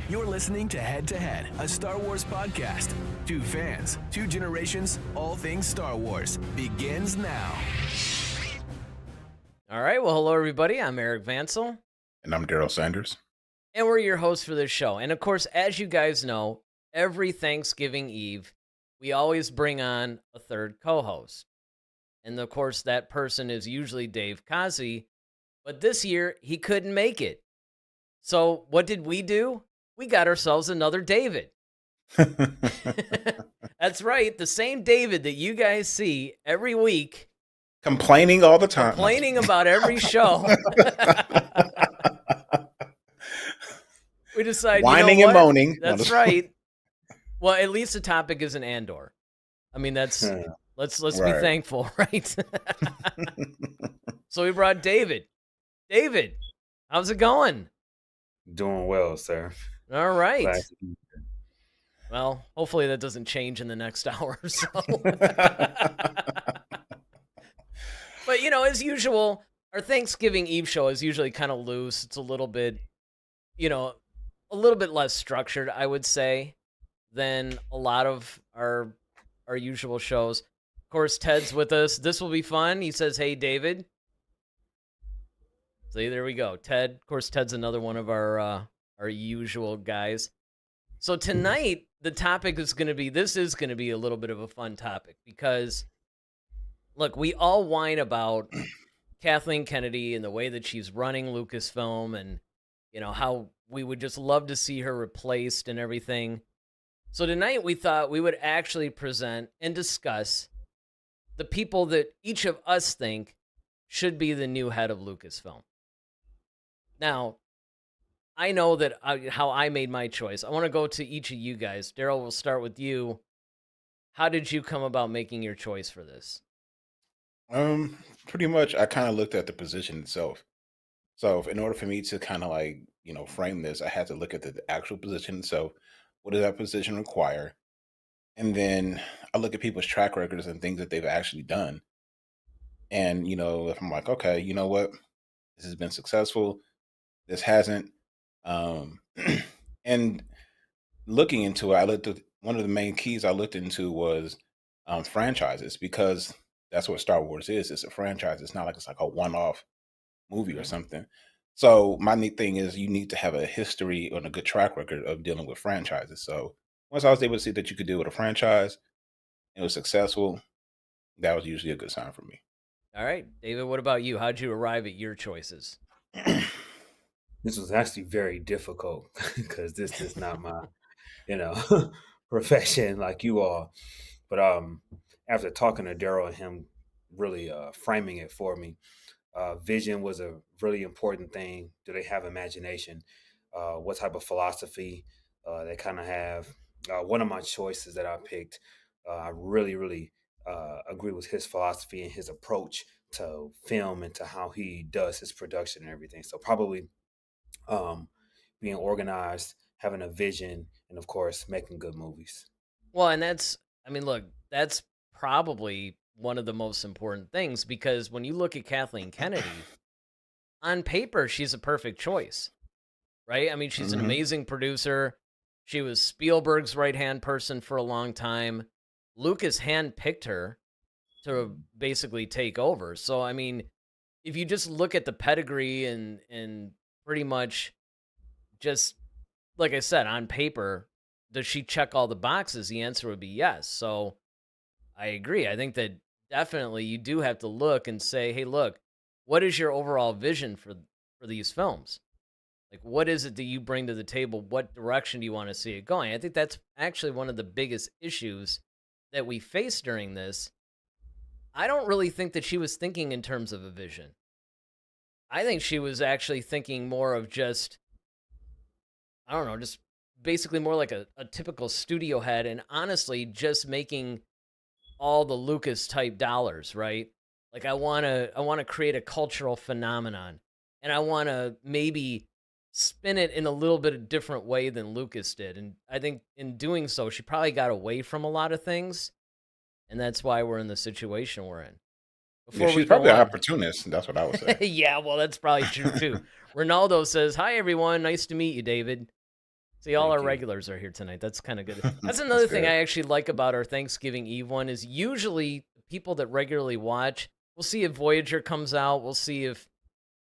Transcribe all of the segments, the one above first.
You're listening to Head to Head, a Star Wars podcast. Two fans, two generations, all things Star Wars begins now. All right, well, hello, everybody. I'm Eric Vansel. And I'm Daryl Sanders. And we're your hosts for this show. And, of course, as you guys know, every Thanksgiving Eve, we always bring on a third co-host. And, of course, that person is usually Dave Kazi. But this year, he couldn't make it. So what did we do? We got ourselves another David. That's right. The same David that you guys see every week. Complaining all the time. Complaining about every show. We decided, whining and moaning. That's right. Well, at least the topic is an Andor. I mean, that's let's be thankful, right? So we brought David. David, how's it going? Doing well, sir. All right. Well, hopefully that doesn't change in the next hour or so. But, you know, as usual, our Thanksgiving Eve show is usually kind of loose. It's a little bit, you know, a little bit less structured, I would say, than a lot of our usual shows. Of course, Ted's with us. This will be fun. He says, hey, David. See, there we go. Ted, of course, Ted's another one of our usual guys. So tonight, the topic is going to be, this is going to be a little bit of a fun topic because, look, we all whine about Kathleen Kennedy and the way that she's running Lucasfilm and, you know, how we would just love to see her replaced and everything. So tonight we thought we would actually present and discuss the people that each of us think should be the new head of Lucasfilm. Now, I know that how I made my choice. I want to go to each of you guys. Daryl, we'll start with you. How did you come about making your choice for this? Pretty much, I kind of looked at the position itself. So in order for me to kind of like, you know, frame this, I had to look at the actual position itself. What does that position require? And then I look at people's track records and things that they've actually done. And, you know, if I'm like, okay, you know what? This has been successful. This hasn't. And looking into it, I looked at one of the main keys I looked into was franchises, because that's what Star Wars is. It's a franchise. It's not like it's like a one-off movie or something. So my neat thing is you need to have a history and a good track record of dealing with franchises. So once I was able to see that you could deal with a franchise, it was successful, that was usually a good sign for me. All right, David, what about you? How'd you arrive at your choices? This was actually very difficult because this is not my, you know, profession like you are. But after talking to Daryl and him really framing it for me, vision was a really important thing. Do they have imagination? What type of philosophy they kind of have? One of my choices that I picked, I really agree with his philosophy and his approach to film and to how he does his production and everything. So probably being organized, having a vision, and of course, making good movies. Well, and that's probably one of the most important things, because when you look at Kathleen Kennedy, on paper, she's a perfect choice, right? I mean, she's an amazing producer. She was Spielberg's right-hand person for a long time. Lucas handpicked her to basically take over. So, I mean, if you just look at the pedigree and pretty much just, like I said, on paper, does she check all the boxes? The answer would be yes. So I agree. I think that definitely you do have to look and say, hey, look, what is your overall vision for these films? Like, what is it that you bring to the table? What direction do you want to see it going? I think that's actually one of the biggest issues that we face during this. I don't really think that she was thinking in terms of a vision. I think she was actually thinking more of just, I don't know, just basically more like a typical studio head, and honestly just making all the Lucas type dollars, right? Like I want to create a cultural phenomenon, and I want to maybe spin it in a little bit of different way than Lucas did. And I think in doing so, she probably got away from a lot of things, and that's why we're in the situation we're in. Yeah, she's probably an opportunist. That's what I would say. Yeah, well, that's probably true too. Ronaldo says, "Hi everyone, nice to meet you, David." See, all Thank our you. regulars are here tonight. That's kind of good. That's That's another thing good. I actually like about our Thanksgiving Eve one is usually people that regularly watch, we'll see if Voyager comes out. We'll see if,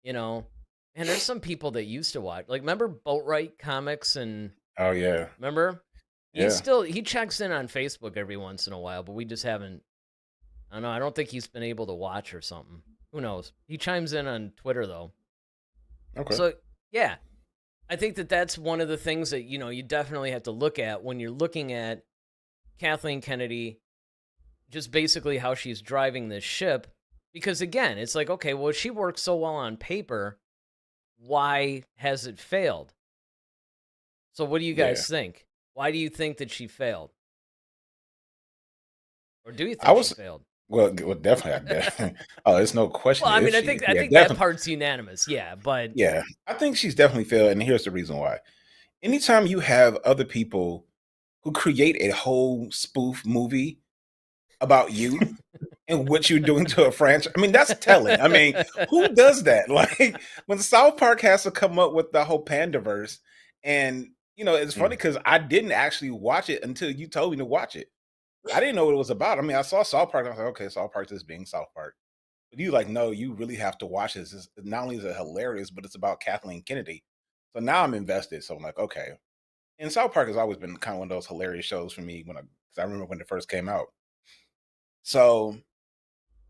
you know, and there's some people that used to watch. Like, remember Boatwright Comics and Oh yeah, remember? yeah. He checks in on Facebook every once in a while, but we just haven't, I don't know. I don't think he's been able to watch or something. Who knows? He chimes in on Twitter though. Okay. So, yeah. I think that that's one of the things that, you definitely have to look at when you're looking at Kathleen Kennedy, just basically how she's driving this ship. Because again, it's like, okay, well, she works so well on paper. Why has it failed? So what do you Yeah. guys think? Why do you think that she failed? Or do you I think she was failed? well, definitely. Oh, there's no question. Well, I If mean, I she, think I yeah, think that definitely, part's unanimous. Yeah, but yeah. I think she's definitely failed, and here's the reason why. Anytime you have other people who create a whole spoof movie about you and what you're doing to a franchise, I mean, that's telling. I mean, who does that? Like when South Park has to come up with the whole Pandaverse, and it's funny Mm. because I didn't actually watch it until you told me to watch it. I didn't know what it was about. I mean, I saw South Park, and I was like, okay, South Park is being South Park. But you like, no, you really have to watch this. Not only is it hilarious, but it's about Kathleen Kennedy. So now I'm invested. So I'm like, okay. And South Park has always been kind of one of those hilarious shows for me because I remember when it first came out. So,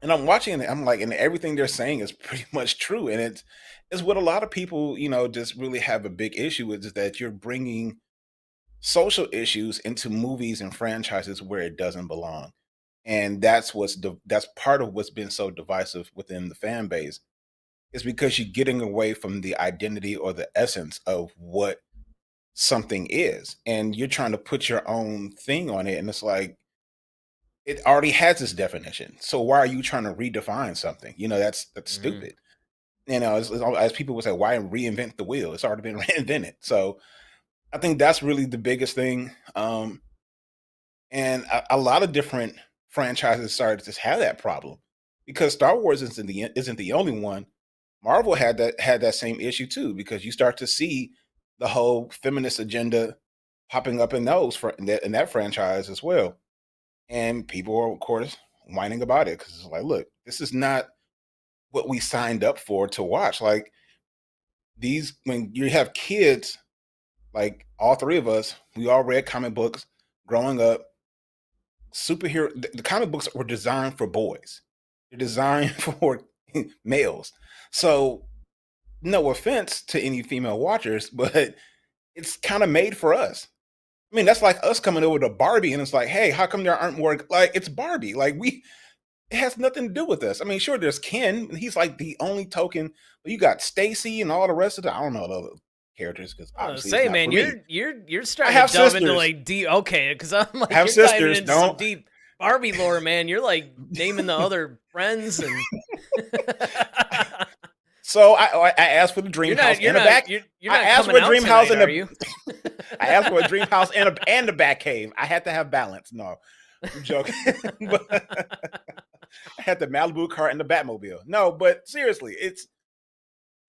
and I'm watching it, I'm like, and everything they're saying is pretty much true. And it's what a lot of people, just really have a big issue with is that you're bringing social issues into movies and franchises where it doesn't belong. And that's part of what's been so divisive within the fan base is because you're getting away from the identity or the essence of what something is, and you're trying to put your own thing on it, and it's like it already has this definition, so why are you trying to redefine something? That's Mhm. stupid. As people would say, why reinvent the wheel? It's already been reinvented. So I think that's really the biggest thing. And a lot of different franchises started to have that problem because Star Wars isn't the only one. Marvel had that same issue too because you start to see the whole feminist agenda popping up in that franchise as well, and people are of course whining about it because it's like, look, this is not what we signed up for to watch. Like these, when you have kids, like all three of us, we all read comic books growing up. The comic books were designed for boys. They're designed for males. So no offense to any female watchers, but it's kind of made for us. I mean, that's like us coming over to Barbie and it's like, hey, how come there aren't more, like, it's Barbie. Like it has nothing to do with us. I mean, sure, there's Ken, and he's like the only token, but you got Stacy and all the rest of the, I don't know the other characters because obviously it's say, not man, for me. you're I starting to have delve into sisters. like deep. Okay, because I'm I like have you're diving sisters. into some Don't. deep Barbie lore, man. You're like naming the other friends, and So I asked for the dream house you're and a not back. you're I not asked coming for a out dream house tonight, and are a. you? I asked for a dream house and a back cave. I had to have balance. No, I'm joking. But I had the Malibu car and the Batmobile. No, but seriously, it's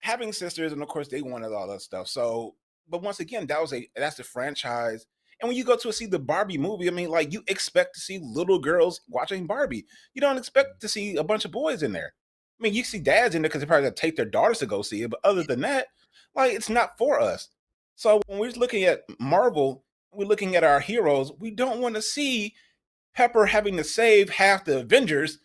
having sisters, and of course they wanted all that stuff. So, but once again, that's the franchise. And when you go to see the Barbie movie, I mean, like you expect to see little girls watching Barbie. You don't expect to see a bunch of boys in there. I mean, you see dads in there because they probably got to take their daughters to go see it. But other than that, like it's not for us. So when we're looking at Marvel, we're looking at our heroes. We don't want to see Pepper having to save half the Avengers.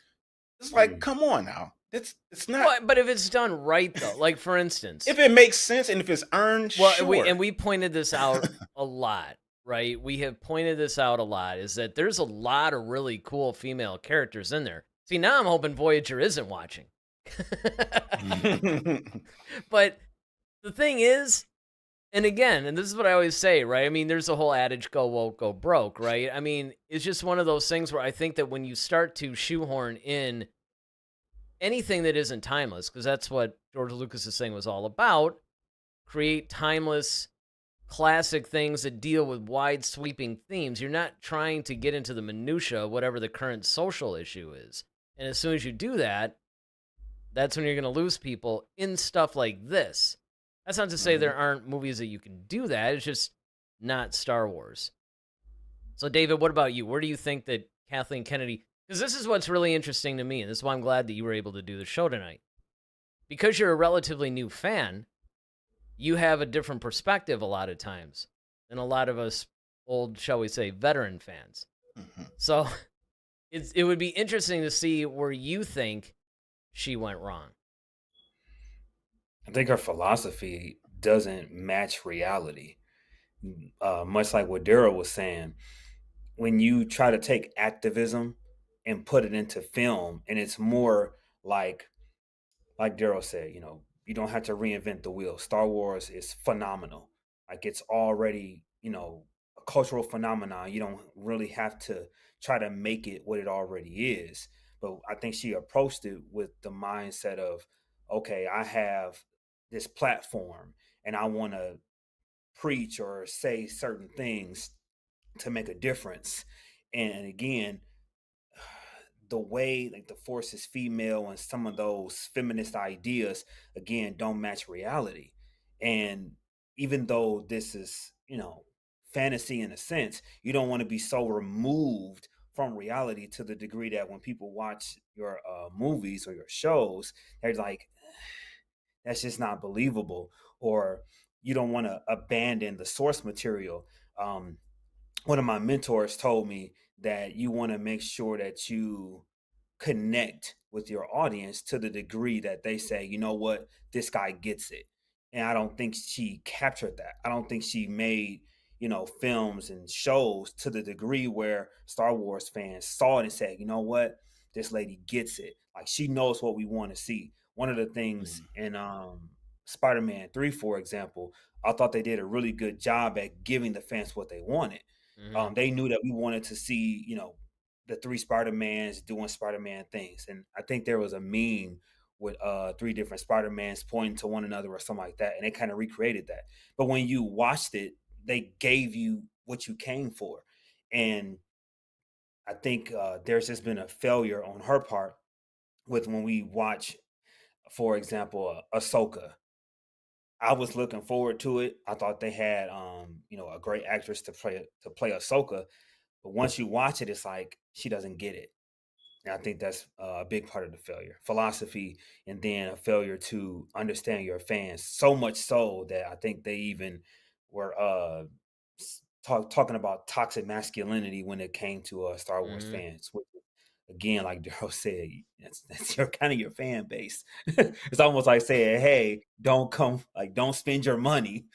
It's like, Mm. come on now. It's not. Well, but if it's done right, though, like for instance, If it makes sense and if it's earned, well, sure. we pointed this out a lot, right? We have pointed this out a lot. Is that there's a lot of really cool female characters in there. See, now I'm hoping Voyager isn't watching. But the thing is, and again, and this is what I always say, right? I mean, there's a whole adage, go woke, go broke, right? I mean, it's just one of those things where I think that when you start to shoehorn in anything that isn't timeless, because that's what George Lucas's thing was all about, create timeless, classic things that deal with wide sweeping themes. You're not trying to get into the minutia of whatever the current social issue is. And as soon as you do that, that's when you're going to lose people in stuff like this. That's not to say there aren't movies that you can do that. It's just not Star Wars. So, David, what about you? Where do you think that Kathleen Kennedy... Because this is what's really interesting to me, and this is why I'm glad that you were able to do the show tonight. Because you're a relatively new fan, you have a different perspective a lot of times than a lot of us old, shall we say, veteran fans. Mhm. So it would be interesting to see where you think she went wrong. I think her philosophy doesn't match reality. Much like what Daryl was saying, when you try to take activism and put it into film, and it's more like Daryl said, you don't have to reinvent the wheel. Star Wars is phenomenal. Like it's already, a cultural phenomenon. You don't really have to try to make it what it already is. But I think she approached it with the mindset of, okay, I have this platform and I want to preach or say certain things to make a difference. And again, the way like the force is female and some of those feminist ideas again don't match reality. And even though this is, fantasy in a sense, you don't want to be so removed from reality to the degree that when people watch your movies or your shows, they're like, that's just not believable, or you don't want to abandon the source material. One of my mentors told me that you want to make sure that you connect with your audience to the degree that they say, you know what, this guy gets it. And I don't think she captured that. I don't think she made, films and shows to the degree where Star Wars fans saw it and said, you know what, this lady gets it. Like she knows what we want to see. One of the things in Spider-Man 3, for example, I thought they did a really good job at giving the fans what they wanted. Mm-hmm. They knew that we wanted to see, the three Spider-Mans doing Spider-Man things. And I think there was a meme with three different Spider-Mans pointing to one another or something like that. And they kind of recreated that. But when you watched it, they gave you what you came for. And I think there's just been a failure on her part with when we watch, for example, Ahsoka. I was looking forward to it. I thought they had, a great actress to play Ahsoka. But once you watch it, it's like she doesn't get it. And I think that's a big part of the failure. Philosophy, and then a failure to understand your fans. So much so that I think they even were talking about toxic masculinity when it came to Star Wars Mm-hmm. fans. Which, again, like Daryl said, that's your kind of your fan base. It's almost like saying, "Hey, don't spend your money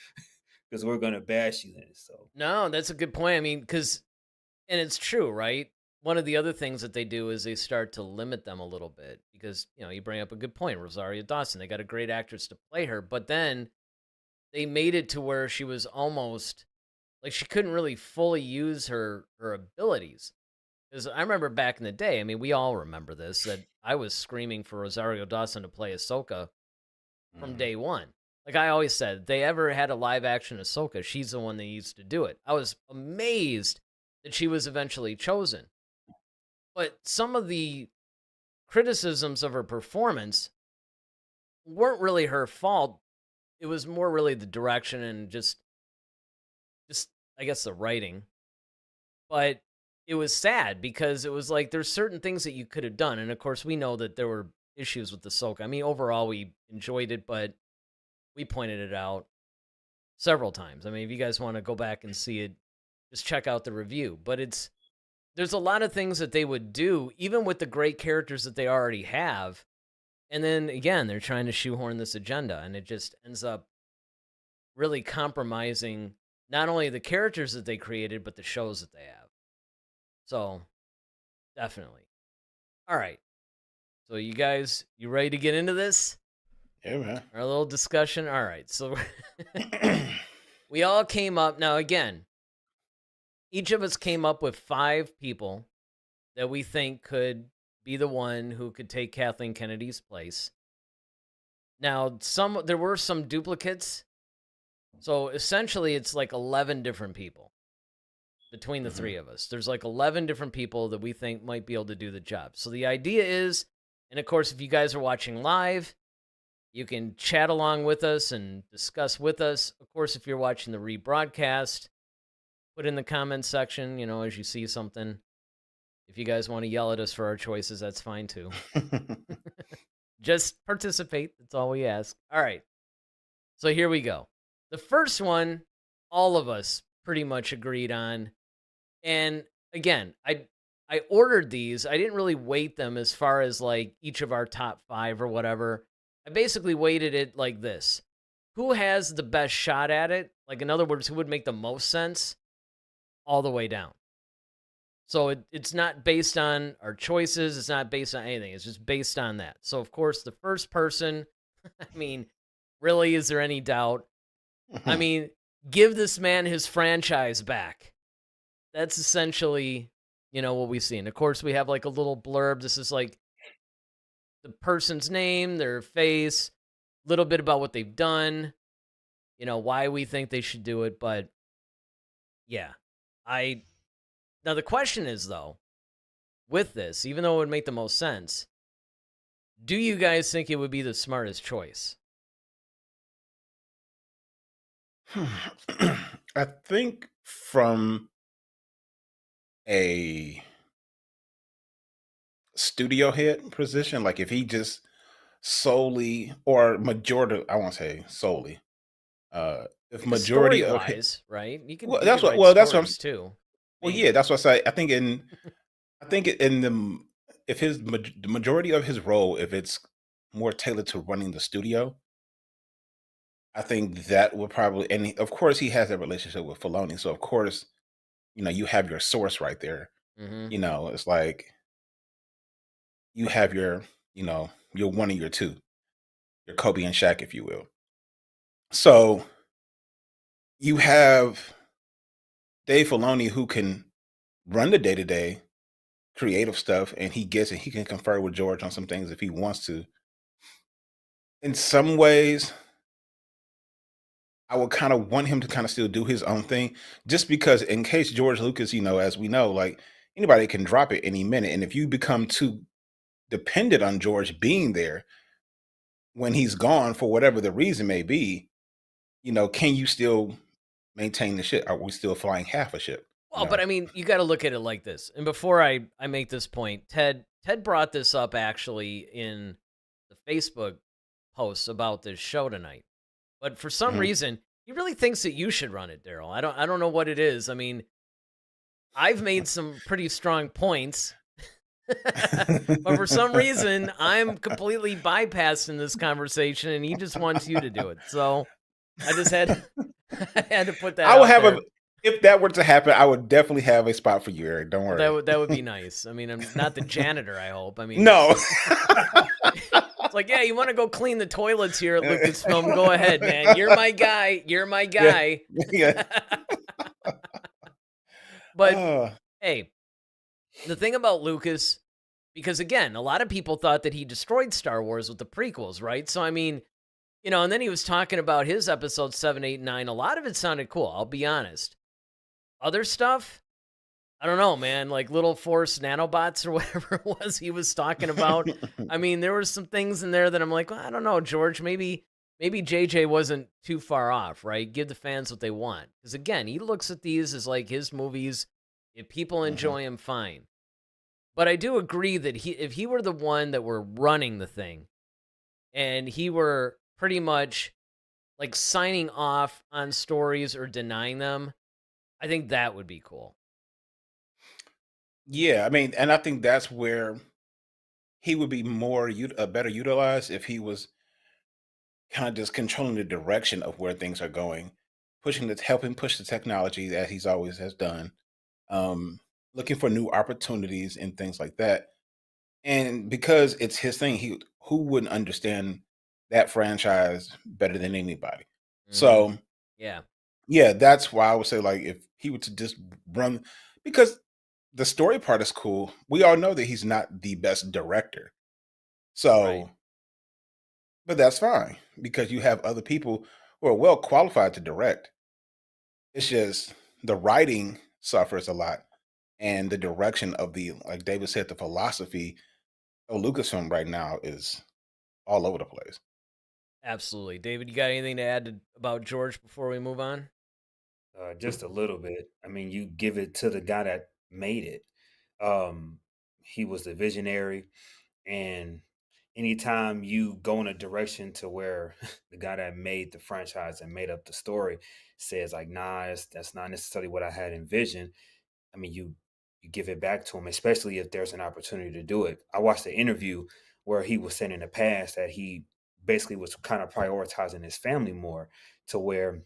because we're gonna bash you." Then, so No, that's a good point. I mean, and it's true, right? One of the other things that they do is they start to limit them a little bit because, you bring up a good point. Rosario Dawson, they got a great actress to play her, but then they made it to where she was almost like she couldn't really fully use her abilities. Because I remember back in the day, I mean, we all remember this, that I was screaming for Rosario Dawson to play Ahsoka from day one. Like I always said, if they ever had a live action Ahsoka, she's the one that used to do it. I was amazed that she was eventually chosen. But some of the criticisms of her performance weren't really her fault. It was more really the direction and just I guess the writing. But it was sad because it was like there's certain things that you could have done, and of course we know that there were issues with the Ahsoka. I mean, overall we enjoyed it, but we pointed it out several times. I mean, if you guys want to go back and see it, just check out the review. But there's a lot of things that they would do, even with the great characters that they already have. And then again, they're trying to shoehorn this agenda, and it just ends up really compromising not only the characters that they created, but the shows that they have. So, definitely. All right. So, you guys, you ready to get into this? Yeah, man. Our little discussion? All right. So, we all came up. Now, again, each of us came up with 5 people that we think could be the one who could take Kathleen Kennedy's place. Now, there were some duplicates. So essentially it's like 11 different people between the 3 of us. There's like 11 different people that we think might be able to do the job. So the idea is, and of course, if you guys are watching live, you can chat along with us and discuss with us. Of course, if you're watching the rebroadcast, Put in the comments section, as you see something. If you guys want to yell at us for our choices, that's fine too. Just participate. That's all we ask. All right. So here we go. The first one, all of us pretty much agreed on. And again, I ordered these. I didn't really weight them as far as like each of our top 5 or whatever. I basically weighted it like this. Who has the best shot at it? Like, in other words, who would make the most sense? All the way down. So it's not based on our choices. It's not based on anything. It's just based on that. So, of course, the first person, I mean, really, is there any doubt? I mean, give this man his franchise back. That's essentially, what we've seen. Of course, we have like a little blurb. This is like the person's name, their face, a little bit about what they've done, why we think they should do it. But yeah, now the question is, though, with this, even though it would make the most sense, do you guys think it would be the smartest choice? I think from a studio head position, like if he just solely or majority, I won't say solely, if majority of Story-wise, right? You can, well, you that's can what write well that's what I'm stories too. well Maybe. yeah that's what I say. I think in the if the majority of his role, if it's more tailored to running the studio, I think that would probably, and of course he has a relationship with Filoni, so of course you have your source right there. Mm-hmm. It's like you have your one of your two, your Kobe and Shaq, if you will. So you have Dave Filoni who can run the day to day creative stuff, and he gets it. He can confer with George on some things if he wants to. In some ways, I would kind of want him to kind of still do his own thing, just because in case George Lucas, as we know, like anybody can drop it any minute, and if you become too dependent on George being there when he's gone for whatever the reason may be, can you still maintain the ship? Are we still flying half a ship? Well, but I mean, you got to look at it like this. And before I make this point, Ted brought this up actually in the Facebook posts about this show tonight. But for some Mhm. reason, he really thinks that you should run it, Daryl. I don't know what it is. I mean, I've made some pretty strong points. But for some reason, I'm completely bypassing this conversation, and he just wants you to do it. So I just had I had to put that I would out have there. if that were to happen, I would definitely have a spot for you, Eric. Don't Well, worry. that would be nice. I mean, I'm not the janitor, I hope. I mean, No. it's like, yeah, you want to go clean the toilets here at Lucasfilm? Go ahead, man. You're my guy. You're my guy. Yeah. But Oh. hey, the thing about Lucas, because again, a lot of people thought that he destroyed Star Wars with the prequels, right? So I mean, and then he was talking about his episodes 7, 8, and 9. A lot of it sounded cool, I'll be honest. Other stuff, I don't know, man, like little force nanobots or whatever it was he was talking about. I mean, there were some things in there that I'm like, well, I don't know, George, maybe JJ wasn't too far off, right? Give the fans what they want. Because again, he looks at these as like his movies. If people enjoy them, fine. But I do agree that if he were the one that were running the thing, and he were pretty much like signing off on stories or denying them, I think that would be cool. Yeah, I mean, and I think that's where he would be better utilized if he was kind of just controlling the direction of where things are going, helping push the technology as he's always has done, um, looking for new opportunities and things like that. And because it's his thing, who wouldn't understand that franchise better than anybody? Mm-hmm. So Yeah. yeah, that's why I would say like if he were to just run, because the story part is cool. We all know that he's not the best director. So, Right. but that's fine because you have other people who are well qualified to direct. It's just the writing suffers a lot and the direction of like David said, the philosophy of Lucasfilm right now is all over the place. Absolutely. David, you got anything to add about George before we move on? Just a little bit. I mean, you give it to the guy that made it. Um, he was the visionary, and anytime you go in a direction to where the guy that made the franchise and made up the story says like, "Nah, that's not necessarily what I had envisioned." I mean, you give it back to him, especially if there's an opportunity to do it. I watched the interview where he was saying in the past that he basically was kind of prioritizing his family more, to where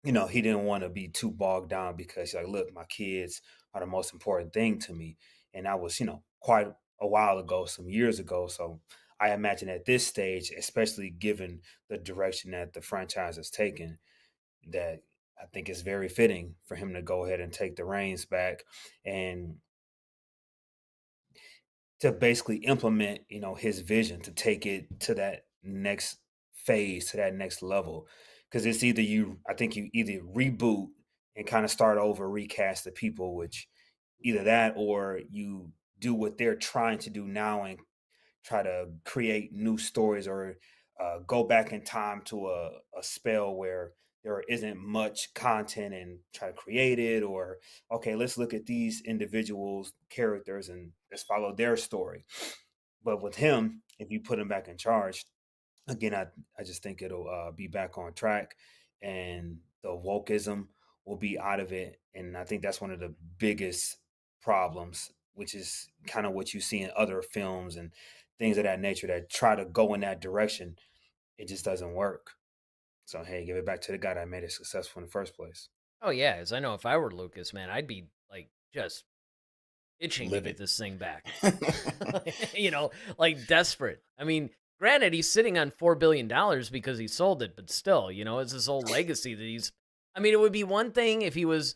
he didn't want to be too bogged down, because like, look, my kids are the most important thing to me. And that was, quite a while ago, some years ago. So I imagine at this stage, especially given the direction that the franchise has taken, that I think it's very fitting for him to go ahead and take the reins back, and to basically implement, his vision to take it to that next phase, to that next level. Because it's either I think you either reboot and kind of start over, recast the people, which either that, or you do what they're trying to do now and try to create new stories, or go back in time to a spell where there isn't much content and try to create it. Or, okay, let's look at these individuals characters and let's follow their story. But with him, if you put him back in charge again, I just think it'll be back on track, and the wokeism will be out of it. And I think that's one of the biggest problems, which is kind of what you see in other films and things of that nature that try to go in that direction. It just doesn't work. So hey, give it back to the guy that made it successful in the first place. Oh yeah, as I know, if I were Lucas, man, I'd be like just itching to get Livid. this thing back. Like desperate. I mean, granted, he's sitting on $4 billion because he sold it, but still, it's his whole legacy that he's. I mean, it would be one thing if he was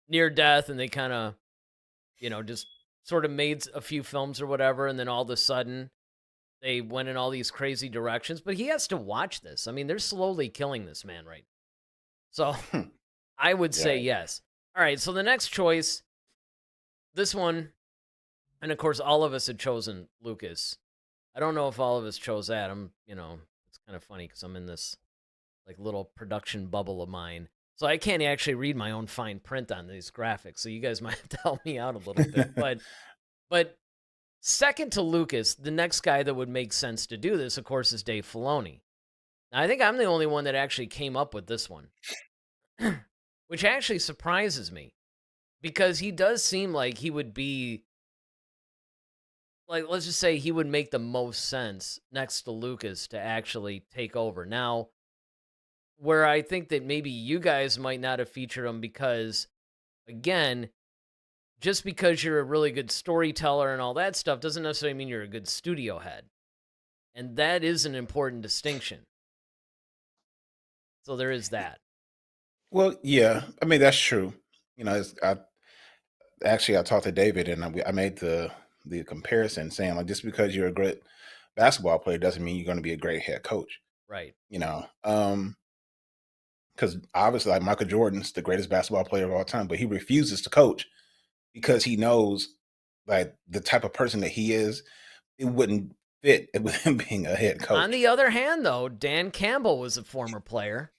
near death and they kind of, just sort of made a few films or whatever, and then all of a sudden they went in all these crazy directions. But he has to watch this. I mean, they're slowly killing this man right now. So I would say Yeah. yes. All right, so the next choice, this one, and of course, all of us had chosen Lucas. I don't know if all of us chose Adam. It's kind of funny because I'm in this like little production bubble of mine. So I can't actually read my own fine print on these graphics. So you guys might have to help me out a little bit. But second to Lucas, the next guy that would make sense to do this, of course, is Dave Filoni. Now, I think I'm the only one that actually came up with this one, which actually surprises me, because he does seem like he would be, like, let's just say he would make the most sense next to Lucas to actually take over. Now, where I think that maybe you guys might not have featured him because, again, just because you're a really good storyteller and all that stuff doesn't necessarily mean you're a good studio head. And that is an important distinction. So there is that. Well, yeah. I mean, that's true. I talked to David, and I made the comparison, saying like, just because you're a great basketball player doesn't mean you're going to be a great head coach. Right. Because obviously, like, Michael Jordan's the greatest basketball player of all time, but he refuses to coach because he knows, like, the type of person that he is, it wouldn't fit with him being a head coach. On the other hand, though, Dan Campbell was a former player.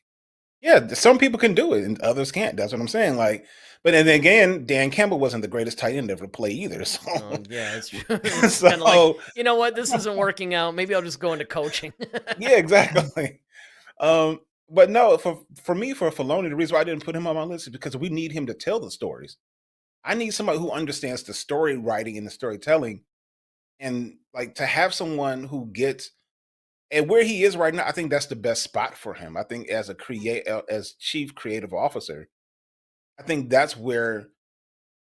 Yeah, some people can do it and others can't. That's what I'm saying. Like, but then again, Dan Campbell wasn't the greatest tight end ever to play either. So yeah, it's true. It's kind of like, you know what, this isn't working out. Maybe I'll just go into coaching. Yeah, exactly. But no, for me, for Filoni, the reason why I didn't put him on my list is because we need him to tell the stories. I need somebody who understands the story writing and the storytelling, and like to have someone who gets. And where he is right now, I think that's the best spot for him. I think as chief creative officer, I think that's where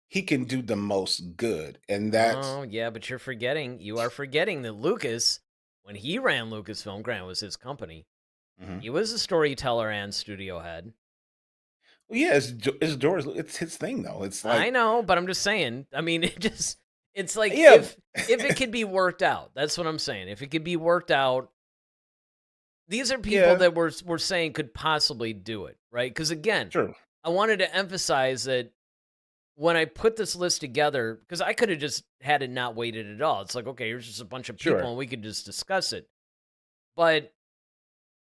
he can do the most good. And that's Oh, yeah, but you are forgetting that Lucas, when he ran Lucasfilm, granted, was his company, Mhm. he was a storyteller and studio head. Well, yeah, it's George. It's his thing, though. It's I like, know, but I'm just saying. I mean, it's like, yeah, if it could be worked out. That's what I'm saying. If it could be worked out, these are people yeah, that we're saying could possibly do it, right? Because again, true, I wanted to emphasize that when I put this list together, because I could have just had it not weighted at all. It's like, okay, here's just a bunch of people sure. and we could just discuss it. But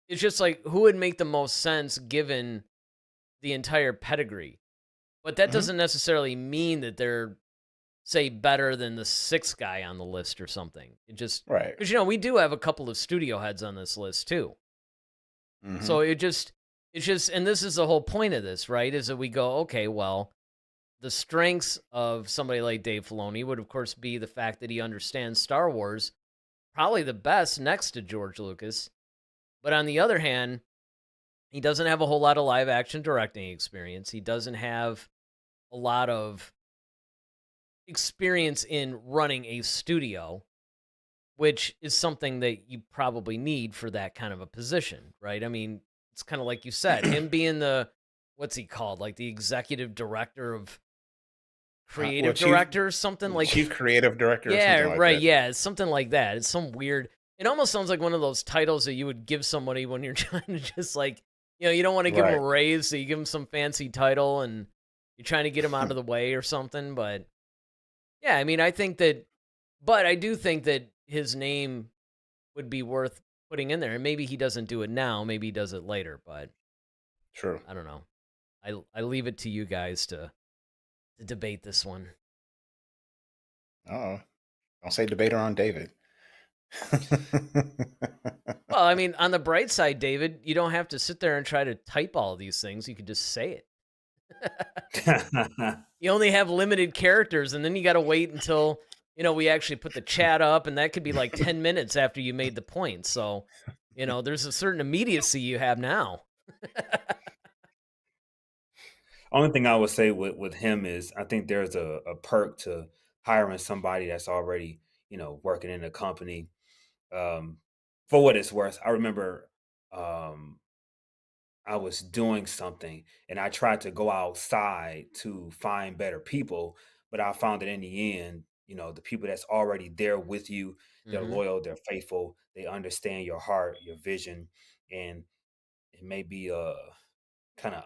it's just like, who would make the most sense given the entire pedigree. But that doesn't necessarily mean that they're, say, better than the 6th guy on the list or something. It just, Right. because, we do have a couple of studio heads on this list too. So it's just, and this is the whole point of this, right? Is that we go, okay, well, the strengths of somebody like Dave Filoni would, of course, be the fact that he understands Star Wars probably the best next to George Lucas. But on the other hand, he doesn't have a whole lot of live action directing experience. He doesn't have a lot of experience in running a studio, which is something that you probably need for that kind of a position, right? I mean, it's kind of like you said, him being the, what's he called? Like the executive director of creative director, something like chief creative director. Yeah, or something like right. that. Yeah, it's something like that. It's some weird. It almost sounds like one of those titles that you would give somebody when you're trying to just like, you don't want to give them a raise, so you give them some fancy title and you're trying to get them out of the way or something. But yeah, I mean, I do think that his name would be worth putting in there. And maybe he doesn't do it now, maybe he does it later. But True. I don't know. I leave it to you guys to debate this one. Oh, don't say debater on David. Well, I mean, on the bright side, David, you don't have to sit there and try to type all of these things. You can just say it. You only have limited characters, and then you got to wait until, we actually put the chat up, and that could be like 10 minutes after you made the point. So, there's a certain immediacy you have now. Only thing I would say with him is I think there's a perk to hiring somebody that's already, working in a company. For what it's worth, I remember I was doing something and I tried to go outside to find better people, but I found that in the end, the people that's already there with you, they're loyal, they're faithful, they understand your heart, your vision, and it may be kind of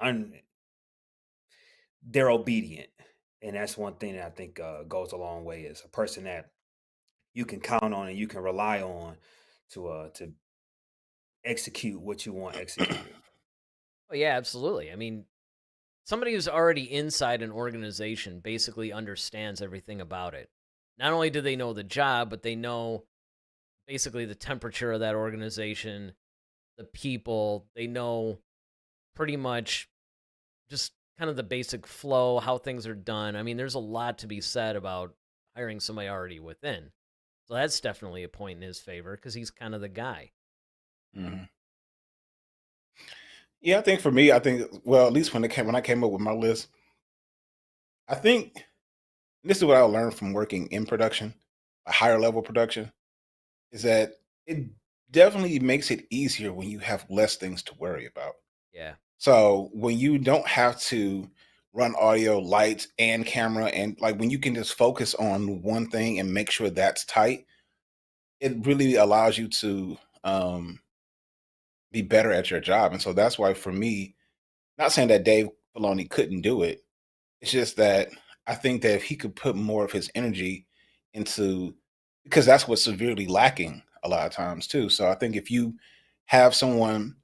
they're obedient, and that's one thing that I think goes a long way. Is a person that you can count on and you can rely on to execute what you want executed. Oh, yeah, absolutely. I mean, somebody who's already inside an organization basically understands everything about it. Not only do they know the job, but they know basically the temperature of that organization, the people. They know pretty much just kind of the basic flow, how things are done. I mean, there's a lot to be said about hiring somebody already within. So that's definitely a point in his favor because he's kind of the guy. Mm-hmm. Yeah, I think for me, at least when I came up with my list, I think this is what I learned from working in production, a higher level production, is that it definitely makes it easier when you have less things to worry about. Yeah. So when you don't have to run audio, lights, and camera, and like when you can just focus on one thing and make sure that's tight, it really allows you to be better at your job. And so that's why for me, not saying that Dave Filoni couldn't do it, it's just that I think that if he could put more of his energy into, because that's what's severely lacking a lot of times too. So I think if you have someone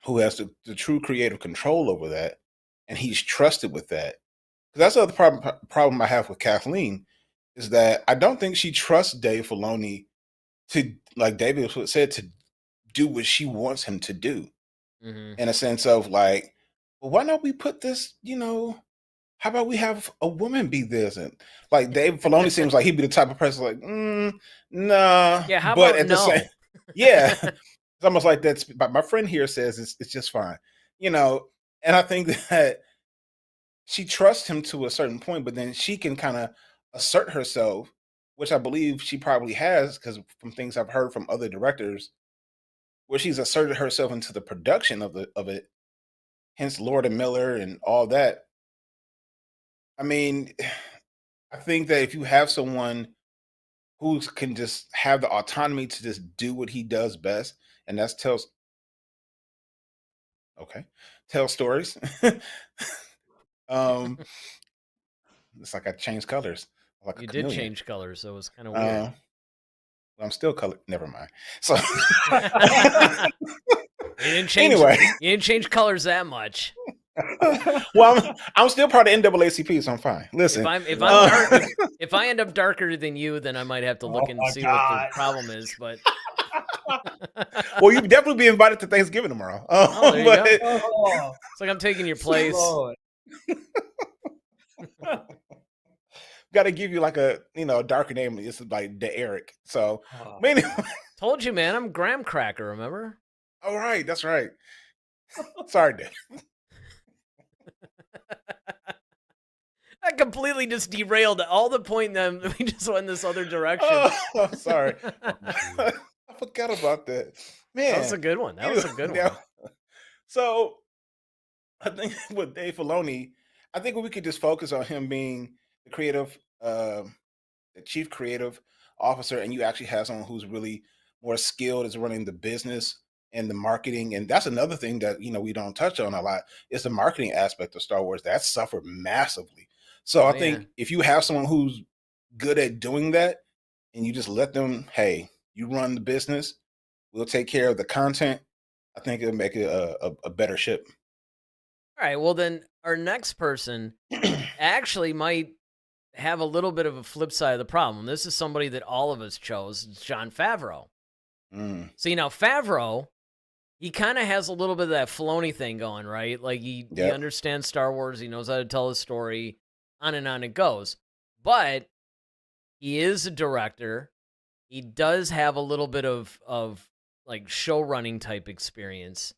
who has the true creative control over that, and he's trusted with that, because that's the other problem I have with Kathleen, is that I don't think she trusts Dave Filoni to, like David said, to do what she wants him to do, in a sense of like, well, why not we put this, how about we have a woman be this? And like Dave Filoni seems like he'd be the type of person like, nah. Yeah, how but about at the no? same, yeah, it's almost like that's. But my friend here says it's just fine, And I think that she trusts him to a certain point, but then she can kind of assert herself, which I believe she probably has, because from things I've heard from other directors, where she's asserted herself into the production of it, hence Lord and Miller and all that. I mean, I think that if you have someone who can just have the autonomy to just do what he does best, and that's tell stories. It's like I changed colors, like You a did chameleon. change colors, so it was kind of weird. I'm still colored. Never mind. So You didn't change. Anyway. You didn't change colors that much. Well, I'm still part of NAACP, so I'm fine. Listen, If I'm dark, if I end up darker than you, then I might have to Oh look and my see what the God. problem is. But well, you definitely be invited to Thanksgiving tomorrow. oh, there you But go. Oh, It's like I'm taking your place. Lord. got to give you like a a darker name. It's like De Eric. So, Oh, maybe. Told you, man. I'm graham cracker. Remember? All right, that's right. Sorry, Dave. I completely just derailed all the point. Then we just went in this other direction. Oh, sorry. mm. I forgot about that. That was a Man. good one. That was a good one. So I think with Dave Filoni, I think we could just focus on him being the creative, the chief creative officer, and you actually have someone who's really more skilled as running the business and the marketing. And that's another thing that we don't touch on a lot is the marketing aspect of Star Wars. That suffered massively. So Oh I yeah. think if you have someone who's good at doing that, and you just let them, hey, you run the business, we'll take care of the content. I think it'll make it a better ship. All right. Well, then our next person actually might have a little bit of a flip side of the problem. This is somebody that all of us chose. It's Jon Favreau. Mm, See, now Favreau, he kind of has a little bit of that Filoni thing going, right? Like he yep. understands Star Wars. He knows how to tell a story. On and on it goes. But he is a director. He does have a little bit of like show running type experience.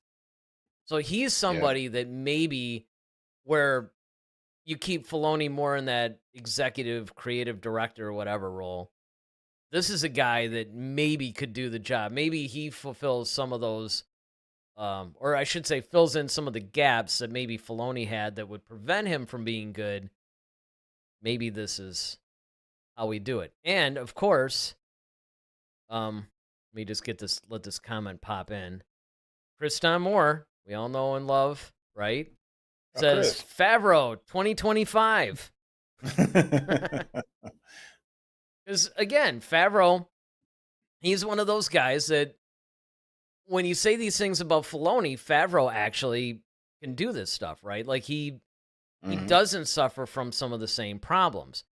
So he's Yeah. somebody that maybe where you keep Filoni more in that executive, creative director or whatever role. This is a guy that maybe could do the job. Maybe he fulfills some of those, or I should say, fills in some of the gaps that maybe Filoni had that would prevent him from being good. Maybe this is how we do it. And of course, let me just let this comment pop in. Kriston Moore, we all know and love, right? Oh, Says Chris. Favreau 2025. Because again, Favreau, he's one of those guys that when you say these things about Filoni, Favreau actually can do this stuff, right? Like he Mhm. doesn't suffer from some of the same problems.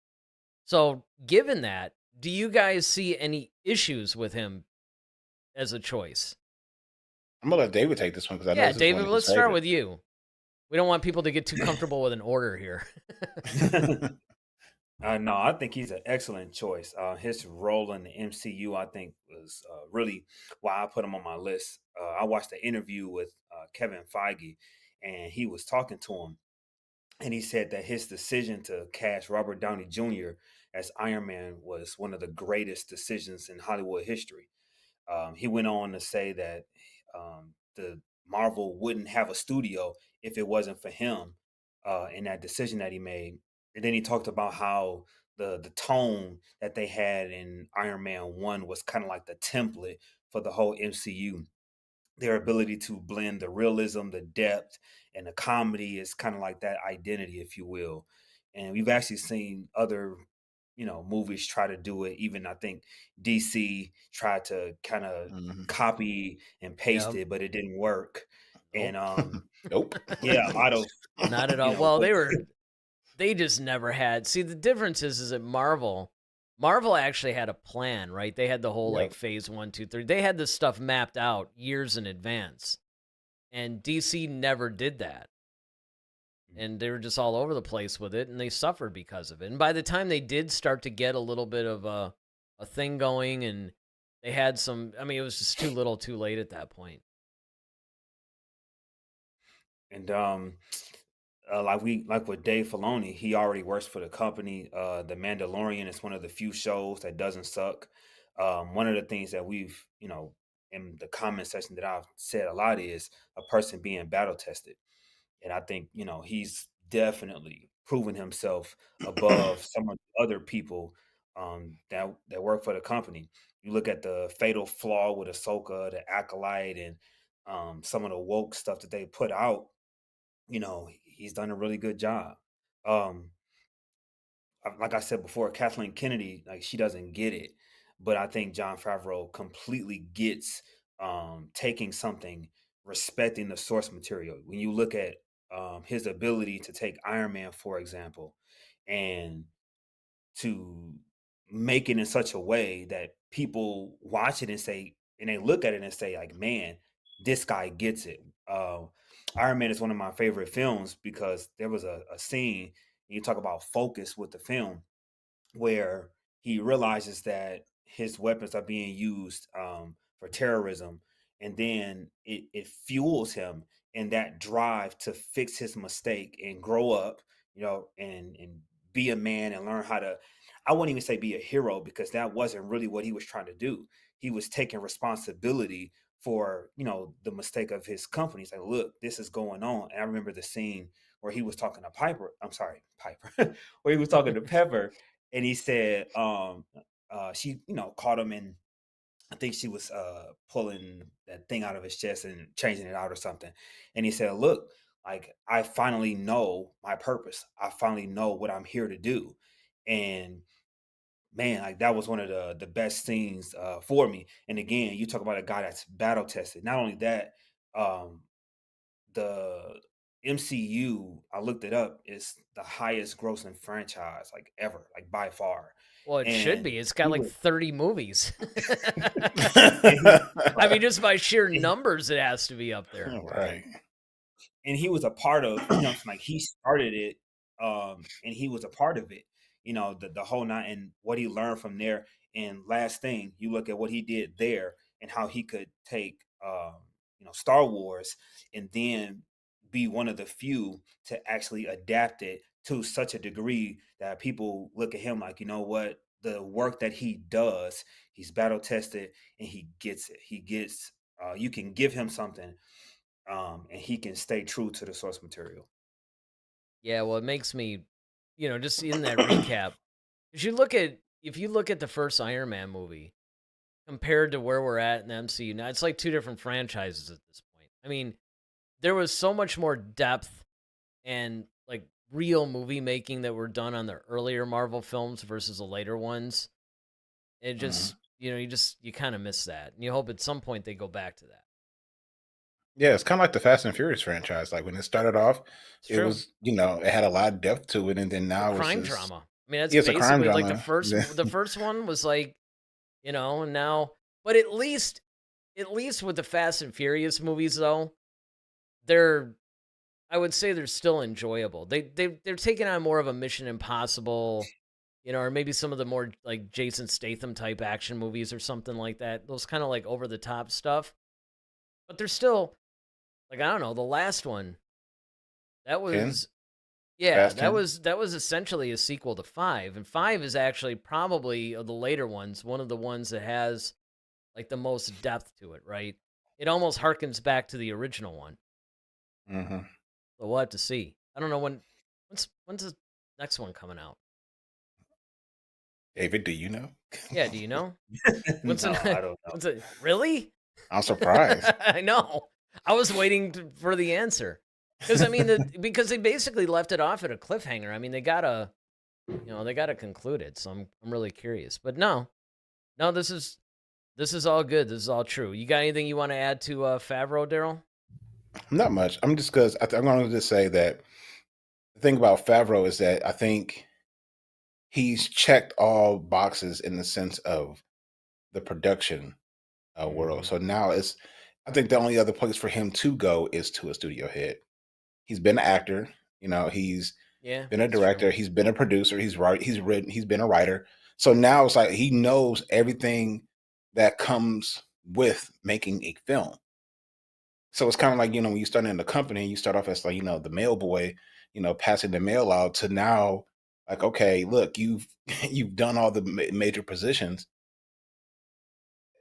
So, given that, do you guys see any issues with him as a choice? I'm gonna let David take this one because I know Yeah, this is one David, of his let's start favorite. with you. We don't want people to get too comfortable with an order here. No, I think he's an excellent choice. His role in the MCU, I think, was really why I put him on my list. I watched the interview with Kevin Feige, and he was talking to him, and he said that his decision to cast Robert Downey Jr. as Iron Man was one of the greatest decisions in Hollywood history. He went on to say that the Marvel wouldn't have a studio if it wasn't for him in that decision that he made. And then he talked about how the tone that they had in Iron Man 1 was kind of like the template for the whole MCU. Their ability to blend the realism, the depth, and the comedy is kind of like that identity, if you will. And we've actually seen other, movies try to do it. Even I think DC tried to kind of Mhm. copy and paste Yep. it, but it didn't work. And Nope. Nope. yeah, a lot of Not at all. Well, but they just never had. See, the difference is at Marvel actually had a plan, right? They had the whole like Yep. phase 1, 2, 3. They had this stuff mapped out years in advance. And DC never did that. And they were just all over the place with it, and they suffered because of it. And by the time they did start to get a little bit of a thing going, and they had some, I mean, it was just too little, too late at that point. and like with Dave Filoni, he already works for the company. The Mandalorian is one of the few shows that doesn't suck. One of the things that we've, in the comment section that I've said a lot is a person being battle tested. And I think, he's definitely proven himself above some of the other people that work for the company. You look at the fatal flaw with Ahsoka, the Acolyte, and some of the woke stuff that they put out. He's done a really good job. Um, like I said before, Kathleen Kennedy, like she doesn't get it, but I think John Favreau completely gets taking something, respecting the source material. When you look at his ability to take Iron Man, for example, and to make it in such a way that people watch it and say, and they look at it and say, like, man, this guy gets it. Iron Man is one of my favorite films because there was a scene, you talk about focus with the film, where he realizes that his weapons are being used for terrorism, and then it fuels him in that drive to fix his mistake and grow up, and be a man and learn how to. I wouldn't even say be a hero because that wasn't really what he was trying to do. He was taking responsibility for the mistake of his company. He's like, look, this is going on. And I remember the scene where he was talking to Piper. I'm sorry, Piper, where he was talking to Pepper, and he said she caught him in, I think she was pulling that thing out of his chest and changing it out or something, and he said, look, like, I finally know my purpose, I finally know what I'm here to do. And man, like, that was one of the best scenes for me. And again, you talk about a guy that's battle tested. Not only that, um the MCU, I looked it up, is the highest grossing franchise, like, ever, like, by far. Well, it should And be. It's got he like was 30 movies. and he I mean, just by sheer and he numbers, it has to be up there. Right. and he was a part of, like, he started it, and he was a part of it, the whole night, and what he learned from there. And last thing, you look at what he did there and how he could take Star Wars and then be one of the few to actually adapt it to such a degree that people look at him like, you know what, the work that he does, he's battle tested, and he gets it. He gets you can give him something, and he can stay true to the source material. Yeah, well, it makes me, just in that recap, if you look at the first Iron Man movie compared to where we're at in the MCU now, it's like two different franchises at this point. I mean, there was so much more depth and like real movie making that were done on the earlier Marvel films versus the later ones. It Mhm. just, you kind of miss that. And you hope at some point they go back to that. Yeah, it's kind of like the Fast and Furious franchise. Like when it started off, It's it true. was, it had a lot of depth to it, and then A now it's crime just, drama. I mean, that's yeah, it's a crime basically like drama. the first one was like, and now, but at least with the Fast and Furious movies though, they're I would say they're still enjoyable. They're taking on more of a Mission Impossible, or maybe some of the more like Jason Statham type action movies or something like that. Those kind of like over the top stuff. But they're still like, I don't know, the last one, that 10, was yeah, Fast that 10. was that was essentially a sequel to 5. And 5 is actually probably of the later ones, one of the ones that has like the most depth to it, right? It almost harkens back to the original one. Hmm. So we'll have to see. I don't know when's the next one coming out. David, do you know? Yeah, do you know? When's No, the I don't know. when's it really? I'm surprised. I know. I was waiting for the answer. Because I mean, because they basically left it off at a cliffhanger. I mean, they gotta conclude it. So I'm really curious. But no, this is all good. This is all true. You got anything you want to add to Favreau, Daryl? Not much. I'm just because I'm going to just say that the thing about Favreau is that I think he's checked all boxes in the sense of the production world. Hmm. So now I think the only other place for him to go is to a studio head. He's been an actor, he's Yeah, been a that's true. director, he's been a producer, he's written, he's been a writer. So now it's like he knows everything that comes with making a film. So it's kind of like, when you start in the company, you start off as like, the mail boy, passing the mail out to now, like, okay, look, you've you've done all the major positions.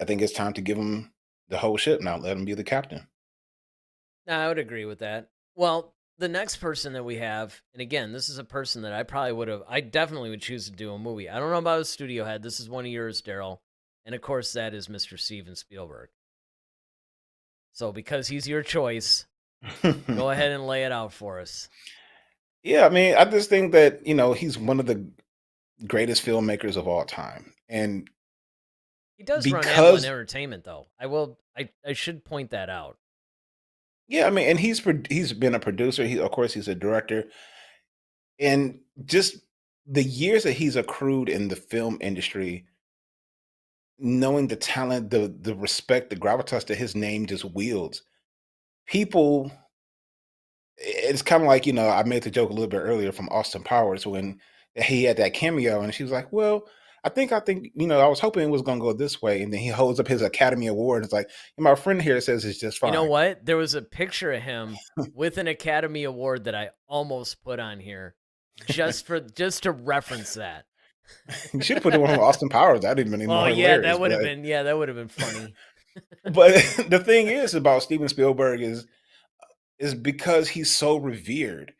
I think it's time to give him the whole ship now. Let him be the captain. No, I would agree with that. Well, the next person that we have, and again, this is a person that I definitely would choose to do a movie. I don't know about a studio head. This is one of yours, Daryl. And of course, that is Mr. Steven Spielberg. So because he's your choice, go ahead and lay it out for us. Yeah, I mean, I just think that, he's one of the greatest filmmakers of all time. And He does run Amblin because Entertainment, though. I should point that out. Yeah, I mean, and he's been a producer. He, of course, he's a director, and just the years that he's accrued in the film industry, knowing the talent, the respect, the gravitas that his name just wields, people. It's kind of like, I made the joke a little bit earlier from Austin Powers when he had that cameo, and she was like, "Well, I think, I was hoping it was going to go this way," and then he holds up his Academy Award. And it's like, my friend here says it's just You know fine. what? There was a picture of him with an Academy Award that I almost put on here just to reference that. You should have put the one with Austin Powers. That'd have been even Oh more yeah, hilarious. that would have been funny. But the thing is about Steven Spielberg is because he's so revered.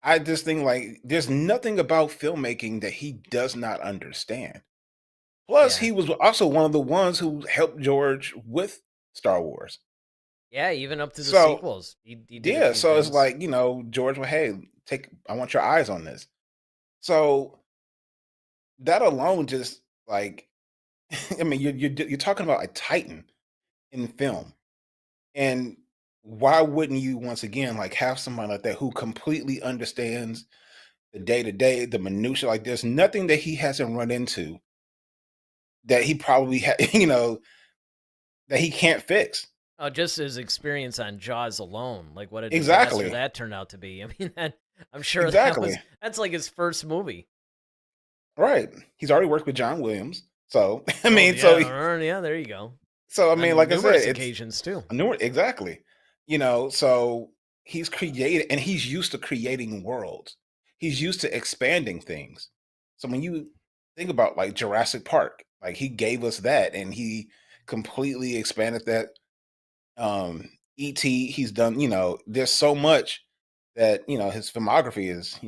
I just think like there's nothing about filmmaking that he does not understand. Plus, Yeah. he was also one of the ones who helped George with Star Wars. Yeah, even up to the So sequels. He did a yeah, few so it's things. like, George, well, hey, I want your eyes on this. So that alone just like I mean, you're talking about a titan in film. And why wouldn't you once again like have somebody like that who completely understands the day to day, the minutia? Like, there's nothing that he hasn't run into that he probably that he can't fix. Oh, just his experience on Jaws alone, like what a disaster Exactly, that turned out to be. I mean, I'm sure exactly. that's like his first movie. Right. He's already worked with John Williams, so I Oh mean, yeah, yeah. There you go. so I mean, On like I said, numerous it's occasions too. a new exactly. So he's created, and he's used to creating worlds. He's used to expanding things. So when you think about like Jurassic Park, like he gave us that, and he completely expanded that. E.T. He's done. There's so much that his filmography is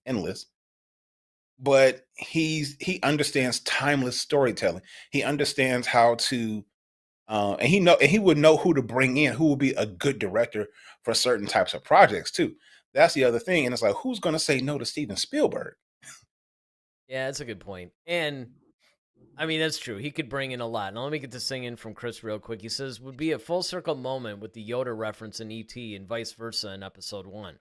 endless. But he understands timeless storytelling. He understands how to and he would know who to bring in, who would be a good director for certain types of projects too. That's the other thing. And it's like, who's going to say no to Steven Spielberg? Yeah, that's a good point. And I mean, that's true. He could bring in a lot. Now, let me get this thing in from Chris real quick. He says, would be a full circle moment with the Yoda reference in E.T. and vice versa in episode 1.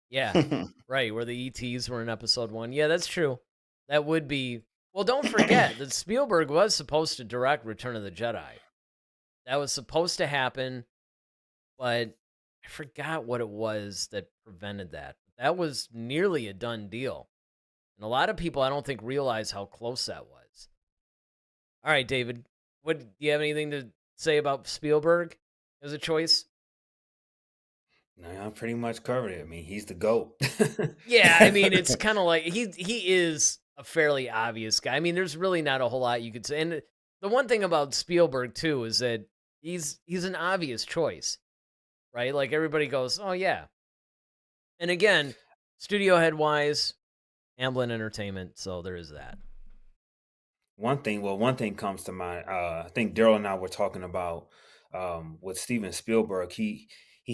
Yeah, right. Where the ETs were in episode 1. Yeah, that's true. That would be. Well, don't forget that Spielberg was supposed to direct Return of the Jedi. That was supposed to happen, but I forgot what it was that prevented that. That was nearly a done deal. And a lot of people, I don't think, realize how close that was. All right, David, what do you have anything to say about Spielberg as a choice? No, I pretty much covered it. I mean, he's the GOAT. Yeah, I mean, it's kind of like he is a fairly obvious guy. I mean, there's really not a whole lot you could say. And the one thing about Spielberg too is that he's an obvious choice, right? Like everybody goes, "Oh yeah." And again, studio head wise, Amblin Entertainment, so there is that. One thing comes to mind. I think Daryl and I were talking about with Steven Spielberg. He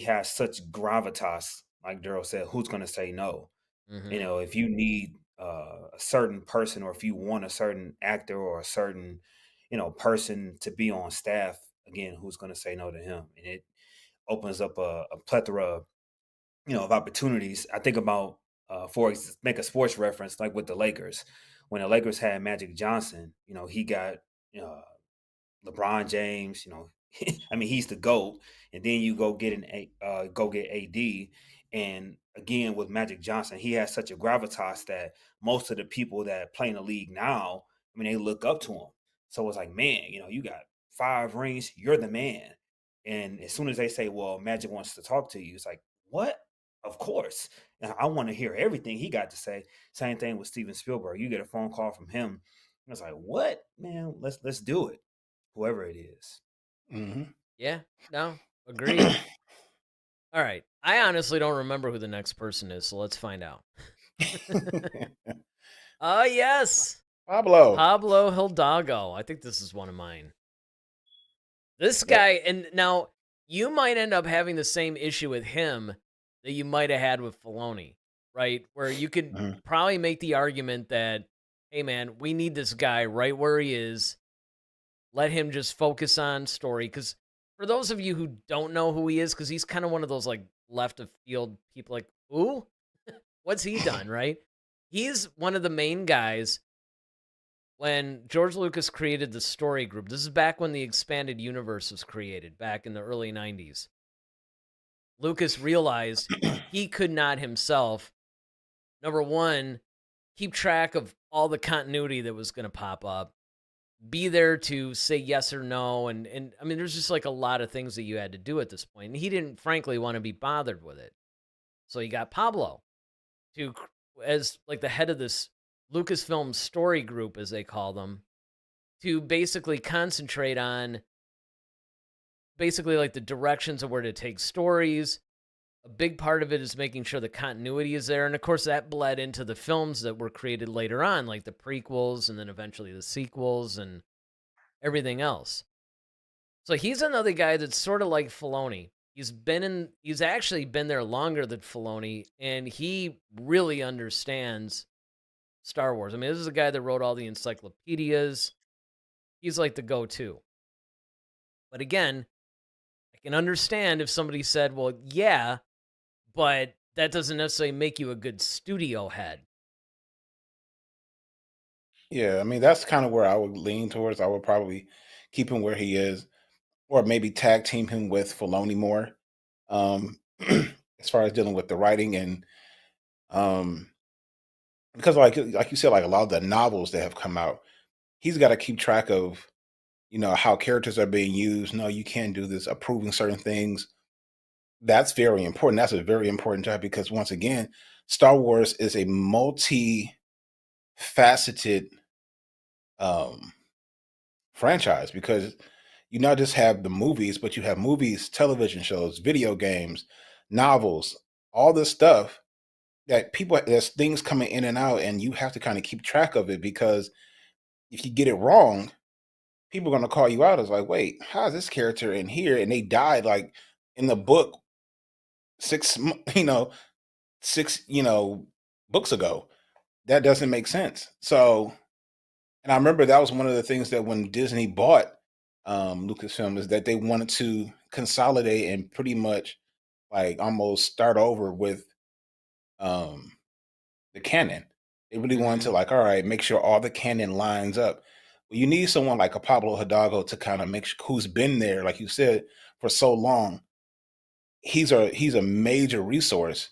has such gravitas, like Daryl said. Who's going to say no? Hmm. If you need a certain person, or if you want a certain actor or a certain person to be on staff, again, who's going to say no to him? And it opens up a plethora, of opportunities. I think about make a sports reference, like with the Lakers. When the Lakers had Magic Johnson, he got uh, LeBron James. I mean, he's the GOAT. And then you go get AD, and again with Magic Johnson, he has such a gravitas that most of the people that play in the league now, I mean, they look up to him. So it's like, man, you got 5 rings, you're the man. And as soon as they say, "Well, Magic wants to talk to you," it's like, what? Of course. And I want to hear everything he got to say. Same thing with Steven Spielberg. You get a phone call from him. It's like, what, man? Let's do it. Whoever it is. Hmm. Yeah, no, agreed. All right, I honestly don't remember who the next person is, so let's find out. Yes, Pablo. Pablo Hidalgo. I think this is one of mine. This Yep. guy, and now you might end up having the same issue with him that you might have had with Filoni, right? Where you could Mhm. probably make the argument that, hey man, we need this guy right where he is. Let him just focus on story. Because For those of you who don't know who he is, because he's kind of one of those like left of field people, like, who? What's he done, right? He's one of the main guys when George Lucas created the story group. This is back when the expanded universe was created, back in the early 90s. Lucas realized he could not himself, number one, keep track of all the continuity that was going to pop up, be there to say yes or no. And I mean, there's just like a lot of things that you had to do at this point. And he didn't, frankly, want to be bothered with it. So he got Pablo to, as like the head of this Lucasfilm story group, as they call them, to basically concentrate on basically like the directions of where to take stories. A big part of it is making sure the continuity is there. And of course, that bled into the films that were created later on, like the prequels and then eventually the sequels and everything else. So he's another guy that's sort of like Filoni. He's actually been there longer than Filoni, and he really understands Star Wars. I mean, this is a guy that wrote all the encyclopedias. He's like the go-to. But again, I can understand if somebody said, well, yeah, but that doesn't necessarily make you a good studio head. Yeah, I mean that's kind of where I would lean towards. I would probably keep him where he is, or maybe tag team him with Filoni more, um, as far as dealing with the writing and um, because like you said, like a lot of the novels that have come out, he's got to keep track of how characters are being used. No, you can't do this. Approving certain things. That's very important. That's a very important job because once again, Star Wars is a multi-faceted um, franchise because you not just have the movies, but you have movies, television shows, video games, novels, all this stuff that people there's things coming in and out, and you have to kind of keep track of it because if you get it wrong, people are going to call you out as like, wait, how is this character in here? And they died like in the book six, six, books ago. That doesn't make sense. So, and I remember that was one of the things that when Disney bought Lucasfilm is that they wanted to consolidate and pretty much like almost start over with um, the canon. They really wanted to like, all right, make sure all the canon lines up. Well, you need someone like a Pablo Hidalgo to kind of make sure who's been there, like you said, for so long. He's a major resource,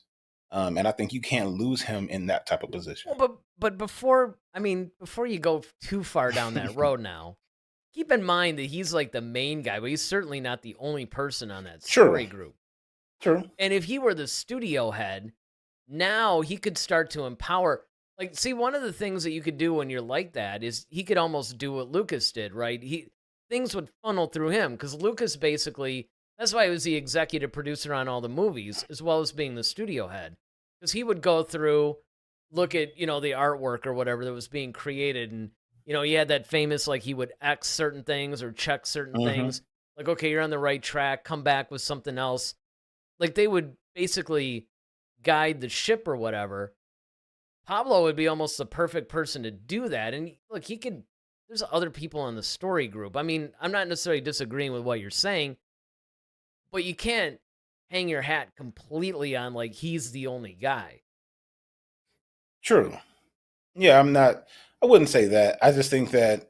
and I think you can't lose him in that type of position. Well, but before you go too far down that road now, keep in mind that he's like the main guy, but he's certainly not the only person on that story group. True. And if he were the studio head, now he could start to empower. Like, see, one of the things that you could do when you're like that is he could almost do what Lucas did, right? Things would funnel through him because Lucas basically, that's why he was the executive producer on all the movies, as well as being the studio head. Because he would go through, look at, the artwork or whatever that was being created. And, he had that famous, like, he would X certain things or check certain things. Like, okay, you're on the right track, come back with something else. Like, they would basically guide the ship or whatever. Pablo would be almost the perfect person to do that. And look, there's other people in the story group. I mean, I'm not necessarily disagreeing with what you're saying, but you can't hang your hat completely on like he's the only guy. True. Yeah, I wouldn't say that. I just think that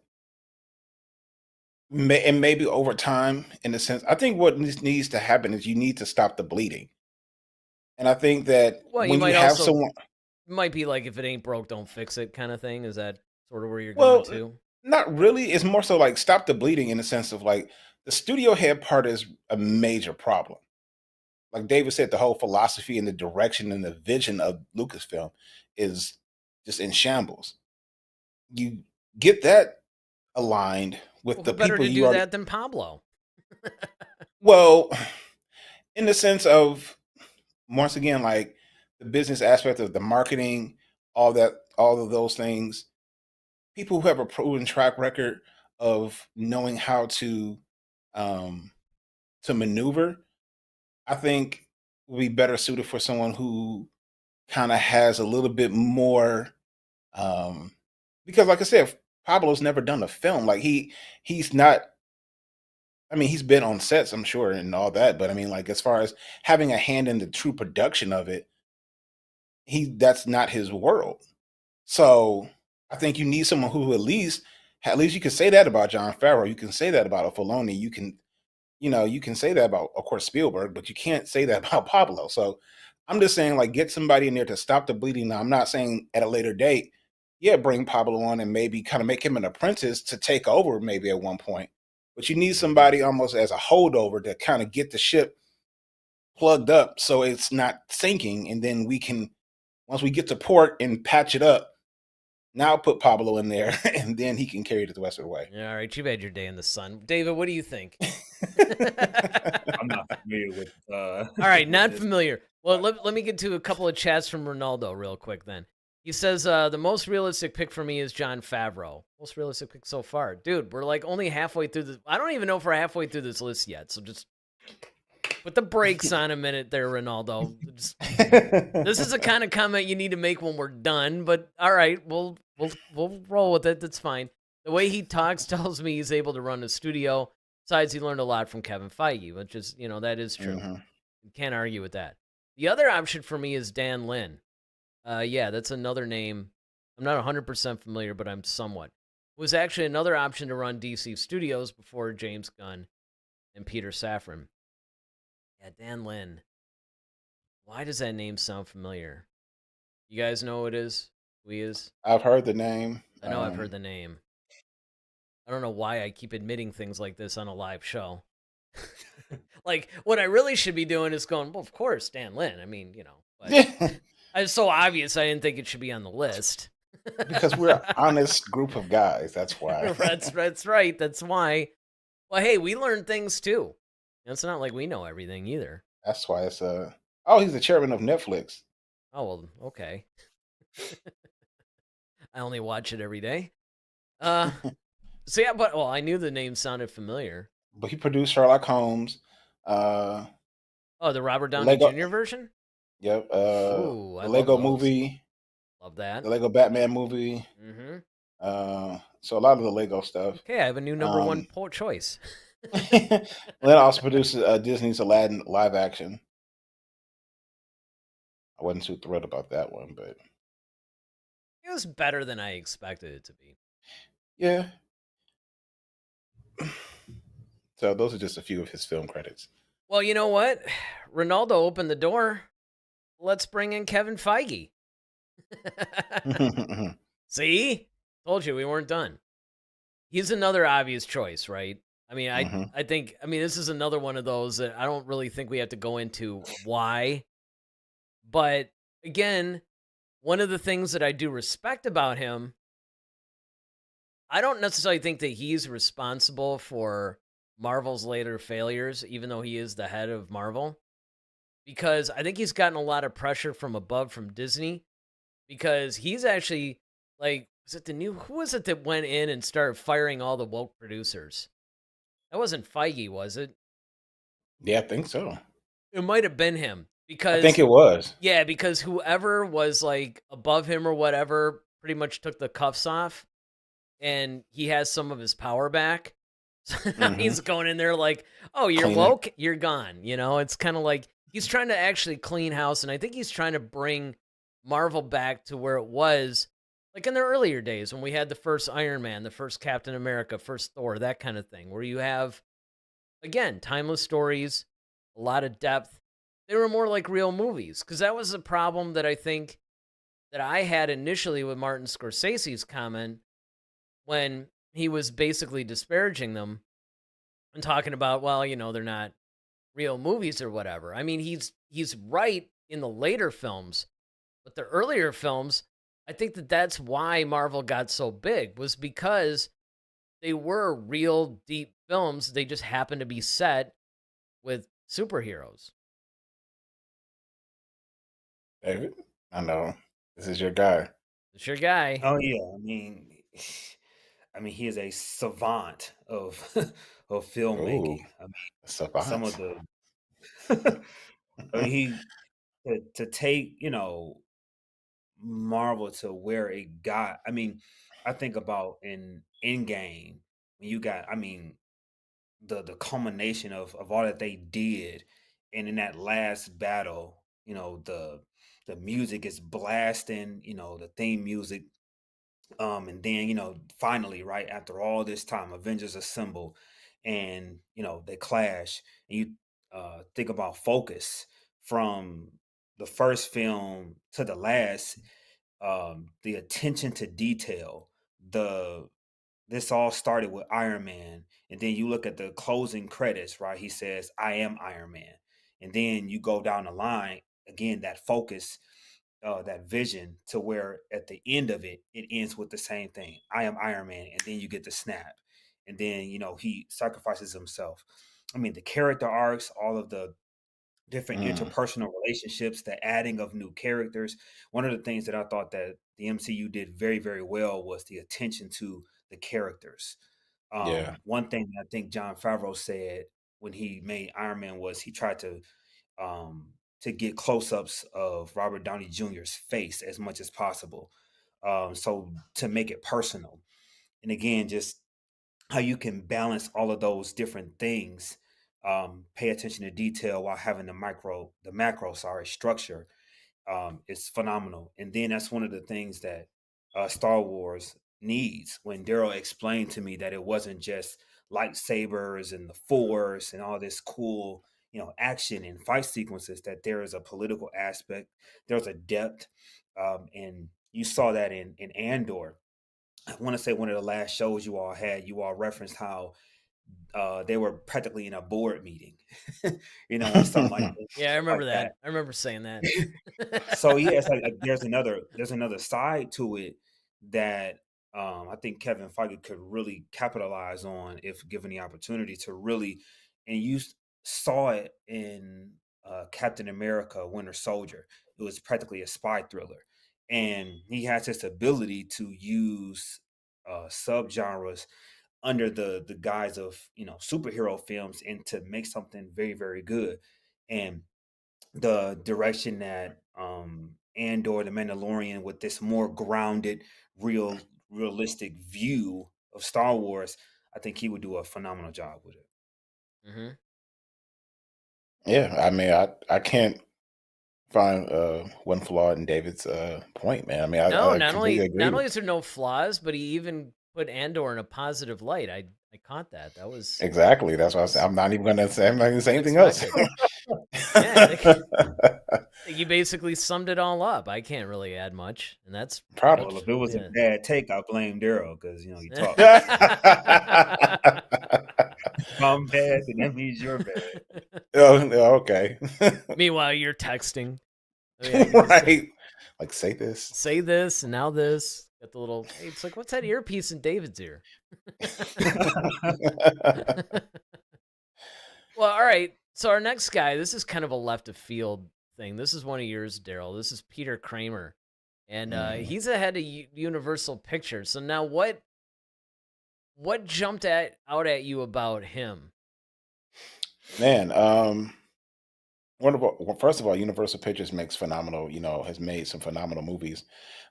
and maybe over time, in a sense, I think what needs to happen is you need to stop the bleeding. And I think that Well, you when you might have also someone, might be like if it ain't broke, don't fix it kind of thing. Is that sort of where you're going well, to? not really. It's more so like stop the bleeding in the sense of like the studio head part is a major problem. Like David said, the whole philosophy and the direction and the vision of Lucasfilm is just in shambles. You get that aligned with Well, the who better people to you do already that than Pablo? well, in the sense of once again, like the business aspect of the marketing, all of those things, people who have a proven track record of knowing how um, to maneuver, I think will be better suited for someone who kind of has a little bit more. Um, because, like I said, Pablo's never done a film. Like he's not I mean, he's been on sets, I'm sure, and all that. But I mean, like as far as having a hand in the true production of it, that's not his world. So I think you need someone who at least you can say that about John Favreau. You can say that about a Filoni. You can say that about, of course, Spielberg, but you can't say that about Pablo. So I'm just saying, like, get somebody in there to stop the bleeding. Now, I'm not saying at a later date, yeah, bring Pablo on and maybe kind of make him an apprentice to take over maybe at one point. But you need Mhm. somebody almost as a holdover to kind of get the ship plugged up so it's not sinking. And then once we get to port and patch it up, now put Pablo in there and then he can carry it the rest of the way. All right, you've had your day in the sun. David, what do you think? I'm not familiar with All right, with not this. familiar. Well, let me get to a couple of chats from Ronaldo real quick then. He says, the most realistic pick for me is John Favreau. Most realistic pick so far. Dude, we're like only halfway through this. I don't even know if we're halfway through this list yet. So just put the brakes on a minute there, Ronaldo. This is the kind of comment you need to make when we're done. But all right, we'll roll with it. That's fine. The way he talks tells me he's able to run a studio. Besides, he learned a lot from Kevin Feige, which is, that is true. Mhm. You can't argue with that. The other option for me is Dan Lin. Yeah, that's another name. I'm not 100% familiar, but I'm somewhat. Was actually another option to run DC Studios before James Gunn and Peter Safran. Yeah, Dan Lin. Why does that name sound familiar? You guys know who it is? Who he is? I've heard the name. I know I've heard the name. I don't know why I keep admitting things like this on a live show. Like, what I really should be doing is going, well, of course, Dan Lin. I mean, but it's so obvious I didn't think it should be on the list. Because we're an honest group of guys. That's why. That's right. That's why. Well, hey, we learn things too. It's not like we know everything either. That's why it's oh, he's the chairman of Netflix. Oh, well, okay. I only watch it every day. So yeah, but I knew the name sounded familiar. But he produced Sherlock Holmes. Uh Oh, the Robert the Downey Lego Jr. version? Yep. Ooh, I The love Lego those. movie, Love that. the Lego Batman movie. Mm-hmm. So a lot of the Lego stuff. Okay, I have a new number one choice. Then also produced Disney's Aladdin live action. I wasn't too thrilled about that one, but It was better than I expected it to be. yeah. So those are just a few of his film credits. Well, you know what? Ronaldo opened the door. Let's bring in Kevin Feige. See? Told you we weren't done. He's another obvious choice, right? I mean, I think this is another one of those that I don't really think we have to go into why. But again, one of the things that I do respect about him, I don't necessarily think that he's responsible for Marvel's later failures, even though he is the head of Marvel, because I think he's gotten a lot of pressure from above from Disney, because he's actually like, who was it that went in and started firing all the woke producers? That wasn't Feige, was it? Yeah, I think so. It might have been him, I think because it was. yeah, because whoever was like above him or whatever pretty much took the cuffs off, and he has some of his power back. So now he's going in there like, oh, you're Clean it. woke, you're gone. It's kind of like he's trying to actually clean house, and I think he's trying to bring Marvel back to where it was like in the earlier days when we had the first Iron Man, the first Captain America, first Thor, that kind of thing, where you have, again, timeless stories, a lot of depth. They were more like real movies, because that was a problem that I think that I had initially with Martin Scorsese's comment when he was basically disparaging them and talking about, well, they're not real movies or whatever. I mean, he's right in the later films, but the earlier films, I think that that's why Marvel got so big, was because they were real deep films. They just happened to be set with superheroes. David, I know this is your guy. It's your guy. Oh yeah, I mean, he is a savant of of Oh, filmmaking. I mean, some of savant. the, I mean, he to take Marvel to where it got. I mean, I think about in Endgame when you got. I mean, the culmination of all that they did, and in that last battle, the music is blasting, the theme music, and then finally, right after all this time, Avengers assemble, and they clash, and you think about focus from the first film to the last, the attention to detail, the this all started with Iron Man, and then you look at the closing credits, right? He says, "I am Iron Man," and then you go down the line again. That focus, that vision, to where at the end of it, it ends with the same thing: "I am Iron Man," and then you get the snap, and then he sacrifices himself. I mean, the character arcs, all of the different Mm, interpersonal relationships, the adding of new characters. One of the things that I thought that the MCU did very, very well was the attention to the characters. yeah. One thing that I think John Favreau said when he made Iron Man was he tried to get close-ups of Robert Downey Jr.'s face as much as possible, so to make it personal. And again, just how you can balance all of those different things, pay attention to detail while having the macro, sorry, structure, is phenomenal. And then that's one of the things that Star Wars needs. When Daryl explained to me that it wasn't just lightsabers and the Force and all this cool, action and fight sequences, that there is a political aspect, there's a depth, and you saw that in Andor. I want to say one of the last shows you all had, you all referenced how they were practically in a board meeting, or something like Yeah, I remember like that. that. I remember saying that. So yeah, it's like there's another side to it that I think Kevin Feige could really capitalize on if given the opportunity to really, and saw it in Captain America: Winter Soldier. It was practically a spy thriller, and he has this ability to use subgenres under the guise of superhero films, and to make something very, very good. And the direction that Andor the Mandalorian, with this more grounded, realistic view of Star Wars, I think he would do a phenomenal job with it. Hmm. Yeah, I mean, I can't find one flaw in David's point, man. I mean, No, I completely agree not with only is there no flaws, but he even put Andor in a positive light. I caught that. exactly. That's why I said Was I'm not even gonna say I'm not gonna say anything else. unexpected. Yeah, I think you basically summed it all up. I can't really add much, and that's Proud Well, of. if it was a yeah. bad take, I blame Daryl, because you talk. If I'm bad, then that means you're bad. Oh, okay. Meanwhile, you're texting. Oh yeah, I can just Right. Like say this. say this and now this. Got the little. Hey, it's like, what's that earpiece in David's ear? Well, all right. So our next guy, this is kind of a left of field thing. This is one of yours, Daryl. This is Peter Kramer, and Mhm. he's ahead of Universal Pictures. So now, what jumped out at you about him? Man, well, first of all, Universal Pictures makes phenomenal, has made some phenomenal movies,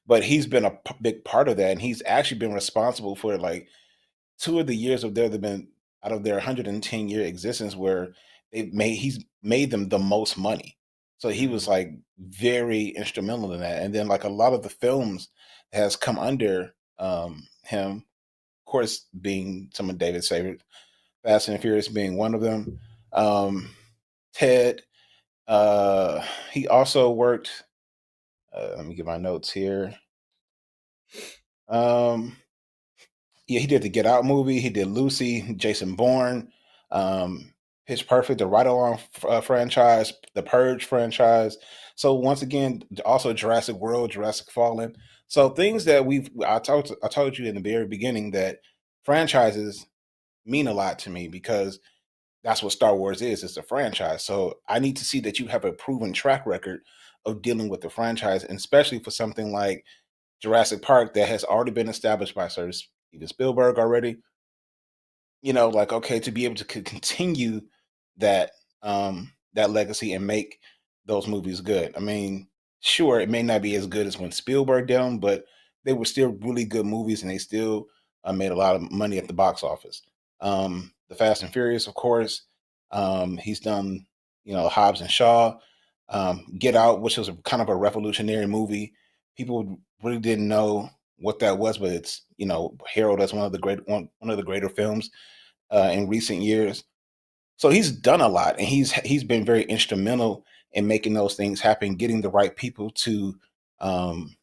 but he's been a big part of that, and he's actually been responsible for like two of the years of they've been out of their 110-year existence where he's made them the most money. So he was Mhm. like very instrumental in that. And then like a lot of the films has come under him, of course, being some of David's favorite, Fast and Furious being one of them. Um, Ted, he also worked. Let me get my notes here. Um, Yeah, he did the Get Out movie. He did Lucy, Jason Bourne, um, Pitch Perfect, the Ride Along franchise, the Purge franchise. So once again, also Jurassic World, Jurassic Fallen. So things that I told you in the very beginning that franchises mean a lot to me because that's what Star Wars is. It's a franchise. So I need to see that you have a proven track record of dealing with the franchise, and especially for something like Jurassic Park that has already been established by Sir Steven Spielberg already. Like okay, to be able to continue that that legacy and make those movies good. I mean, sure, it may not be as good as when Spielberg did them, but they were still really good movies, and they still made a lot of money at the box office. the Fast and Furious, of course. He's done, Hobbs and Shaw, Get Out, which was kind of a revolutionary movie. People really didn't know what that was, but it's heralded as one of the greater films in recent years. So he's done a lot, and he's been very instrumental in making those things happen, getting the right people um,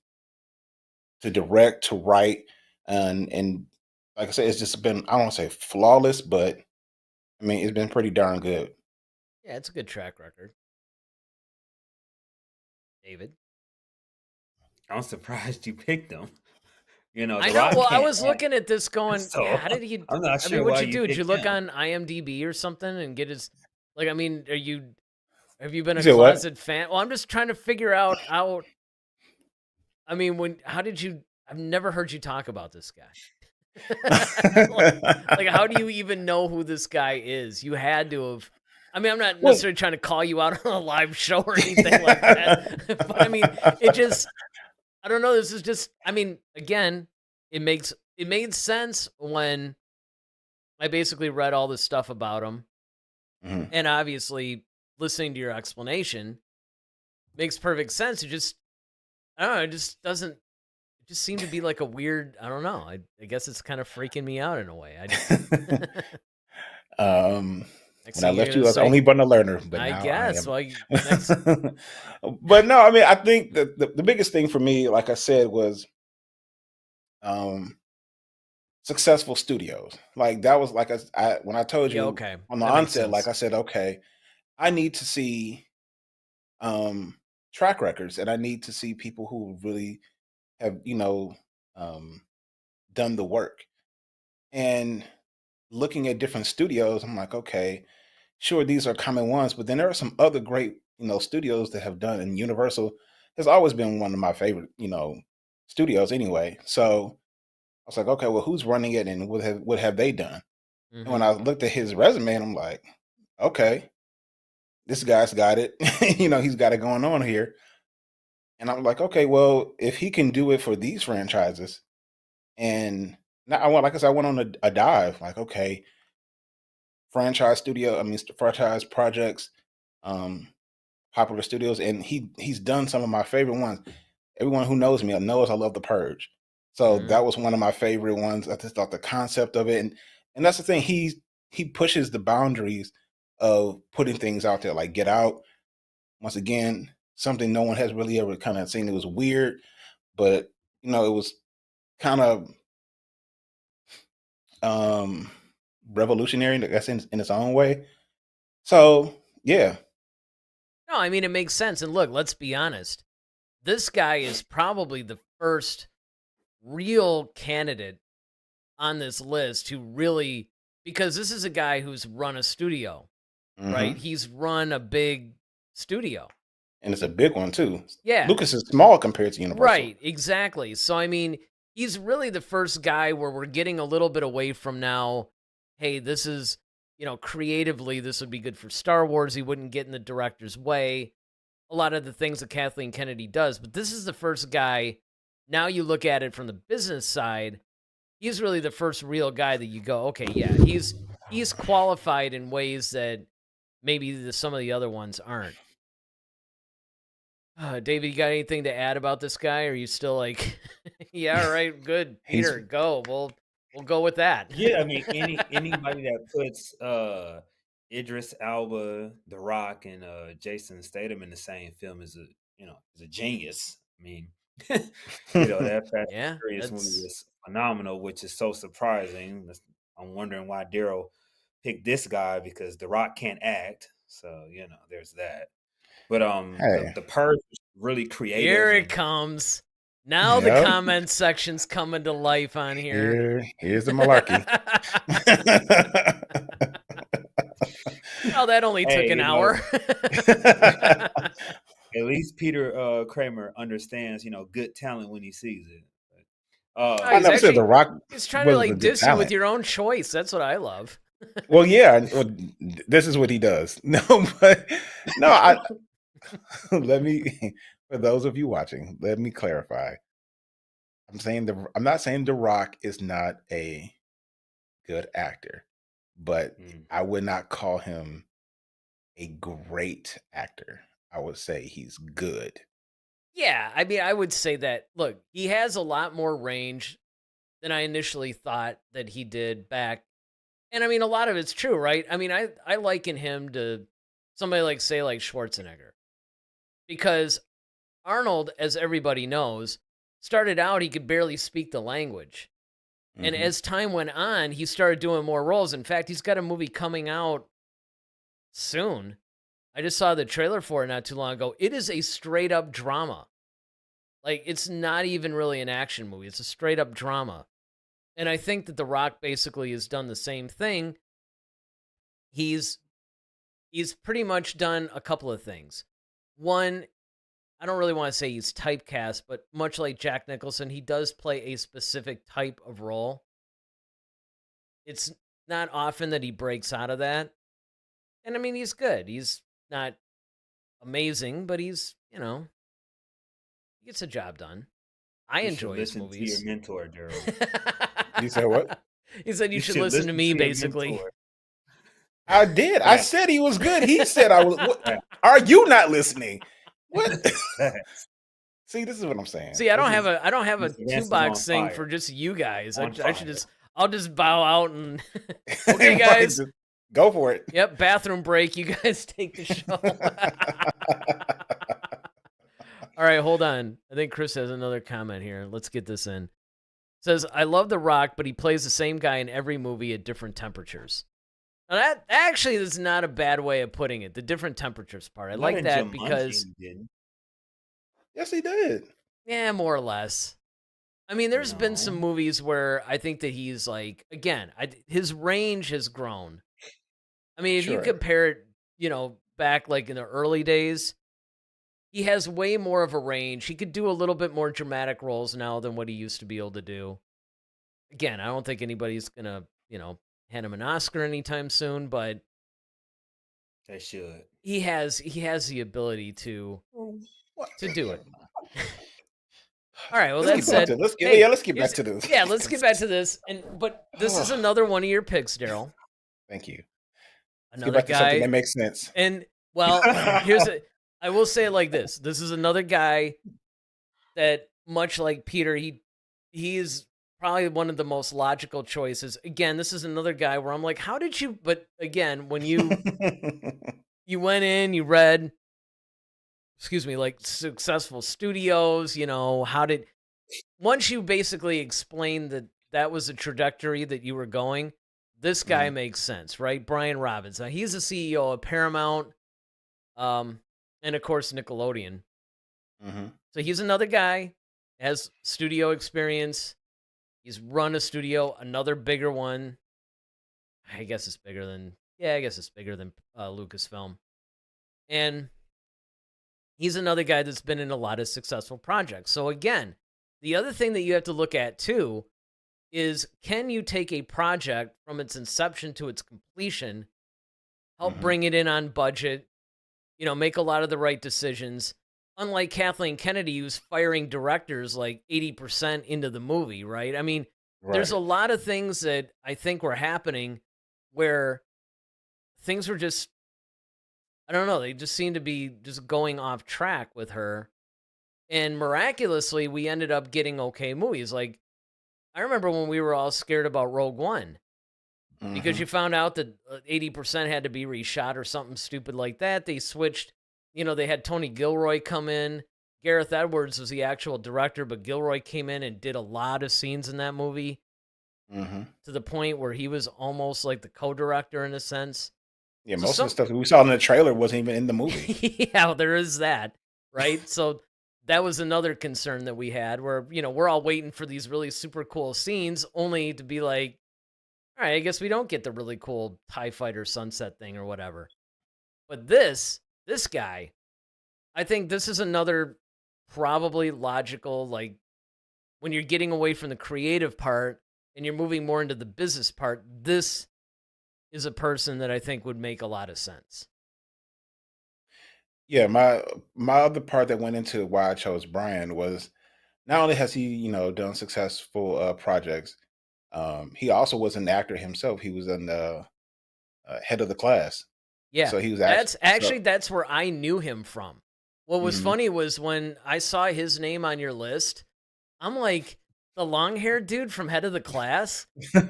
to direct, to write, and like I said, it's just been, I don't want to say flawless, but I mean it's been pretty darn good. Yeah, it's a good track record. David. I'm surprised you picked him. I The know. Rock Well, I can't was act, looking at this going, so yeah, how did he? I'm not I mean, sure what'd why you you do? Did you picked look him. on IMDb or something and get his? Like, I mean, have you been You a said what? closet fan? Well, I'm just trying to figure out how. I mean, how did you? I've never heard you talk about this guy. like, how do you even know who this guy is? You had to have. I mean, I'm not Well, necessarily trying to call you out on a live show or anything like that, but I mean, I don't know. This is just. I mean, again, it made sense when I basically read all this stuff about him, Mhm. and obviously listening to your explanation makes perfect sense. I don't know. It just doesn't. It just seemed to be like a weird. I don't know. I guess it's kind of freaking me out in a way. um, Next when I thing you're left you, gonna I was say, only born a learner, but I now I guess. am. Well, next. But no, I mean, I think the biggest thing for me, like I said, was um, successful studios. Like that was like when I told Yeah. you Okay. on the That makes onset, like sense. I said, okay, I need to see um, track records, and I need to see people who really have um, done the work. And looking at different studios, I'm like, okay, sure, these are common ones, but then there are some other great, studios that have done, and Universal has always been one of my favorite, studios anyway. So I was like, okay, well, who's running it, and what have they done? And when Hmm. I looked at his resume, and I'm like, okay, this guy's got it. He's got it going on here. And I'm like, okay, well, if he can do it for these franchises, and now like I said, I went on a dive. Like, okay, franchise projects, um, popular studios, and he's done some of my favorite ones. Everyone who knows me knows I love The Purge, so Hmm. that was one of my favorite ones. I just thought the concept of it, and that's the thing. He pushes the boundaries of putting things out there, like Get Out. Once again, something no one has really ever kind of seen. It was weird, but it was kind of um revolutionary, I guess, in its own way. So yeah. No, I mean it makes sense. And look, let's be honest. This guy is probably the first real candidate on this list who really, because this is a guy who's run a studio, right? Hmm. He's run a big studio. And it's a big one too. Yeah, Lucas is small compared to Universal. right, exactly. So I mean, he's really the first guy where we're getting a little bit away from now, hey, this is, creatively this would be good for Star Wars. He wouldn't get in the director's way. A lot of the things that Kathleen Kennedy does, but this is the first guy. Now you look at it from the business side, he's really the first real guy that you go, okay, yeah, he's qualified in ways that maybe some of the other ones aren't. David, you got anything to add about this guy? Or are you still like, yeah, all right, good, He's Peter, go. We'll go with that. Yeah, I mean anybody that puts Idris Elba, The Rock, and Jason Statham in the same film is a genius. I mean, that Fast and Yeah, Furious movie that's was phenomenal, which is so surprising. I'm wondering why Daryl picked this guy because The Rock can't act. So, there's that. But hey, the Purge was really creative here it and comes. Now the yep. comment section's coming to life on here. Here's the malarkey. Oh, that only took hey, an hour. at least Peter Kramer understands, good talent when he sees it. Oh, I never said The Rock he's trying to was a like good diss you with talent. your own choice. That's what I love. Well, yeah, this is what he does. No, but no, let me, for those of you watching, let me clarify. I'm not saying The Rock is not a good actor. but Mm. I would not call him a great actor. I would say he's good. Yeah, I mean, I would say that. Look, he has a lot more range than I initially thought that he did back. And I mean, a lot of it's true, right? I mean, I liken him to somebody like, say, like Schwarzenegger, because Arnold, as everybody knows, started out he could barely speak the language. And Hmm. as time went on, he started doing more roles. In fact, he's got a movie coming out soon. I just saw the trailer for it not too long ago. It is a straight up drama. Like, it's not even really an action movie, it's a straight up drama. And I think that The Rock basically has done the same thing. He's pretty much done a couple of things. One, I don't really want to say he's typecast, but much like Jack Nicholson, he does play a specific type of role. It's not often that he breaks out of that. And I mean, he's good. He's not amazing, but he's, he gets the job done. I You should enjoy his listen to your movies. mentor, Daryl. You said what? He said you You should should listen to listen me, to your basically. mentor. I did. I Facts. said he was good. He said I was. What? Facts. Are you not listening? What? Facts. See, this is what I'm saying. See, I don't This have a Mr. Vance is 2-box on thing fire. for just you guys. On I should fire. I'll just bow out and is okay, Right, guys. just go for it. Yep, bathroom break. You guys take the show. All right, hold on. I think Chris has another comment here. Let's get this in. Says, I love The Rock, but he plays the same guy in every movie at different temperatures. Now that actually is not a bad way of putting it. The different temperatures part. I Not like in that Jumanji, because, he didn't. Yes, he did. yeah, more or less. I mean, there's been some No. movies where I think that he's like, again, his range has grown. I mean, if you Sure. compare it, back like in the early days, he has way more of a range. He could do a little bit more dramatic roles now than what he used to be able to do. Again, I don't think anybody's gonna, hand him an Oscar anytime soon, but They should. he has the ability to What? do it. All right, well, Let's that get back said, to let's get hey, yeah, let's get back here's- to this. yeah, let's get back to this. But this is another one of your picks, Daryl. Thank you. Let's Another get back to something guy, that makes sense. and well, I will say it like this: this is another guy that, much like Peter, he is probably one of the most logical choices. Again, this is another guy where I'm like, how did you? But again, when you went in, you read, like successful studios, once you basically explained that was a trajectory that you were going, this guy makes sense, right? Brian Robbins. Now, he's the CEO of Paramount, and of course Nickelodeon. Mhm. So he's another guy, has studio experience. He's run a studio, another bigger one. I guess it's bigger than Lucasfilm. And he's another guy that's been in a lot of successful projects. So again, the other thing that you have to look at too is, can you take a project from its inception to its completion, help bring it in on budget, make a lot of the right decisions? Unlike Kathleen Kennedy, who's firing directors like 80% into the movie, right? I mean, there's a lot of things that I think were happening where things were just, I don't know, they just seemed to be just going off track with her. And miraculously, we ended up getting okay movies. Like, I remember when we were all scared about Rogue One because you found out that 80% had to be reshot or something stupid like that. They switched, they had Tony Gilroy come in. Gareth Edwards was the actual director, but Gilroy came in and did a lot of scenes in that movie to the point where he was almost like the co-director in a sense. Yeah, So most of the stuff we saw in the trailer wasn't even in the movie. Yeah, there is that, right? So that was another concern that we had where, we're all waiting for these really super cool scenes only to be like, all right, I guess we don't get the really cool TIE fighter sunset thing or whatever. But this guy, I think this is another probably logical, like, when you're getting away from the creative part and you're moving more into the business part, this is a person that I think would make a lot of sense. Yeah, my other part that went into why I chose Brian was not only has he, done successful projects, he also was an actor himself. He was in head of the class. Yeah, So he was that's where I knew him from. What was Mhm. funny was when I saw his name on your list, I'm like, the long-haired dude from Head of the Class? And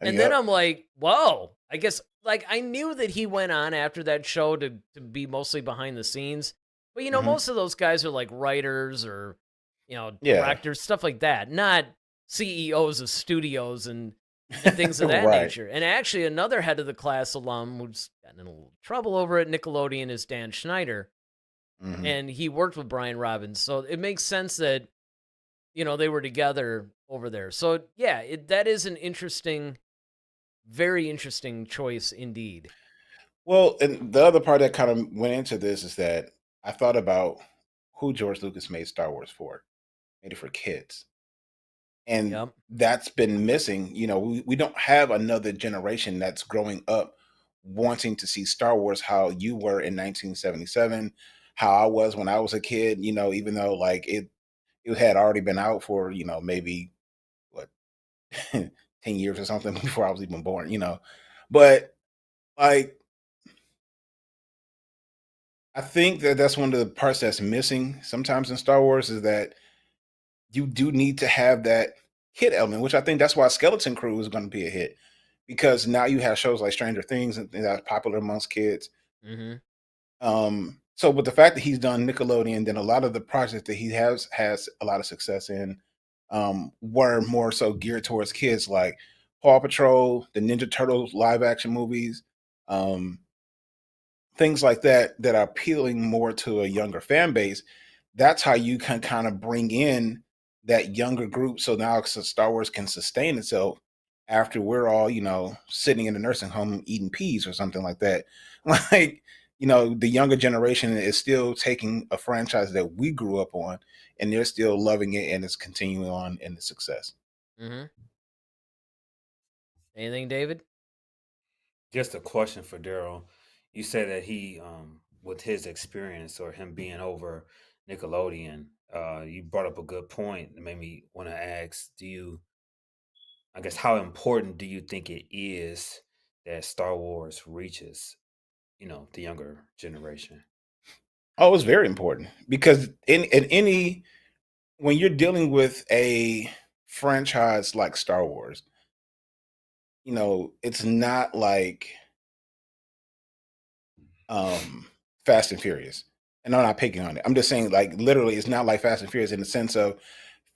then Yep. I'm like, whoa. I guess like I knew that he went on after that show to be mostly behind the scenes. But Mhm. most of those guys are like writers or Yeah. directors, stuff like that, not CEOs of studios and things of that Right. nature. And actually another Head of the Class alum who's gotten in a little trouble over at Nickelodeon is Dan Schneider. Mhm. And he worked with Brian Robbins. So it makes sense that, they were together over there. So yeah, that is an interesting, very interesting choice indeed. Well, and the other part that kind of went into this is that I thought about who George Lucas made Star Wars for. Made it for kids. And Yep. that's been missing. We don't have another generation that's growing up wanting to see Star Wars how you were in 1977, how I was when I was a kid, even though like it had already been out for, maybe what 10 years or something before I was even born. But like I think that that's one of the parts that's missing sometimes in Star Wars is that you do need to have that hit element, which I think that's why Skeleton Crew is going to be a hit because now you have shows like Stranger Things and that's popular amongst kids. Mm-hmm. So with the fact that he's done Nickelodeon, then a lot of the projects that he has a lot of success in were more so geared towards kids, like Paw Patrol, the Ninja Turtles live action movies. Um, Things like that are appealing more to a younger fan base. That's how you can kind of bring in that younger group. So now Star Wars can sustain itself after we're all, sitting in a nursing home eating peas or something like that. Like, the younger generation is still taking a franchise that we grew up on and they're still loving it and it's continuing on in the success. Mm-hmm. Anything, David? Just a question for Daryl. You said that he, with his experience or him being over Nickelodeon, you brought up a good point that made me want to ask, I guess, how important do you think it is that Star Wars reaches, the younger generation? Oh, it's very important because in any when you're dealing with a franchise like Star Wars, it's not like um Fast and Furious. And I'm not picking on it. I'm just saying like literally it's not like Fast and Furious in the sense of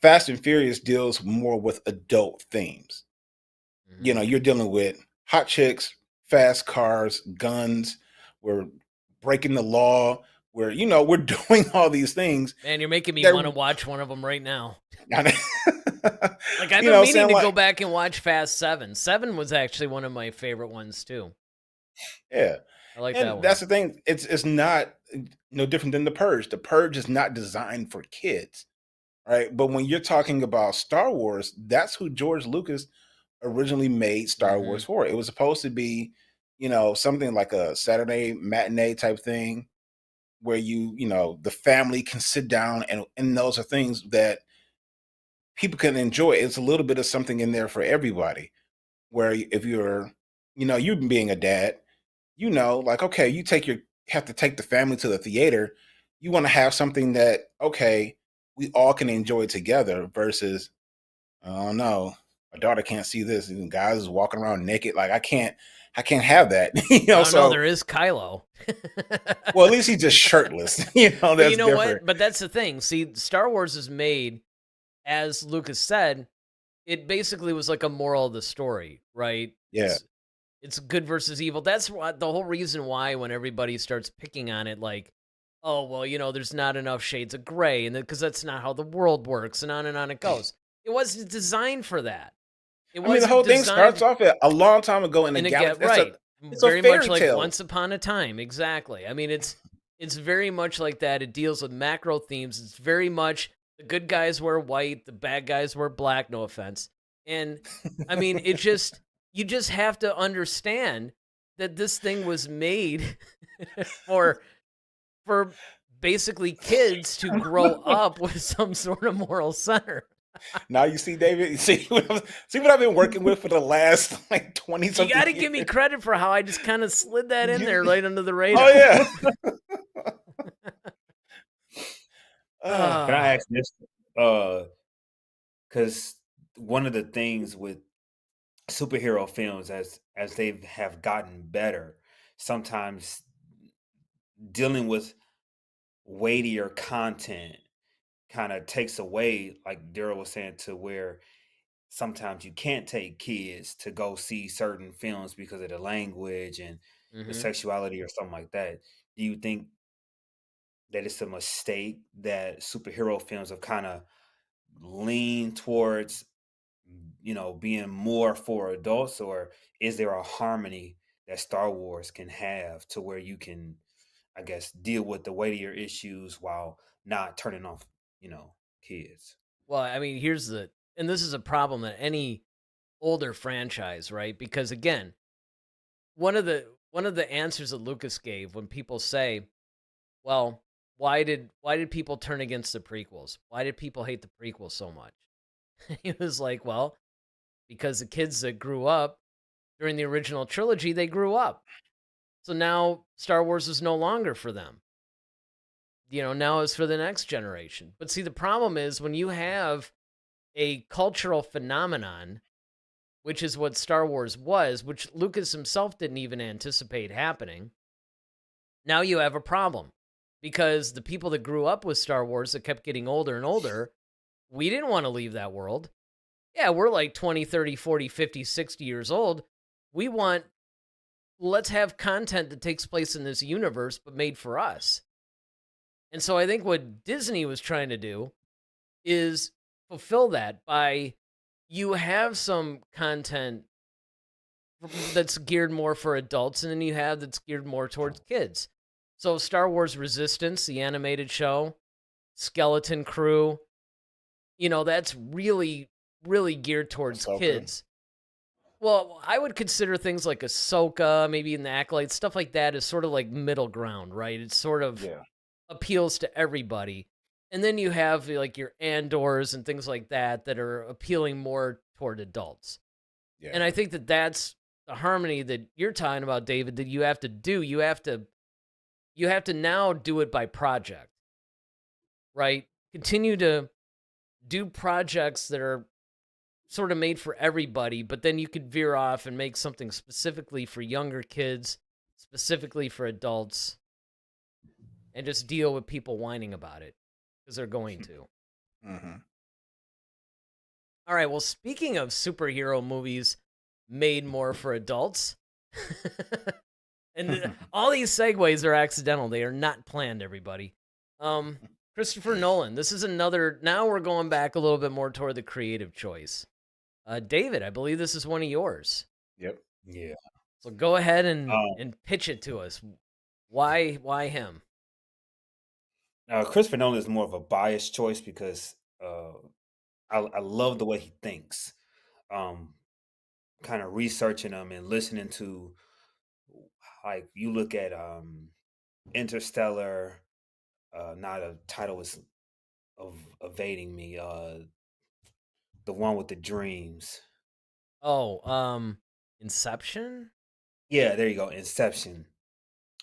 Fast and Furious deals more with adult themes. Mm-hmm. You're dealing with hot chicks, fast cars, guns, we're breaking the law, we're doing all these things Man, you're making me that want to watch one of them right now. Like I've you been know meaning saying to go like back and watch Fast 7. 7 was actually one of my favorite ones too. yeah. I like that And one. that's the thing. It's not no different than the Purge. The Purge is not designed for kids, right? But when you're talking about Star Wars, that's who George Lucas originally made Star Mm-hmm. Wars for. It was supposed to be, something like a Saturday matinee type thing where the family can sit down and those are things that people can enjoy. It's a little bit of something in there for everybody. Where if you're, you being a dad, like okay, have to take the family to the theater. You want to have something that okay, we all can enjoy together versus oh no, my daughter can't see this and guys is walking around naked. Like I can't have that. I don't know. So There is Kylo. well at least he's just shirtless. But you That's know what? different. But that's the thing. See, Star Wars is made, as Lucas said, it basically was like a moral of the story, right? Yeah. It's good versus evil. That's what the whole reason why when everybody starts picking on it, like, oh well, there's not enough shades of gray, and because that's not how the world works, and on it goes. It wasn't designed for that. It I mean the wasn't whole thing starts designed, off at a long time ago in a and it get galaxy. right, It's a very much fairy like tale. Once Upon a Time. Exactly. I mean, it's very much like that. It deals with macro themes. It's very much the good guys wear white, the bad guys wear black. No offense. And I mean, you just have to understand that this thing was made for for basically kids to grow up with some sort of moral center. Now you see, David. You see see what I've been working with for the last like 20 You something got to years. give me credit for how I just kind of slid that in there You- right under the radar. Oh yeah. Can I Ah, ask this? Because one of the things with superhero films, as they have gotten better, sometimes dealing with weightier content kind of takes away, like Daryl was saying, to where sometimes you can't take kids to go see certain films because of the language and the mhm. sexuality or something like that. Do you think that it's a mistake that superhero films have kind of leaned towards, being more for adults, or is there a harmony that Star Wars can have to where you can, I guess, deal with the weightier issues while not turning off, kids? Well, I mean, and this is a problem that any older franchise, right? Because again, one of the answers that Lucas gave when people say, "Well, why did people turn against the prequels? Why did people hate the prequels so much?" He was like, "Well, because the kids that grew up during the original trilogy, they grew up. So now Star Wars is no longer for them. Now it's for the next generation." But see, the problem is when you have a cultural phenomenon, which is what Star Wars was, which Lucas himself didn't even anticipate happening, now you have a problem. Because the people that grew up with Star Wars that kept getting older and older, we didn't want to leave that world. Yeah, we're like 20, 30, 40, 50, 60 years old. We want, let's have content that takes place in this universe, but made for us. And so I think what Disney was trying to do is fulfill that by you have some content that's geared more for adults, and then you have that's geared more towards kids. So Star Wars Resistance, the animated show, Skeleton Crew, that's really, really geared towards Ahsoka. kids. Well, I would consider things like Ahsoka, maybe in the Acolytes, stuff like that is sort of like middle ground, right? It sort of Yeah. appeals to everybody. And then you have like your Andors and things like that are appealing more toward adults. Yeah. And I think that that's the harmony that you're talking about, David, that you have to do. You have to now do it by project, right? Continue to do projects that are sort of made for everybody, but then you could veer off and make something specifically for younger kids, specifically for adults, and just deal with people whining about it because they're going to. Mm-hmm. All right, well, speaking of superhero movies made more for adults, and all these segues are accidental. They are not planned, everybody. Christopher Nolan. This is another. Now we're going back a little bit more toward the creative choice. David, I believe this is one of yours. Yep. Yeah. So go ahead and Um, and pitch it to us. Why him? Christopher Nolan is more of a biased choice because I love the way he thinks. Um, Kind of researching him and listening to, like, you look at Interstellar. Now the title is of evading me. The one with the dreams. Oh, Inception? Yeah, there you go. Inception.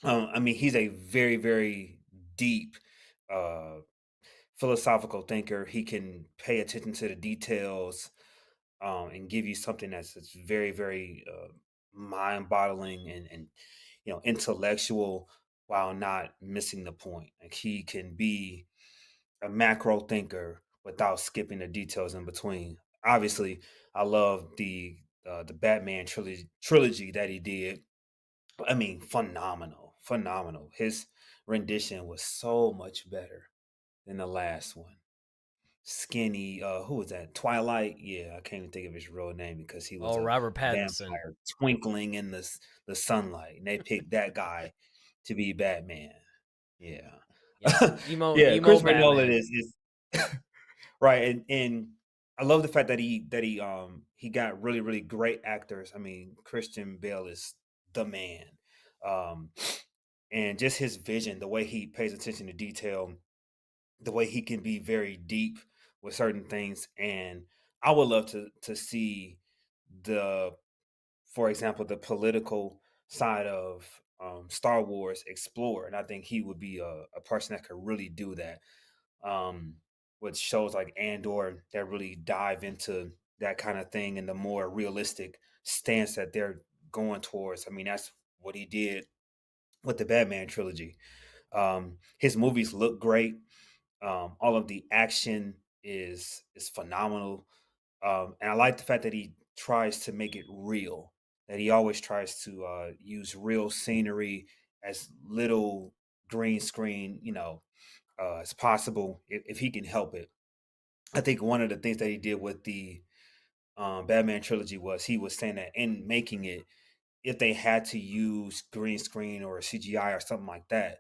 I mean, he's a very, very deep uh, philosophical thinker. He can pay attention to the details and give you something that's very, very mind-boggling and intellectual while not missing the point. Like, he can be a macro thinker without skipping the details in between. Obviously, I love the Batman trilogy that he did. I mean, phenomenal, phenomenal. His rendition was so much better than the last one. Skinny, who was that? Twilight. Yeah, I can't even think of his real name because he was Oh, a Robert Pattinson. vampire twinkling in the sunlight, and they picked that guy to be Batman. Yeah, Yes, emo yeah. emo Christopher Nolan Batman. is right, and I love the fact that he got really, really great actors. I mean, Christian Bale is the man, um, and just his vision, the way he pays attention to detail, the way he can be very deep with certain things, and I would love to see the, for example, the political side of Star Wars explored. And I think he would be a person that could really do that. Um, with shows like Andor that really dive into that kind of thing and the more realistic stance that they're going towards. I mean, that's what he did with the Batman trilogy. His movies look great. All of the action is phenomenal, and I like the fact that he tries to make it real. That he always tries to use real scenery, as little green screen, as possible, if he can help it. I think one of the things that he did with the Batman trilogy was he was saying that in making it, if they had to use green screen or CGI or something like that,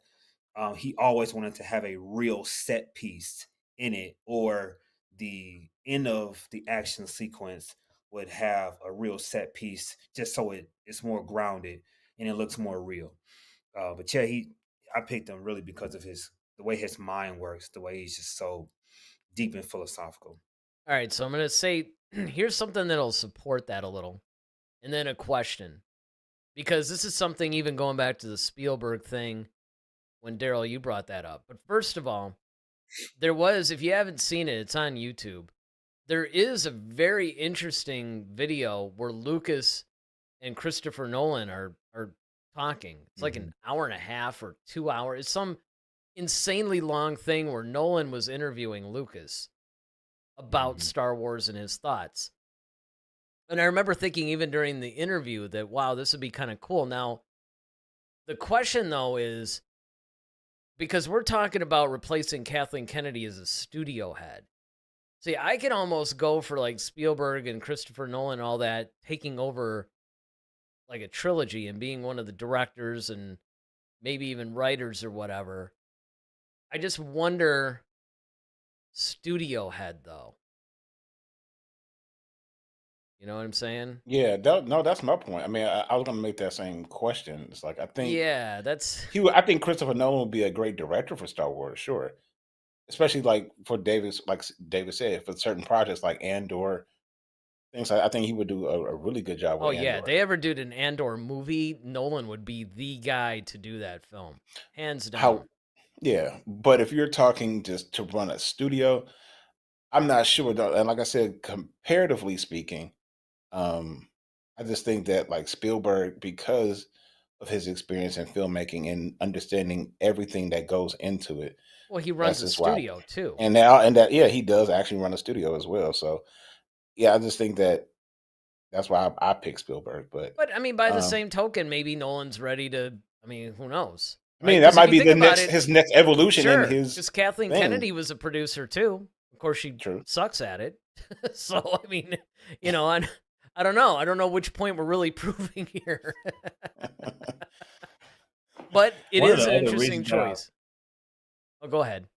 he always wanted to have a real set piece in it, or the end of the action sequence would have a real set piece, just so it's more grounded and it looks more real. But yeah, I picked him really because of the way his mind works, the way he's just so deep and philosophical. All right, so I'm going to say here's something that'll support that a little, and then a question. Because this is something, even going back to the Spielberg thing, when Daryl, you brought that up. But first of all, there was, if you haven't seen it, it's on YouTube. There is a very interesting video where Lucas and Christopher Nolan are talking. It's like Mm-hmm. an hour and a half or 2 hours. It's some insanely long thing where Nolan was interviewing Lucas about Mm-hmm. Star Wars and his thoughts. And I remember thinking, even during the interview, that wow, this would be kind of cool. Now, the question though is, because we're talking about replacing Kathleen Kennedy as a studio head. See, I can almost go for like Spielberg and Christopher Nolan and all that, taking over like a trilogy and being one of the directors and maybe even writers or whatever. I just wonder, studio head though. You know what I'm saying? Yeah, no, that's my point. I mean, I was gonna make that same question. It's like I think Yeah, that's I think Christopher Nolan would be a great director for Star Wars, sure. Especially like for Davis, like David said, for certain projects like Andor, things like I think he would do a really good job oh with yeah. Andor. They ever did an Andor movie, Nolan would be the guy to do that film, hands How down. Yeah, but if you're talking just to run a studio, I'm not sure though. And like I said, comparatively speaking, um, I just think that like Spielberg, because of his experience in filmmaking and understanding everything that goes into it, Well, he runs that's a just why. studio too. And that yeah, he does actually run a studio as well. So yeah, I just think that that's why I picked Spielberg. But But I mean, by the um, same token, maybe Nolan's ready to. I mean, who knows, I right? mean, that Because if might you be think the about next it, his next evolution in sure. his Because Kathleen thing. Kennedy was a producer too. Of course, she True. sucks at it. So I mean, I don't know. I don't know which point we're really proving here. But it One of is the an other interesting reasons that I choice. Oh, go ahead.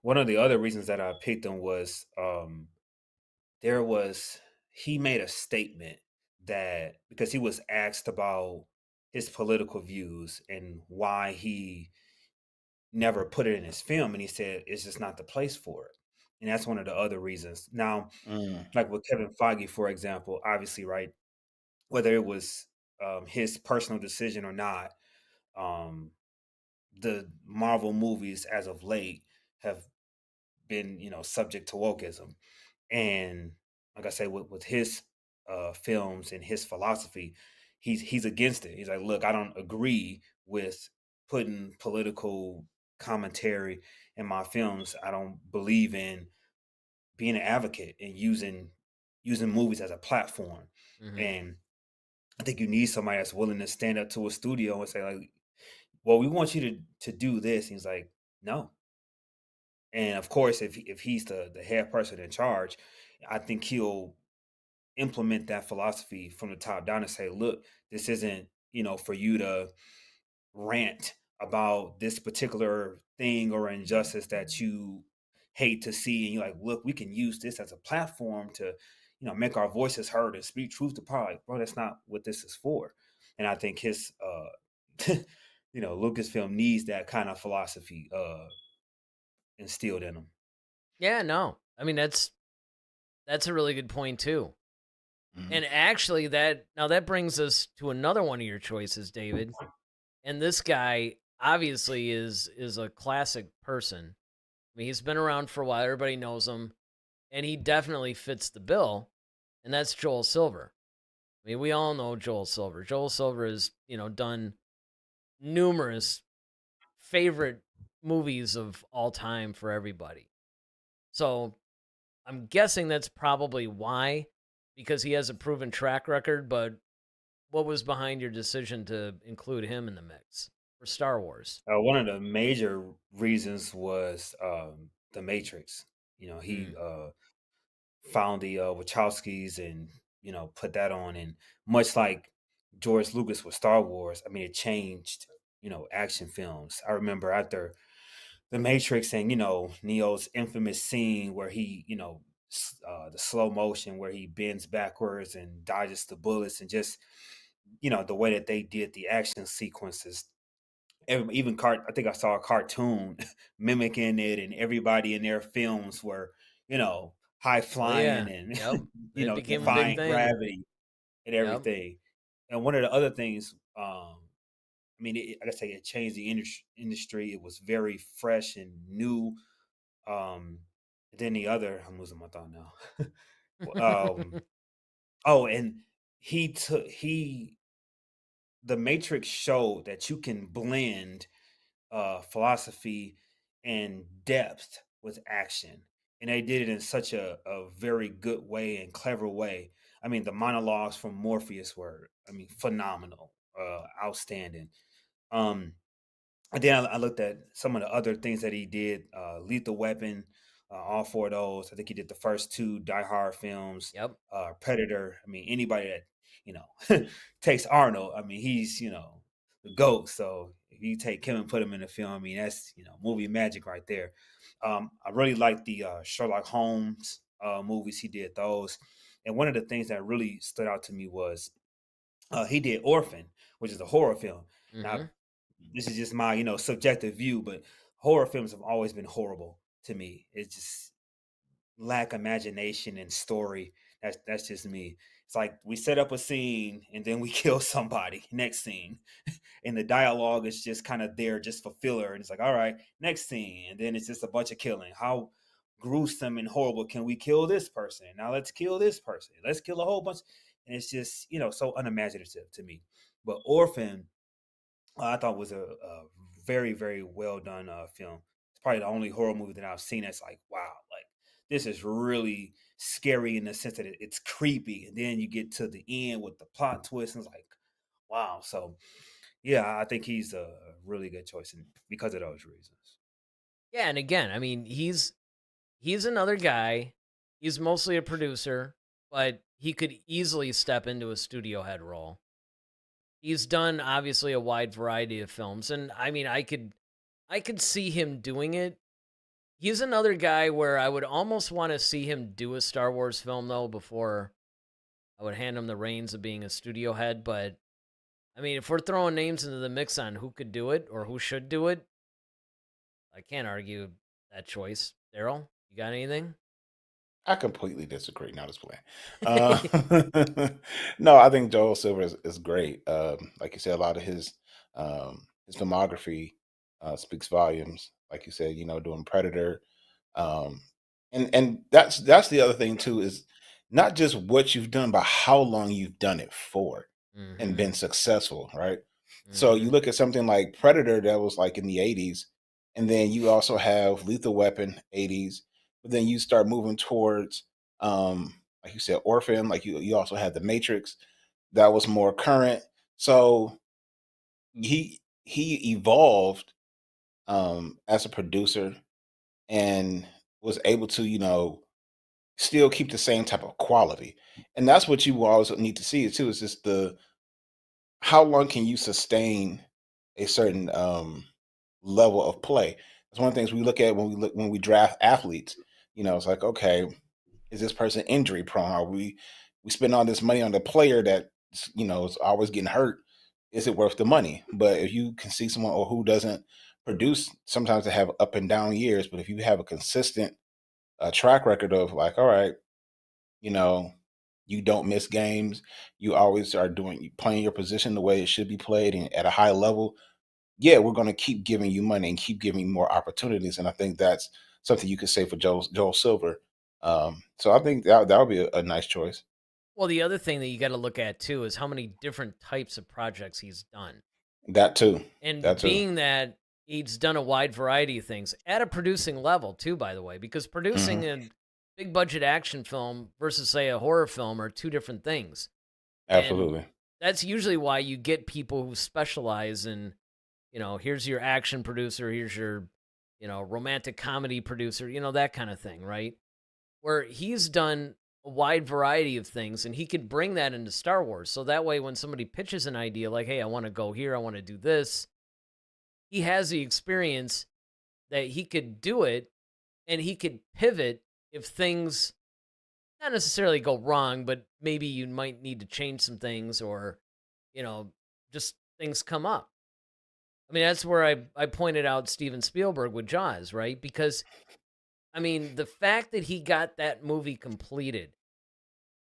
One of the other reasons that I picked him was there was he made a statement that, because he was asked about his political views and why he never put it in his film, and he said it's just not the place for it. And that's one of the other reasons. Now, Mm, like with Kevin Feige, for example, obviously, right, whether it was his personal decision or not, um, the Marvel movies as of late have been, subject to wokeism. And like I say, with his films and his philosophy, he's against it. He's like, look, I don't agree with putting political commentary in my films. I don't believe in being an advocate and using movies as a platform. Hmm. And I think you need somebody that's willing to stand up to a studio and say, like, well, we want you to do this. And he's like, no. And of course, if he's the head person in charge, I think he'll implement that philosophy from the top down and say, look, this isn't, for you to rant about this particular thing or injustice that you hate to see. And you're like, look, we can use this as a platform to, make our voices heard and speak truth to power. Like, bro, that's not what this is for. And I think his, Lucasfilm needs that kind of philosophy instilled in him. Yeah, no. I mean, that's a really good point too. Mhm. And actually, that brings us to another one of your choices, David. And this guy obviously is a classic person. I mean, he's been around for a while. Everybody knows him, and he definitely fits the bill. And that's Joel Silver. I mean, we all know Joel Silver. Joel Silver has, done numerous favorite movies of all time for everybody. So I'm guessing that's probably why, because he has a proven track record. But what was behind your decision to include him in the mix for Star Wars? One of the major reasons was the Matrix. He Mm, found the Wachowskis and put that on, and much like George Lucas with Star Wars, I mean, it changed action films. I remember after the Matrix and Neo's infamous scene where he the slow motion where he bends backwards and dodges the bullets, and just the way that they did the action sequences. Even I think I saw a cartoon mimicking it, and everybody in their films were you know high oh yeah, flying and yep. It became a big defying thing. gravity and Yep. everything. And one of the other things, I mean, like I say, it changed the industry. It was very fresh and new. Um, then the other, I'm losing my thought now. um, oh, and the Matrix showed that you can blend philosophy and depth with action. And they did it in such a very good way and clever way. I mean, the monologues from Morpheus were, I mean, phenomenal, outstanding. Um, and then I looked at some of the other things that he did. Lethal Weapon, all four of those. I think he did the first two Die Hard films. Yep. Predator. I mean, anybody that takes Arnold. I mean, he's the goat. So if you take him and put him in a film, I mean, that's movie magic right there. I really like the Sherlock Holmes movies. He did those, and one of the things that really stood out to me was he did Orphan, which is a horror film. Now, Hmm. this is just my subjective view, but horror films have always been horrible to me. It's just lack imagination and story. That's just me. It's like we set up a scene and then we kill somebody. Next scene, and the dialogue is just kind of there just for filler. And it's like, all right, next scene, and then it's just a bunch of killing. How gruesome and horrible can we kill this person? Now let's kill this person. Let's kill a whole bunch. And it's just so unimaginative to me. But Orphan, I thought was a very very well done film. It's probably the only horror movie that I've seen that's like, wow, like this is really scary in the sense that it's creepy, and then you get to the end with the plot twist, and it's like, wow. So yeah, I think he's a really good choice, and because of those reasons. Yeah, and again, I mean, he's another guy. He's mostly a producer, but he could easily step into a studio head role. He's done obviously a wide variety of films, and I mean, I could see him doing it. He's another guy where I would almost want to see him do a Star Wars film though before I would hand him the reins of being a studio head. But I mean, if we're throwing names into the mix on who could do it or who should do it, I can't argue that choice. Daryl, you got anything? I completely disagree. Now just playing. No, I think Joel Silver is great. Like you said, a lot of his filmography speaks volumes. Like you said, doing Predator, um, and that's the other thing too, is not just what you've done, but how long you've done it for and Mm-hmm. been successful, right? So Mm-hmm. you look at something like Predator that was like in the '80s, and then you also have Lethal Weapon '80s, but then you start moving towards, like you said, Orphan. Like you also had the Matrix that was more current. So he evolved as a producer and was able to still keep the same type of quality. And that's what you always need to see too, is just the how long can you sustain a certain level of play. It's one of the things we look at when we draft athletes. It's like, okay, is this person injury prone? Are we spend all this money on the player that is always getting hurt? Is it worth the money? But if you can see someone or who doesn't produce, sometimes they have up and down years. But if you have a consistent a track record of like, all right, you know, you don't miss games. You always are playing your position the way it should be played and at a high level. Yeah, we're going to keep giving you money and keep giving you more opportunities. And I think that's something you could say for Joel Silver. So I think that would be a nice choice. Well, the other thing that you got to look at too is how many different types of projects he's done. That too. And being that he's done a wide variety of things at a producing level too, by the way, because producing a big budget action film versus say a horror film are two different things. Absolutely. And that's usually why you get people who specialize in, here's your action producer, here's your, romantic comedy producer, that kind of thing, right? Where he's done a wide variety of things and he could bring that into Star Wars. So that way when somebody pitches an idea like, hey, I want to go here, I want to do this, he has the experience that he could do it and he could pivot if things not necessarily go wrong, but maybe you might need to change some things or, just things come up. I mean, that's where I pointed out Steven Spielberg with Jaws, right? Because, I mean, the fact that he got that movie completed.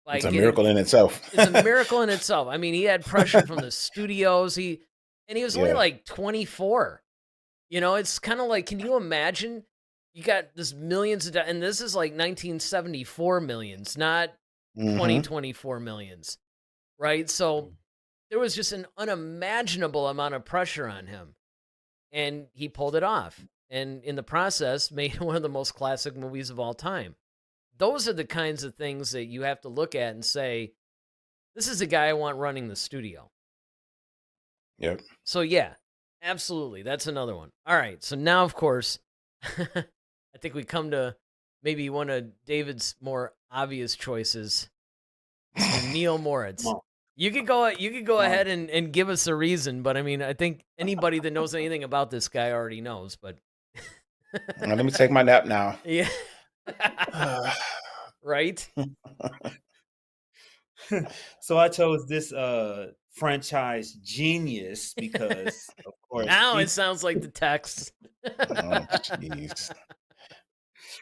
It's a miracle in itself. It's a miracle in itself. I mean, he had pressure from the studios. He was only like 24. It's kind of like, can you imagine? You got this millions of, and this is like 1974 millions, not 2024 millions, right? So there was just an unimaginable amount of pressure on him, and he pulled it off. And in the process, made one of the most classic movies of all time. Those are the kinds of things that you have to look at and say, this is the guy I want running the studio. Yep. So yeah, absolutely. That's another one. All right. So now, of course, I think we come to maybe one of David's more obvious choices, Neil Moritz. You could go ahead and give us a reason, but I mean, I think anybody that knows anything about this guy already knows, but let me take my nap now. Yeah. Right? So I chose this franchise genius because, of course, now it sounds like the text. Oh, jeez.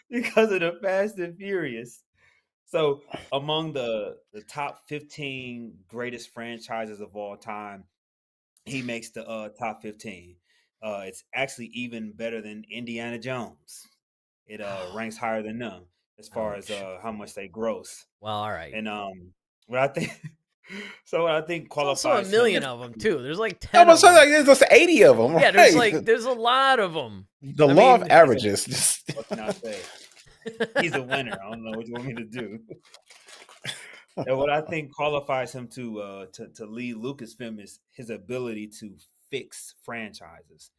Because of the Fast and Furious. So among the top 15 greatest franchises of all time, he makes the top 15. It's actually even better than Indiana Jones. It ranks higher than them as far as how much they gross. Well, all right. And what I think, what I think qualifies. Also a million of them too. There's like 10. Like there's 80 of them. Yeah, right? there's a lot of them. The law of averages. What can I say? He's a winner. I don't know what you want me to do. And what I think qualifies him to lead Lucasfilm is his ability to fix franchises.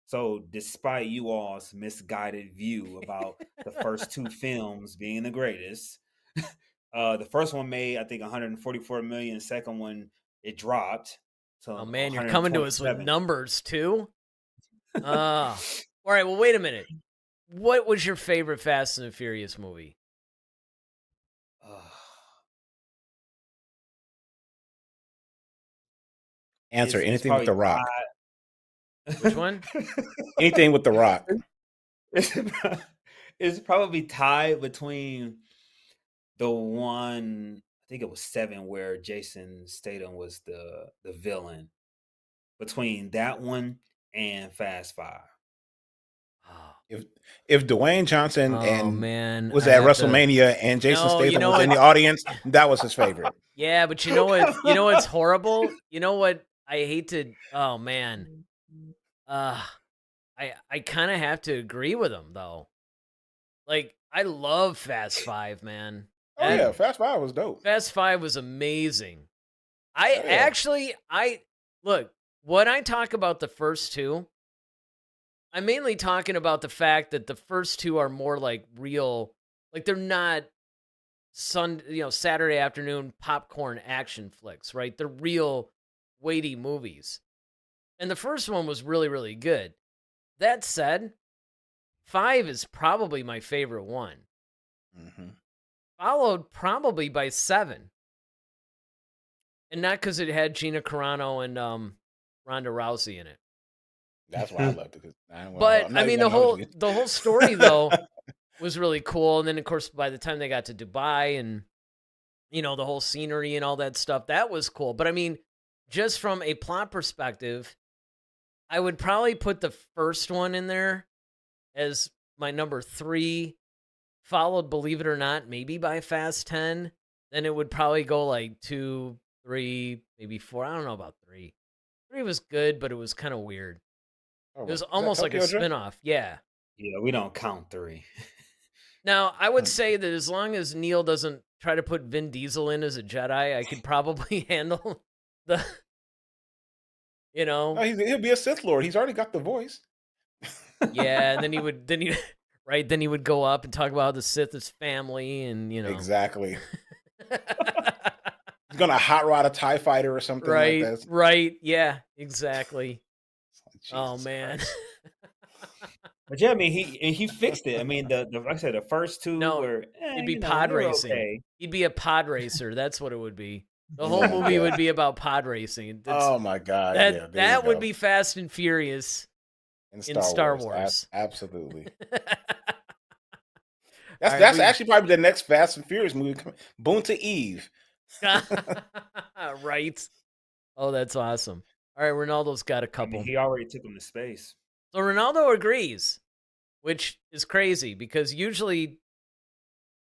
So despite you all's misguided view about the first two films being the greatest, the first one made, I think, 144 million. The second one, it dropped. So oh man, you're coming to us with numbers too? All right, well, wait a minute. What was your favorite Fast and the Furious movie? Answer anything with The Rock. Which one? Anything with The Rock. It's probably tied between the one, I think it was 7, where Jason Statham was the villain. Between that one and Fast 5. If Dwayne Johnson was at WrestleMania and Jason Statham was in the audience, that was his favorite. Yeah, but you know what? You know what's horrible? You know what? I hate to. Oh man, I kind of have to agree with him though. Like I love Fast 5, man. Oh yeah, Fast 5 was dope. Fast 5 was amazing. I look when I talk about the first two. I'm mainly talking about the fact that the first two are more like real, like they're not Saturday afternoon popcorn action flicks, right? They're real weighty movies. And the first one was really, really good. That said, 5 is probably my favorite one. Mm-hmm. Followed probably by 7. And not because it had Gina Carano and Ronda Rousey in it. That's why I loved it. But I mean, the whole story though, was really cool. And then, of course, by the time they got to Dubai and, you know, the whole scenery and all that stuff, that was cool. But I mean, just from a plot perspective, I would probably put the first one in there as my number 3, followed, believe it or not, maybe by Fast 10. Then it would probably go like 2, 3, maybe 4. I don't know about 3. 3 was good, but it was kind of weird. Oh, It was is that almost like a Tokyo Drift? spinoff. Yeah. Yeah, we don't count 3. Now, I would say that as long as Neil doesn't try to put Vin Diesel in as a Jedi, I could probably handle the, you Oh, know, he'll be a Sith Lord. He's already got the voice. yeah. And then right, then he would go up and talk about the Sith as family and, you know. Exactly. He's gonna hot rod a TIE fighter or something like that. Right. Yeah, exactly. Oh, Jesus man. Christ. But yeah, I mean, he fixed it. I mean, the like I said, the first 2 No, were it'd be you know, pod they were racing. okay. He'd be a pod racer. That's what it would be. The whole movie would be about pod racing. Oh my God! That Yeah, there that you would go. be Fast and Furious in in Star Wars. Absolutely. All That's right, actually probably the next Fast and Furious movie. Boonta Eve. right. Oh, that's awesome. All right, Ronaldo's got a I couple. mean, he already took him to space. So Ronaldo agrees, which is crazy because usually,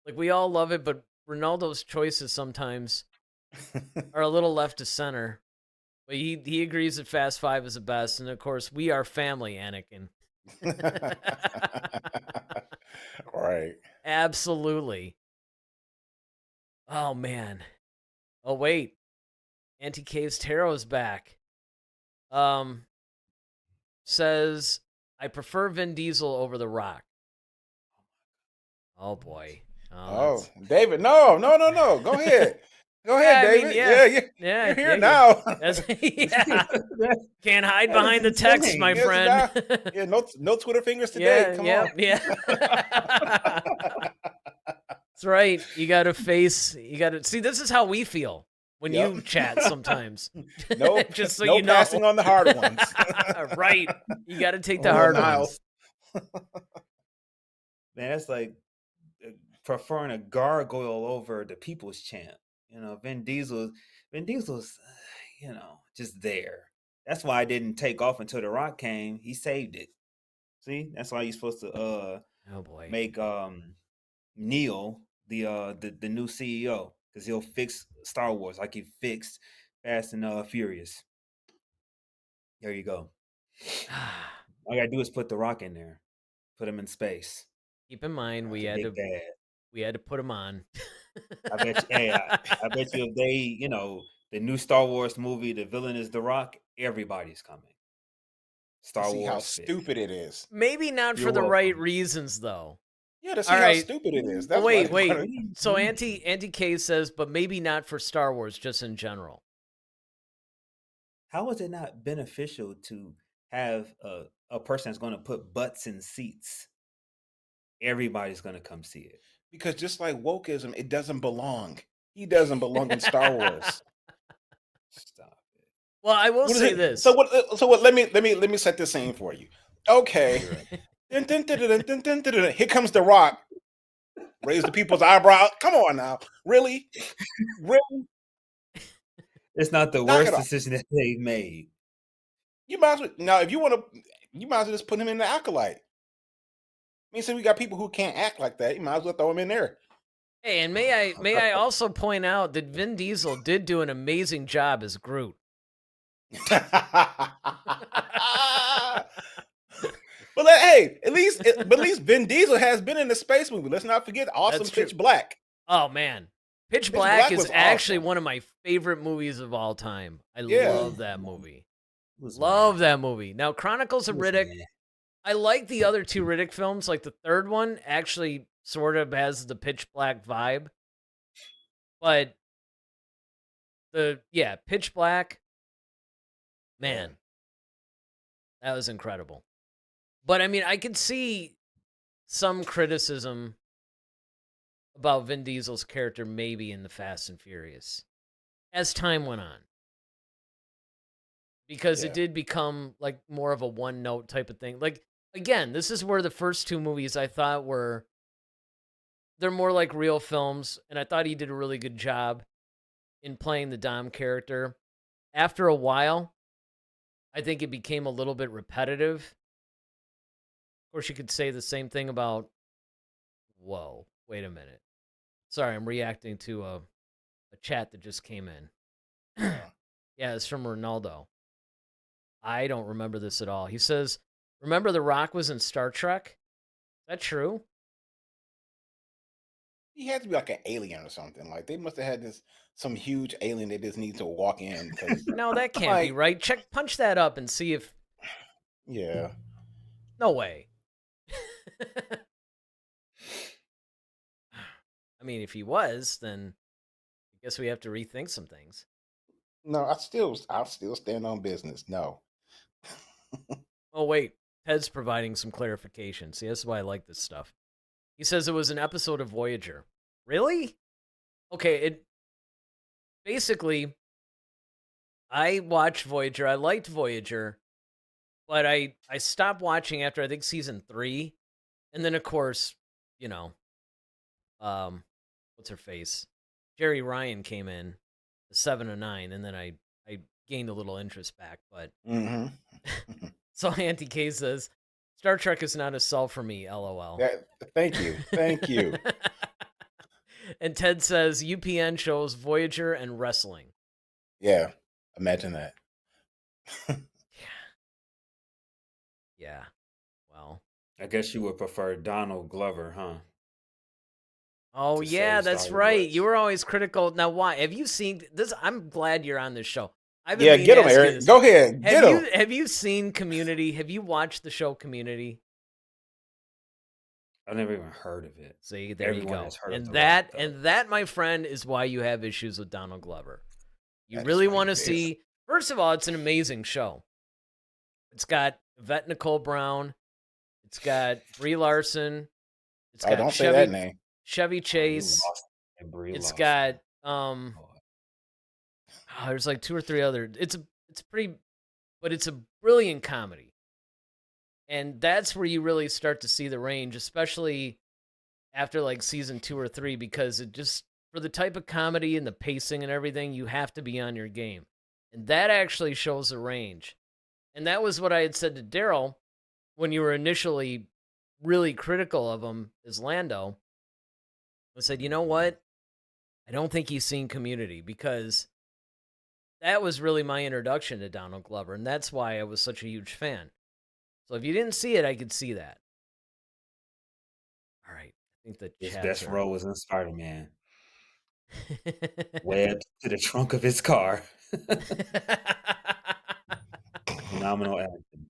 like, we all love it, but Ronaldo's choices sometimes are a little left to center. But he agrees that Fast 5 is the best, and of course, we are family, Anakin. Right. Absolutely. Oh, man. Oh, wait. Anti-Cave's Tarot is back. Says, I prefer Vin Diesel over The Rock. Oh, boy. Oh, David, no. Go ahead. Go ahead, I mean, David. You're here now. Yeah. Can't hide behind the text, my Yes, friend. Yeah, no Twitter fingers today. Come on. Yeah. That's right. You got to see. This is how we feel when you chat sometimes. No, just so no you know. passing on the hard ones. Right. You got to take the hard ones. Man, that's like preferring a gargoyle over the people's champ. You know, Vin Diesel's, you know, just there. That's why I didn't take off until The Rock came. He saved it. See, that's why you're supposed to Oh boy. make Neil the new CEO, because he'll fix Star Wars like he fixed Fast and Furious. There you go. All I gotta do is put The Rock in there, put him in space. Keep in mind we had to put him on. I bet you, hey, I bet you if they, you know, the new Star Wars movie, the villain is The Rock, everybody's coming. Star See Wars. how stupid it is. Maybe not for the right reasons, though. Yeah, to see how stupid it is. That's wait. So Anti K says, but maybe not for Star Wars, just in general. How is it not beneficial to have a person that's going to put butts in seats? Everybody's going to come see it. Because just like wokeism, it doesn't belong. He doesn't belong in Star Wars. Stop it. Well, I will say this. So what? Let me set the scene for you. Okay. Here comes The Rock. Raise the people's eyebrow. Come on now. Really? It's not the worst decision that they've made. You might as well, now if you want to, you might as well just put him in the acolyte. I mean, so we got people who can't act like that. You might as well throw him in there. Hey, and may I also point out that Vin Diesel did do an amazing job as Groot. But hey, at least Vin Diesel has been in a space movie. Let's not forget awesome Pitch Black. Oh man, Pitch Black is actually one of my favorite movies of all time. I love that movie. That movie. Now, Chronicles of Riddick. I like the other 2 Riddick films. Like the third one actually sort of has the Pitch Black vibe. But Pitch Black, man, that was incredible. But I mean, I could see some criticism about Vin Diesel's character maybe in the Fast and Furious as time went on. Because it did become like more of a one-note type of thing. Like, again, this is where the first 2 movies I thought were they're more like real films, and I thought he did a really good job in playing the Dom character. After a while, I think it became a little bit repetitive. Of course, you could say the same thing about... Whoa, wait a minute. Sorry, I'm reacting to a chat that just came in. Yeah, it's from Ronaldo. I don't remember this at all. He says, remember The Rock was in Star Trek? Is that true? He had to be like an alien or something. Like they must have had some huge alien that just needs to walk in. Because No, that can't be right. Punch that up and see if... Yeah. No way. I mean, if he was, then I guess we have to rethink some things. No, I'll still stand on business. No. Oh, wait. Ted's providing some clarification. See, that's why I like this stuff. He says it was an episode of Voyager. Really? Okay, basically, I watched Voyager. I liked Voyager, but I stopped watching after, I think, season 3. And then, of course, what's her face? Jerry Ryan came in, the 7 of 9, and then I gained a little interest back. But So Auntie K says, Star Trek is not a sell for me, LOL. Thank you. Thank you. And Ted says, UPN shows Voyager and wrestling. Yeah, imagine that. Yeah. Well, I guess you would prefer Donald Glover, huh? Oh, yeah, that's right. You were always critical. Now, why? Have you seen this? I'm glad you're on this show. Yeah, get him, Eric. Go ahead. Get him. Have you seen Community? Have you watched the show Community? I've never even heard of it. See, there you go. And that, my friend, is why you have issues with Donald Glover. You really want to see... First of all, it's an amazing show. It's got Yvette Nicole Brown. It's got Brie Larson. It's got don't say that name. Chevy Chase. It's got there's like 2 or 3 other. It's pretty, but it's a brilliant comedy. And that's where you really start to see the range, especially after like season 2 or 3, because it just, for the type of comedy and the pacing and everything, you have to be on your game. And that actually shows the range. And that was what I had said to Daryl when you were initially really critical of him as Lando. I said, you know what? I don't think he's seen Community, because that was really my introduction to Donald Glover, and that's why I was such a huge fan. So if you didn't see it, I could see that. All right. I think the his best role was in Spider-Man. Webbed to the trunk of his car. Phenomenal acting.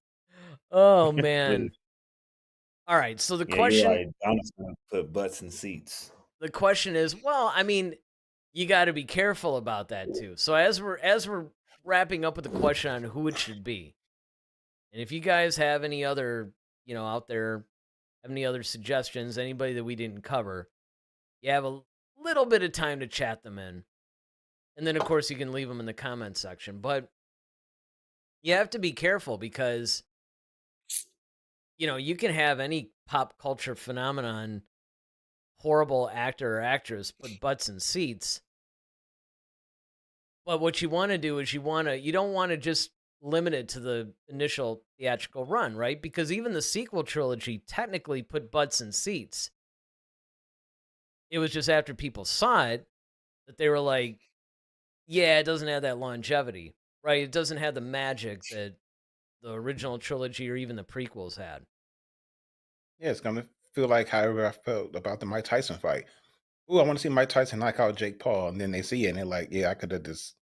Oh, man. All right, so the question... You're right. Donald's going to put butts in seats. The question is, well, I mean, you got to be careful about that, too. So as we're wrapping up with the question on who it should be, and if you guys have any other, out there, have any other suggestions, anybody that we didn't cover, you have a little bit of time to chat them in. And then, of course, you can leave them in the comment section. But you have to be careful, because, you can have any pop culture phenomenon, horrible actor or actress, put butts in seats. But what you want to do is you don't want to just limit it to the initial theatrical run, right? Because even the sequel trilogy technically put butts in seats. It was just after people saw it that they were like, yeah, it doesn't have that longevity, right? It doesn't have the magic that the original trilogy or even the prequels had. Yeah, it's going to feel like however I felt about the Mike Tyson fight. Ooh, I want to see Mike Tyson knock out Jake Paul. And then they see it and they're like, yeah, I could have just...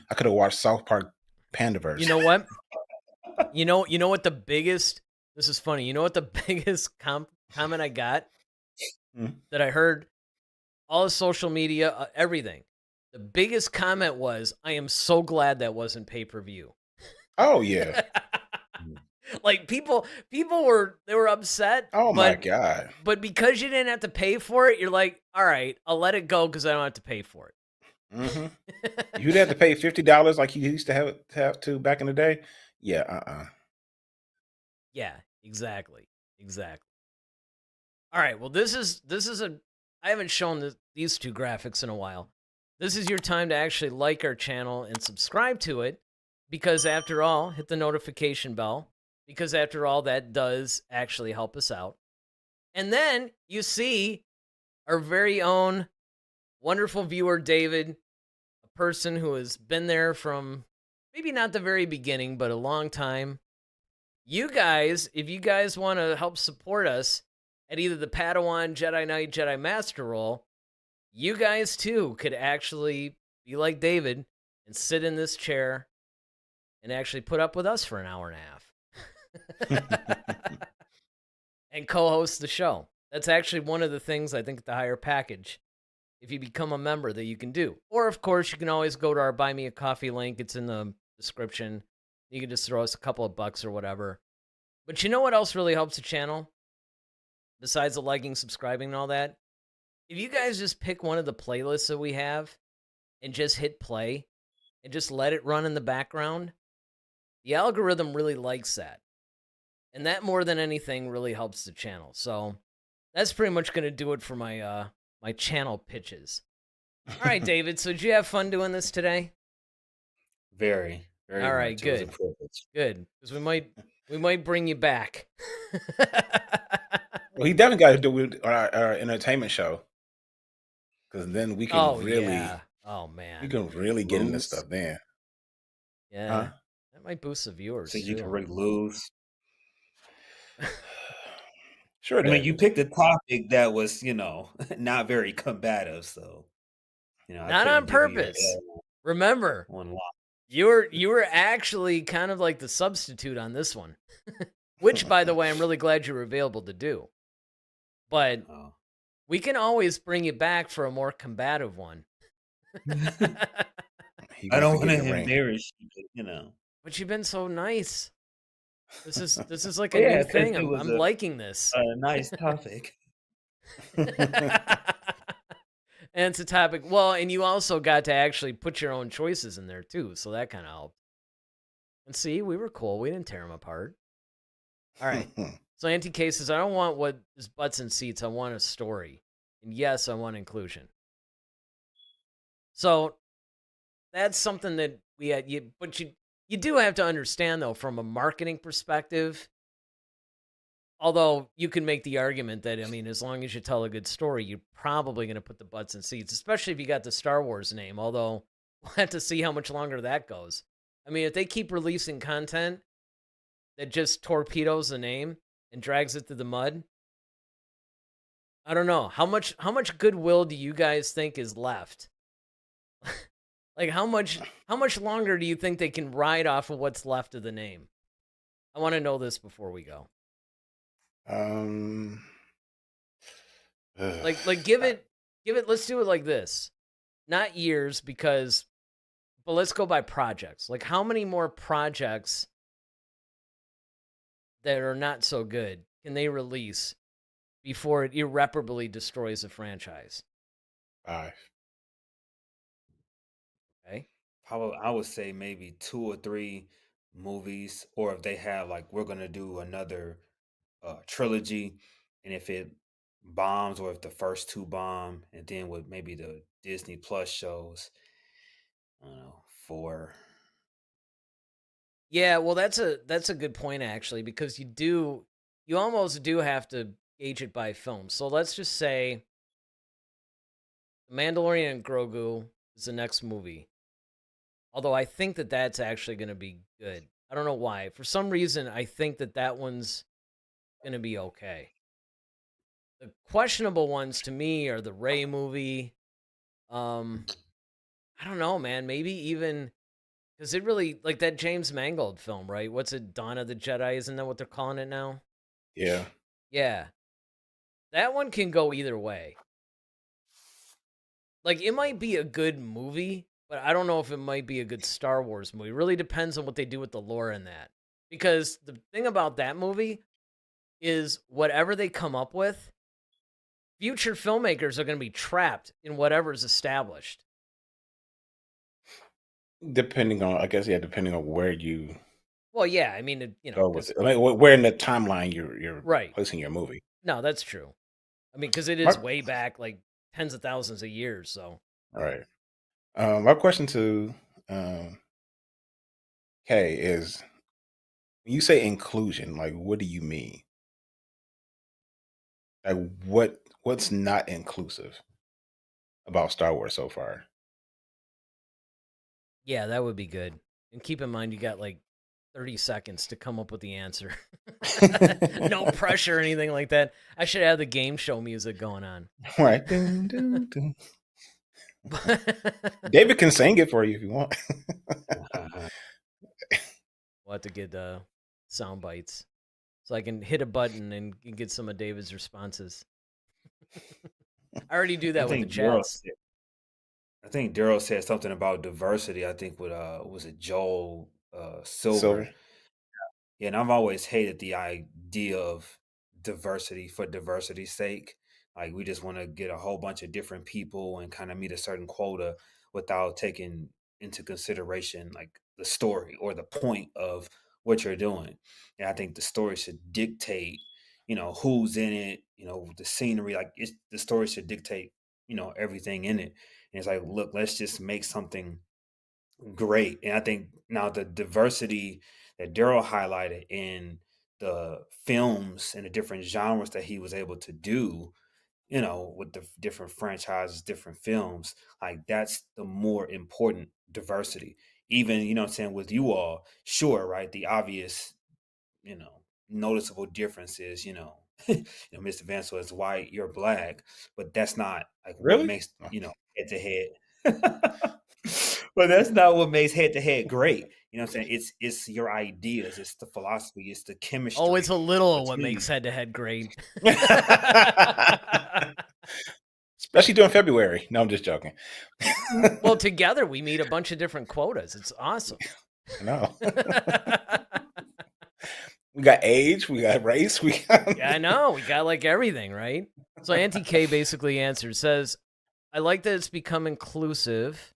I could have watched South Park Pandaverse. You know what? You know what the biggest... This is funny. You know what the biggest comment I got? That I heard all the social media, everything. The biggest comment was, I am so glad that wasn't pay-per-view. Oh, yeah. Like, people were upset. Oh, my God. But because you didn't have to pay for it, you're like, all right, I'll let it go because I don't have to pay for it. Mm-hmm. You'd have to pay $50 like you used to have to back in the day. Yeah, Yeah, exactly. All right. Well, this is I haven't shown these two graphics in a while. This is your time to actually like our channel and subscribe to it, because after all, hit the notification bell, because after all, that does actually help us out. And then you see our very own wonderful viewer, David, a person who has been there from maybe not the very beginning, but a long time. You guys, if you guys want to help support us at either the Padawan, Jedi Knight, Jedi Master role, you guys too could actually be like David and sit in this chair and actually put up with us for an hour and a half and co-host the show. That's actually one of the things I think the higher package, if you become a member, that you can do. Or, of course, you can always go to our Buy Me a Coffee link. It's in the description. You can just throw us a couple of bucks or whatever. But you know what else really helps the channel? Besides the liking, subscribing, and all that? If you guys just pick one of the playlists that we have and just hit play and just let it run in the background, the algorithm really likes that. And that, more than anything, really helps the channel. So that's pretty much going to do it for my my channel pitches. All right, David. So did you have fun doing this today? Very, very. All much. right, It was good. a privilege. Good, because we might bring you back. Well, he definitely got to do with our entertainment show, because then we can yeah. Oh man, we can really get into Lose. stuff then. yeah, Huh? that might boost the viewers So you too. can really lose. Sure, I mean, David. you picked a topic that was, not very combative. So, I Not on couldn't give you your purpose. L Remember, on lock. you were actually kind of like the substitute on this one, which, by the way, I'm really glad you were available to do. But Oh. we can always bring you back for a more combative one. He I wants don't to want get to in the ring. embarrass you, But you've been so nice. This is like Oh, a yeah, new 'cause thing. it was I'm liking this. a nice topic. And it's a topic. Well, and you also got to actually put your own choices in there too, so that kind of helped. And see, we were cool. We didn't tear them apart. All right. So, anti-cases, I don't want what is butts and seats. I want a story. And yes, I want inclusion. So, that's something that we had. But you do have to understand, though, from a marketing perspective, although you can make the argument that, I mean, as long as you tell a good story, you're probably going to put the butts and seats, especially if you got the Star Wars name, although we'll have to see how much longer that goes. I mean, if they keep releasing content that just torpedoes the name and drags it through the mud, I don't know. How much goodwill do you guys think is left? Like, how much longer do you think they can ride off of what's left of the name? I want to know this before we go. Like give it, let's do it like this. Not years, but let's go by projects. Like, how many more projects that are not so good can they release before it irreparably destroys a franchise? 5. Okay. Probably, I would say maybe 2 or 3 movies, or if they have like, we're gonna do another trilogy, and if it bombs, or if the first 2 bomb, and then with maybe the Disney Plus shows, I don't know, 4. Yeah, well, that's a good point, actually, because you almost do have to gauge it by film. So let's just say The Mandalorian and Grogu is the next movie. Although I think that that's actually going to be good. I don't know why. For some reason, I think that one's going to be okay. The questionable ones to me are the Rey movie. I don't know, man. Maybe even because it really, like that James Mangold film, right? What's it, Dawn of the Jedi? Isn't that what they're calling it now? Yeah. Yeah. That one can go either way. Like, it might be a good movie, but I don't know if it might be a good Star Wars movie. It really depends on what they do with the lore in that. Because the thing about that movie is whatever they come up with, future filmmakers are going to be trapped in whatever's established. Depending on, I guess, depending on where you Well, yeah, I mean, go with it. I mean, where in the timeline you're right. placing your movie. No, that's true. I mean, because it My, is way back, like tens of thousands of years. So all right. My question to um, Kay is: when you say inclusion, like, what do you mean? Like, what's not inclusive about Star Wars so far? yeah, that would be good. And keep in mind, you got like 30 seconds to come up with the answer. No pressure or anything like that. I should have the game show music going on. Right. Dun, dun, dun. David can sing it for you if you want. We'll have to get sound bites so I can hit a button and get some of David's responses. I already do I that with the think Daryl chats. said, I think Daryl said something about diversity. I think with was it Joel Silver? Silver. Yeah, and I've always hated the idea of diversity for diversity's sake. Like we just want to get a whole bunch of different people and kind of meet a certain quota without taking into consideration like the story or the point of what you're doing. And I think the story should dictate, who's in it, the scenery. Like the story should dictate, everything in it. And it's like, look, let's just make something great. And I think now the diversity that Daryl highlighted in the films and the different genres that he was able to do, with the different franchises, different films, like that's the more important diversity. Even, what I'm saying, with you all, sure, right? The obvious, noticeable difference is, Mr. Vance was white, you're black, but that's not like what Really? makes, head to head. But that's not what makes head to head great. You know what I'm saying? It's your ideas, it's the philosophy, it's the Oh, it's chemistry a little of what between makes head to head great. Especially during February. No, I'm just joking. Well, together we meet a bunch of different quotas. It's awesome. No. We got age, we got race, we got Yeah, I know. We got like everything, right? So Auntie K basically answers, says, I like that it's become inclusive.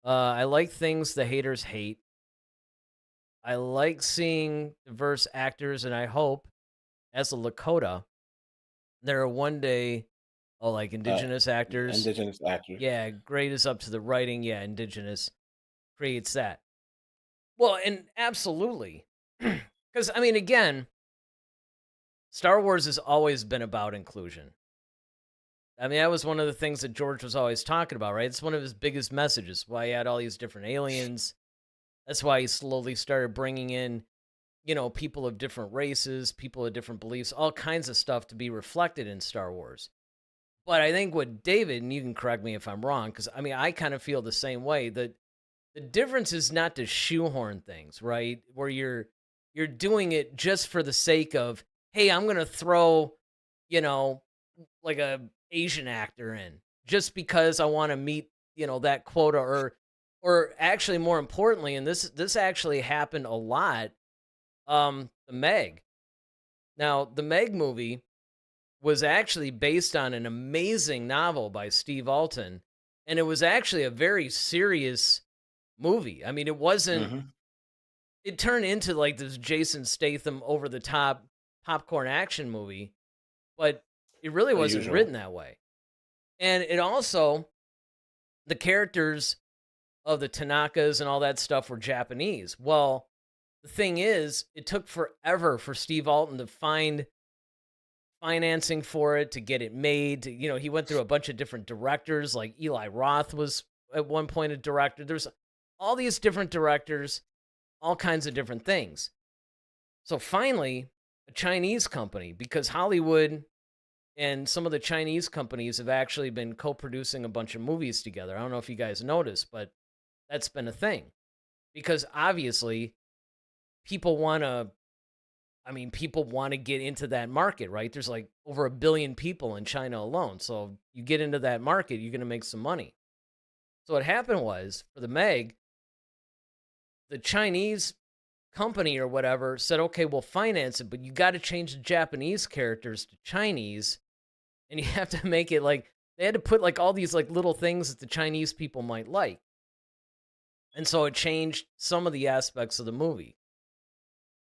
I like things the haters hate. I like seeing diverse actors, and I hope, as a Lakota, there are one day, like indigenous actors. indigenous actors. Yeah, great is up to the writing. Yeah, indigenous creates that. Well, and absolutely. Because, I mean, again, Star Wars has always been about inclusion. I mean, that was one of the things that George was always talking about, right? It's one of his biggest messages, why he had all these different aliens. That's why he slowly started bringing in, people of different races, people of different beliefs, all kinds of stuff to be reflected in Star Wars. But I think with David, and you can correct me if I'm wrong, because, I mean, I kind of feel the same way, that the difference is not to shoehorn things, right? Where you're doing it just for the sake of, hey, I'm going to throw, like a Asian actor in just because I want to meet, that quota, or actually more importantly, and this actually happened a lot, the Meg. Now, the Meg movie was actually based on an amazing novel by Steve Alton, and it was actually a very serious movie. I mean, it wasn't it turned into like this Jason Statham over the top popcorn action movie, but it really The wasn't usual. written that way. And it also, the characters of the Tanakas and all that stuff were Japanese. Well, the thing is, it took forever for Steve Alton to find financing for it, to get it made. He went through a bunch of different directors, like Eli Roth was at one point a director. There's all these different directors, all kinds of different things. So finally, a Chinese company, because Hollywood and some of the Chinese companies have actually been co-producing a bunch of movies together. I don't know if you guys noticed, but that's been a thing. Because obviously, people want to get into that market, right? There's like over 1 billion people in China alone. So you get into that market, you're going to make some money. So what happened was, for the Meg, the Chinese company or whatever said, okay, we'll finance it, but you got to change the Japanese characters to Chinese, and you have to make it like, they had to put like all these like little things that the Chinese people might like. And so it changed some of the aspects of the movie.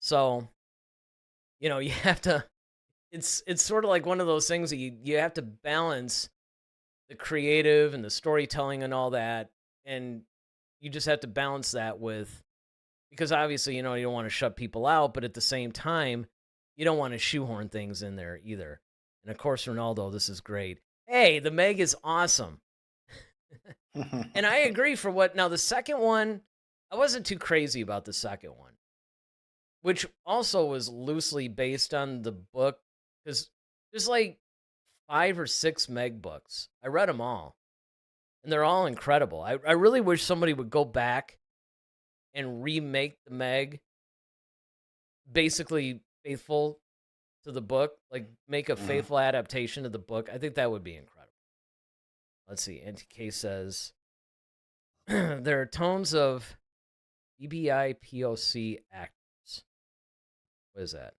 So, you have to it's sort of like one of those things that you have to balance the creative and the storytelling and all that, and you just have to balance that with, because obviously, you don't want to shut people out, but at the same time, you don't want to shoehorn things in there either. And of course, Ronaldo, this is great. Hey, the Meg is awesome. And I agree for what, now the second one, I wasn't too crazy about the second one, which also was loosely based on the book, because there's like 5 or 6 Meg books. I read them all, and they're all incredible. I really wish somebody would go back and remake the Meg basically faithful to the book, like make a faithful adaptation of the book. I think that would be incredible. Let's see. NTK says there are tones of BBI actors. What is that?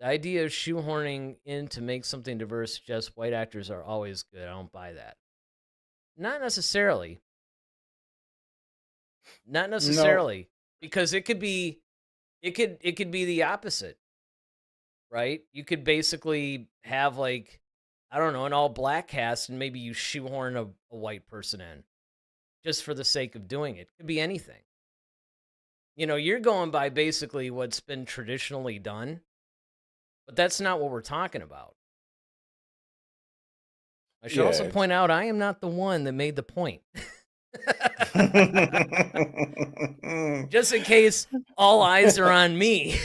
The idea of shoehorning in to make something diverse suggests white actors are always good. I don't buy that. Not necessarily. Not necessarily. No. Because it could be the opposite. Right? You could basically have, like, I don't know, an all black cast, and maybe you shoehorn a white person in just for the sake of doing it. It could be anything. You're going by basically what's been traditionally done, but that's not what we're talking about. I should also point out I am not the one that made the point. Just in case all eyes are on me.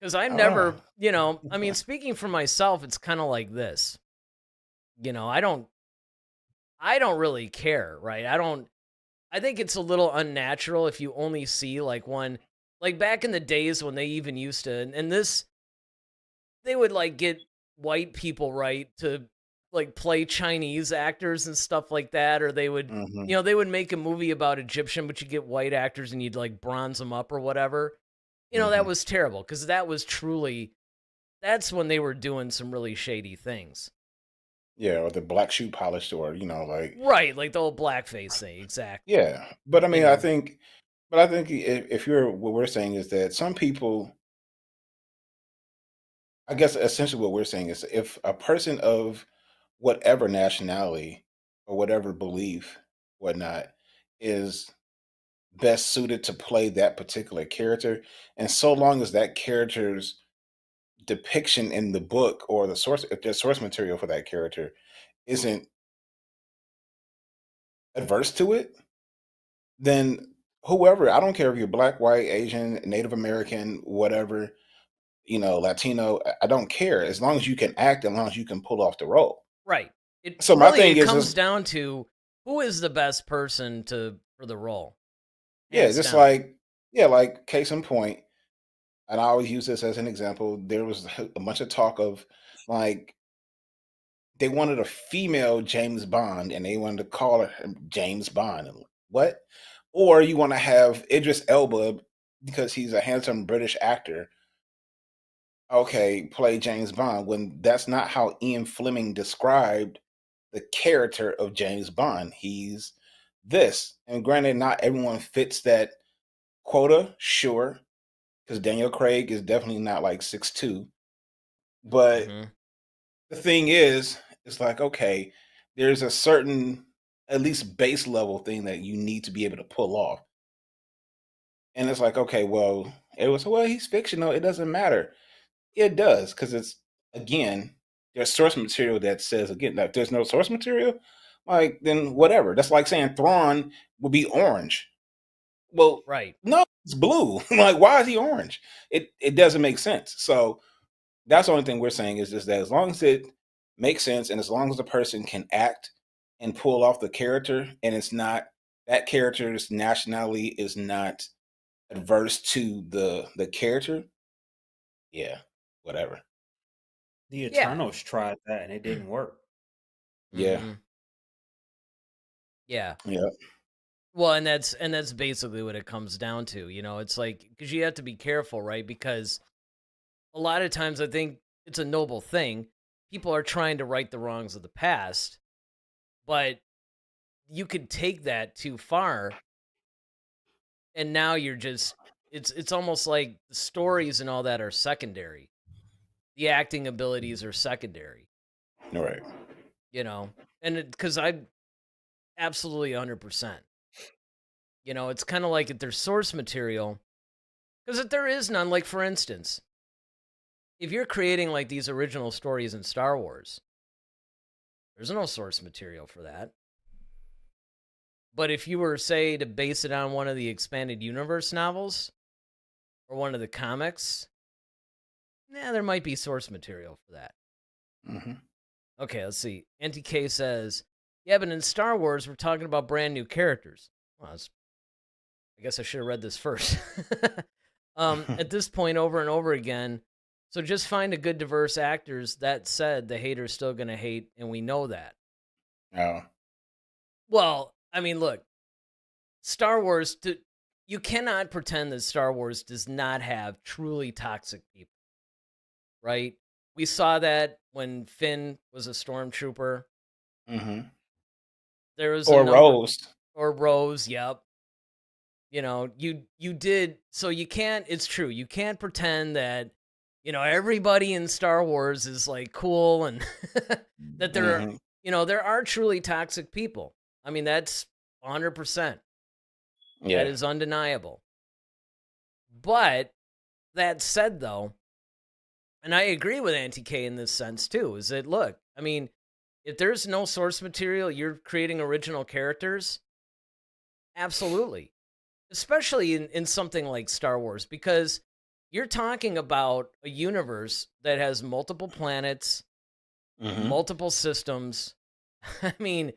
Because I'm never, I mean, speaking for myself, it's kind of like this. I don't really care, right? I think it's a little unnatural if you only see like one, like back in the days when they even used to, and this, they would like get white people, right, to like play Chinese actors and stuff like that, or they would, they would make a movie about Egyptian, but you get white actors and you'd like bronze them up or whatever. That was terrible, because that was truly, that's when they were doing some really shady things. Yeah, or the black shoe polish, or like right, like the old blackface thing, exactly. Yeah, but I mean, I think if you're, what we're saying is that some people, I guess essentially what we're saying is, if a person of whatever nationality or whatever belief, whatnot, is best suited to play that particular character, and so long as that character's depiction in the book or the source, if there's source material for that character isn't adverse to it, then whoever, I don't care if you're black, white, Asian, Native American, whatever, Latino, I don't care, as long as you can act, as long as you can pull off the role. Right. So my thing comes down to who is the best person for the role. Yeah, just like case in point, and I always use this as an example. There was a bunch of talk of, like, they wanted a female James Bond, and they wanted to call her James Bond. And what? Or you want to have Idris Elba, because he's a handsome British actor, okay, play James Bond, when that's not how Ian Fleming described the character of James Bond. He's this. And granted, not everyone fits that quota, sure, because Daniel Craig is definitely not like 6'2". But the thing is, it's like, okay, there's a certain, at least base level thing that you need to be able to pull off. And it's like, okay, well, he's fictional, it doesn't matter. It does, because it's, again, there's source material that says, again, that if there's no source material, like, then whatever. That's like saying Thrawn would be orange. Well, right. No, it's blue. Like, why is he orange? It doesn't make sense. So that's the only thing we're saying, is just that as long as it makes sense, and as long as the person can act and pull off the character, and it's not, that character's nationality is not adverse to the character, yeah, whatever. The Eternals tried that and it didn't work. Yeah. Yeah. Yeah. Well, and that's basically what it comes down to. It's like, because you have to be careful, right? Because a lot of times I think it's a noble thing. People are trying to right the wrongs of the past, but you could take that too far, and now you're just, it's almost like the stories and all that are secondary. The acting abilities are secondary, All right. you know. And because I absolutely 100%. You know, it's kind of like if there's source material, because if there is none, like for instance, if you're creating like these original stories in Star Wars, there's no source material for that. But if you were, say, to base it on one of the expanded universe novels or one of the comics, there might be source material for that. Mm-hmm. Okay, let's see. NTK says, yeah, but in Star Wars, we're talking about brand new characters. Well, I guess I should have read this first. At this point, over and over again, so just find a good, diverse actors. That said, the hater's still going to hate, and we know that. Oh. Well, I mean, look, Star Wars, you cannot pretend that Star Wars does not have truly toxic people, right? We saw that when Finn was a stormtrooper. Mm-hmm. There was Or Rose. Or Rose, yep. You know, you did, so you can't, it's true, you can't pretend that, you know, everybody in Star Wars is like cool and that there are, you know, there are truly toxic people. I mean, that's 100%. Yeah. That is undeniable. But that said, though, and I agree with Anti-K in this sense too, is that, look, I mean, if there's no source material, you're creating original characters. Absolutely. Especially in something like Star Wars, because you're talking about a universe that has multiple planets, multiple systems. I mean,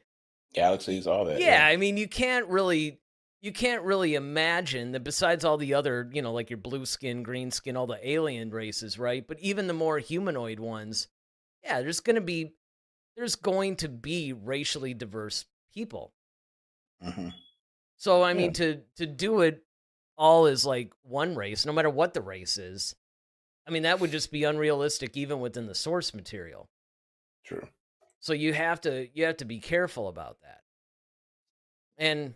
galaxies, all that. Yeah, I mean, you can't really imagine that besides all the other, you know, like your blue skin, green skin, all the alien races, right? But even the more humanoid ones, yeah, there's going to be racially diverse people. Mm-hmm. So, I mean, to do it all as like one race, no matter what the race is, I mean, that would just be unrealistic even within the source material. True. So you have to be careful about that. And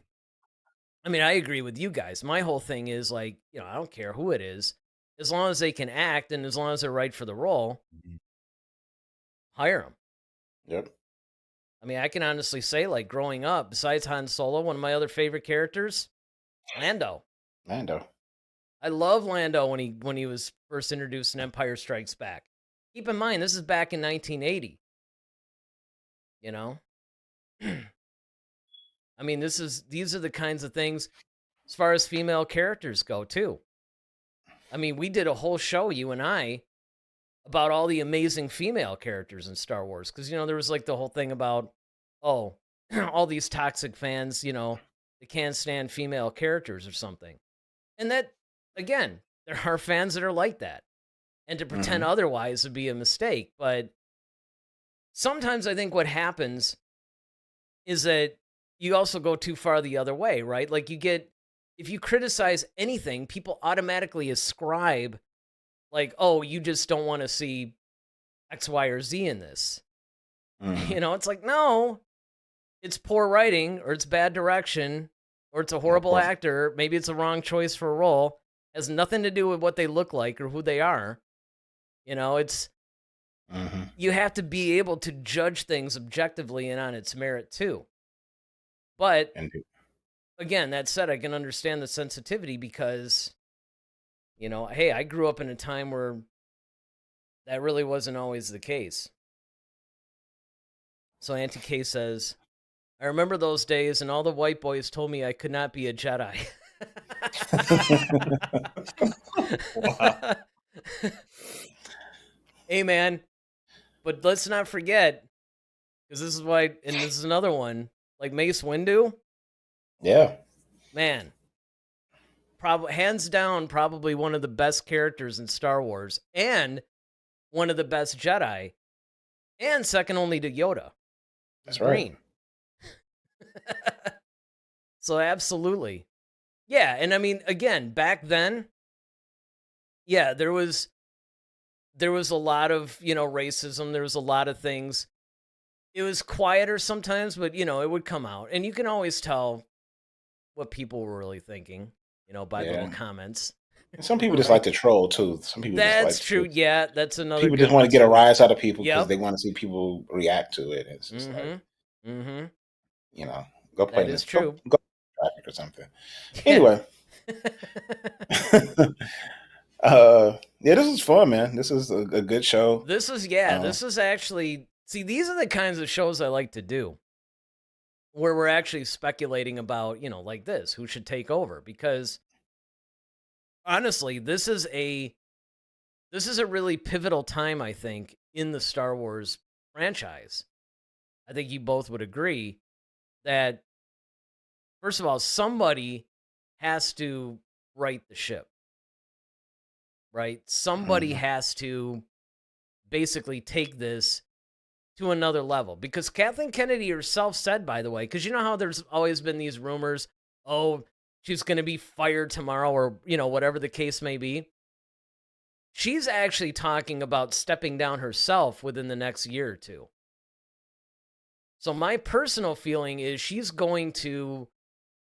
I mean, I agree with you guys. My whole thing is like, you know, I don't care who it is, as long as they can act and as long as they're right for the role, hire them. Yep. I mean, I can honestly say, like, growing up, besides Han Solo, one of my other favorite characters, Lando. I love Lando when he was first introduced in Empire Strikes Back. Keep in mind, this is back in 1980. You know? I mean, these are the kinds of things as far as female characters go, too. I mean, we did a whole show, you and I, about all the amazing female characters in Star Wars. Because, you know, there was like the whole thing about, oh, all these toxic fans, you know, they can't stand female characters or something. And that, again, there are fans that are like that. And to pretend otherwise would be a mistake. But sometimes I think what happens is that you also go too far the other way, right? Like if you criticize anything, people automatically ascribe like, oh, you just don't want to see X, Y, or Z in this. You know, it's like, no, it's poor writing or it's bad direction or it's a horrible actor. Maybe it's a wrong choice for a role. It has nothing to do with what they look like or who they are. You know, it's, you have to be able to judge things objectively and on its merit too. But again, that said, I can understand the sensitivity because, you know, hey, I grew up in a time where that really wasn't always the case. So Anti-K says, I remember those days and all the white boys told me I could not be a Jedi. Wow. Hey, man. But let's not forget, because this is why, and this is another one, like Mace Windu. Yeah. Man. Hands down, probably one of the best characters in Star Wars and one of the best Jedi and second only to Yoda. That's Green. So absolutely. Yeah. And I mean, again, back then, yeah, there was a lot of, you know, racism. There was a lot of things. It was quieter sometimes, but, you know, it would come out. And you can always tell what people were really thinking, you know, by little comments. And some people just Right. like to troll too. Some people just like That's true. to. Yeah, that's another People good just want one to get a too. rise out of people because Yep. they want to see people react to it. It's just like, Mm-hmm. Mm-hmm. you know, go play That in is this, go true. traffic or something. Yeah. Anyway, yeah, this is fun, man. This is a good show. This Um, is actually, see, these are the kinds of shows I like to do where we're actually speculating about, like this, who should take over, because honestly, this is a really pivotal time, I think, in the Star Wars franchise. I think you both would agree that, first of all, somebody has to right the ship, right? Somebody mhm. has to basically take this to another level, because Kathleen Kennedy herself said, by the way, because you know how there's always been these rumors, oh, she's going to be fired tomorrow, or, whatever the case may be. She's actually talking about stepping down herself within the next year or two. So my personal feeling is she's going to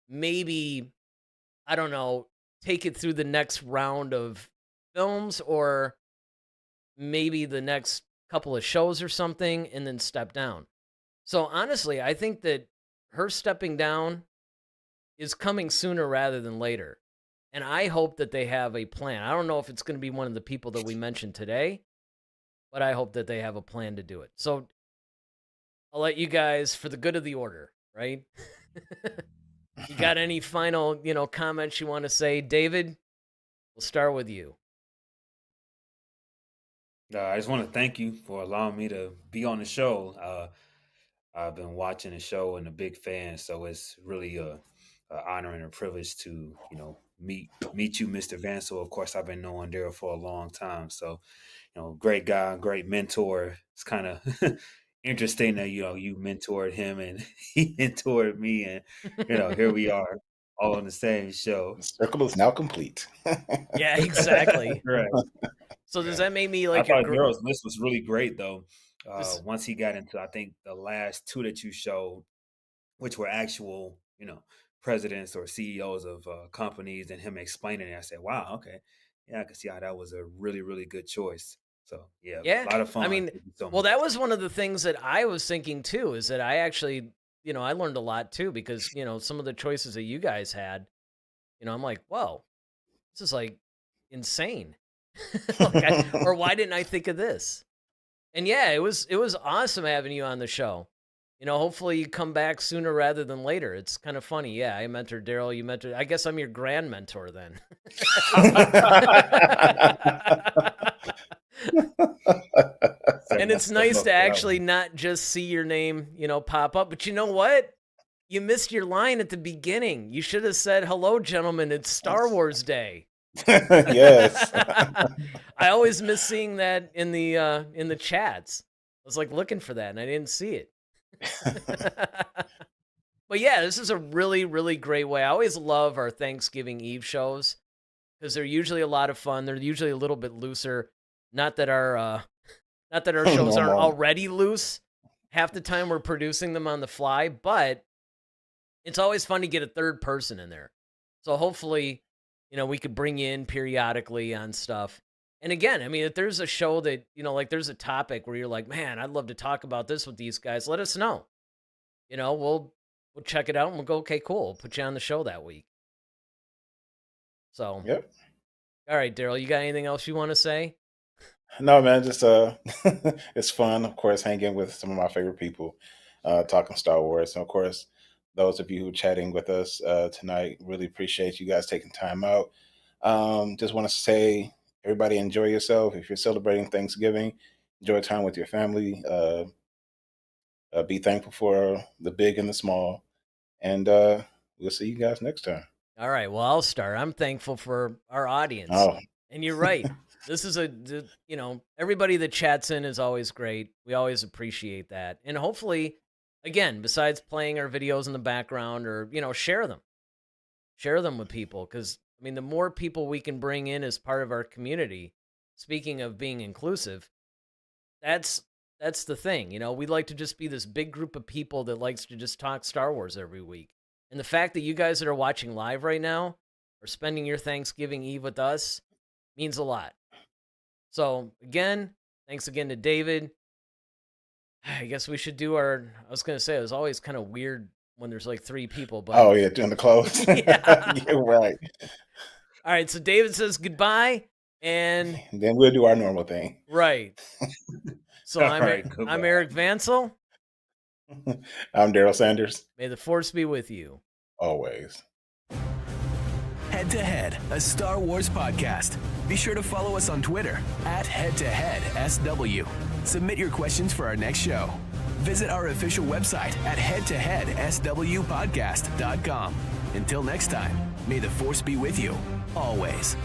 maybe, I don't know, take it through the next round of films, or maybe the next couple of shows or something, and then step down. So honestly, I think that her stepping down is coming sooner rather than later. And I hope that they have a plan. I don't know if it's going to be one of the people that we mentioned today, but I hope that they have a plan to do it. So I'll let you guys, for the good of the order, right? You got any final, comments you want to say? David, we'll start with you. I just want to thank you for allowing me to be on the show. I've been watching the show and a big fan, so it's really a honor and a privilege to meet you, Mr. Vansel. Of course, I've been knowing Daryl for a long time, so great guy, great mentor. It's kind of interesting that you mentored him and he mentored me, and here we are all on the same show. The circle is now complete. Yeah, exactly. Right. So does Right. that make me I like your thought Daryl's list was really great, though. this? Once he got into, I think, the last two that you showed, which were actual, presidents or CEOs of companies, and him explaining it, I said, "Wow, okay, yeah, I can see how that was a really, really good choice." So, yeah, Yeah. a lot of I fun. mean, Thank you so well, much. that was one of the things that I was thinking too, is that I actually, I learned a lot too, because, some of the choices that you guys had, I'm like, whoa, this is like insane. Or why didn't I think of this? And yeah, it was awesome having you on the show. Hopefully you come back sooner rather than later. It's kind of funny. Yeah, I mentored Daryl. You mentored. I guess I'm your grand mentor then. And Setting it's myself nice up to for that actually one. not just see your name, pop up. But you know what? You missed your line at the beginning. You should have said, "Hello, gentlemen. It's Star Wars Day." Yes. I always miss seeing that in the chats. I was like looking for that and I didn't see it. But yeah, this is a really, really great way. I always love our Thanksgiving Eve shows because they're usually a lot of fun. They're usually a little bit looser. Not that our shows aren't Normal. already loose. Half the time we're producing them on the fly, but it's always fun to get a third person in there. So hopefully, we could bring you in periodically on stuff. And again, I mean, if there's a show that, like there's a topic where you're like, man, I'd love to talk about this with these guys, let us know. We'll check it out and we'll go, okay, cool. We'll put you on the show that week. So, Yep. all right, Daryl, you got anything else you want to say? No, man, just it's fun, of course, hanging with some of my favorite people, talking Star Wars. And of course, those of you who are chatting with us tonight, really appreciate you guys taking time out. Just want to say, everybody enjoy yourself. If you're celebrating Thanksgiving, enjoy time with your family. Be thankful for the big and the small. And we'll see you guys next time. All right, well, I'll start. I'm thankful for our audience. Oh, And you're right. This is everybody that chats in is always great. We always appreciate that. And hopefully, again, besides playing our videos in the background, or, share them. Share them with people, because, I mean, the more people we can bring in as part of our community, speaking of being inclusive, that's the thing. We'd like to just be this big group of people that likes to just talk Star Wars every week. And the fact that you guys that are watching live right now or spending your Thanksgiving Eve with us means a lot. So again, thanks again to David. I guess we should do I was going to say, it was always kind of weird when there's like 3 people, but. Oh, yeah, doing the close. Yeah. You're right. All right, so David says goodbye, and then we'll do our normal thing. Right. So I'm Eric Vansel. I'm Daryl Sanders. May the Force be with you. Always. Head to Head, a Star Wars podcast. Be sure to follow us on Twitter @HeadToHeadSW. Submit your questions for our next show. Visit our official website at headtoheadswpodcast.com. Until next time, may the Force be with you, always.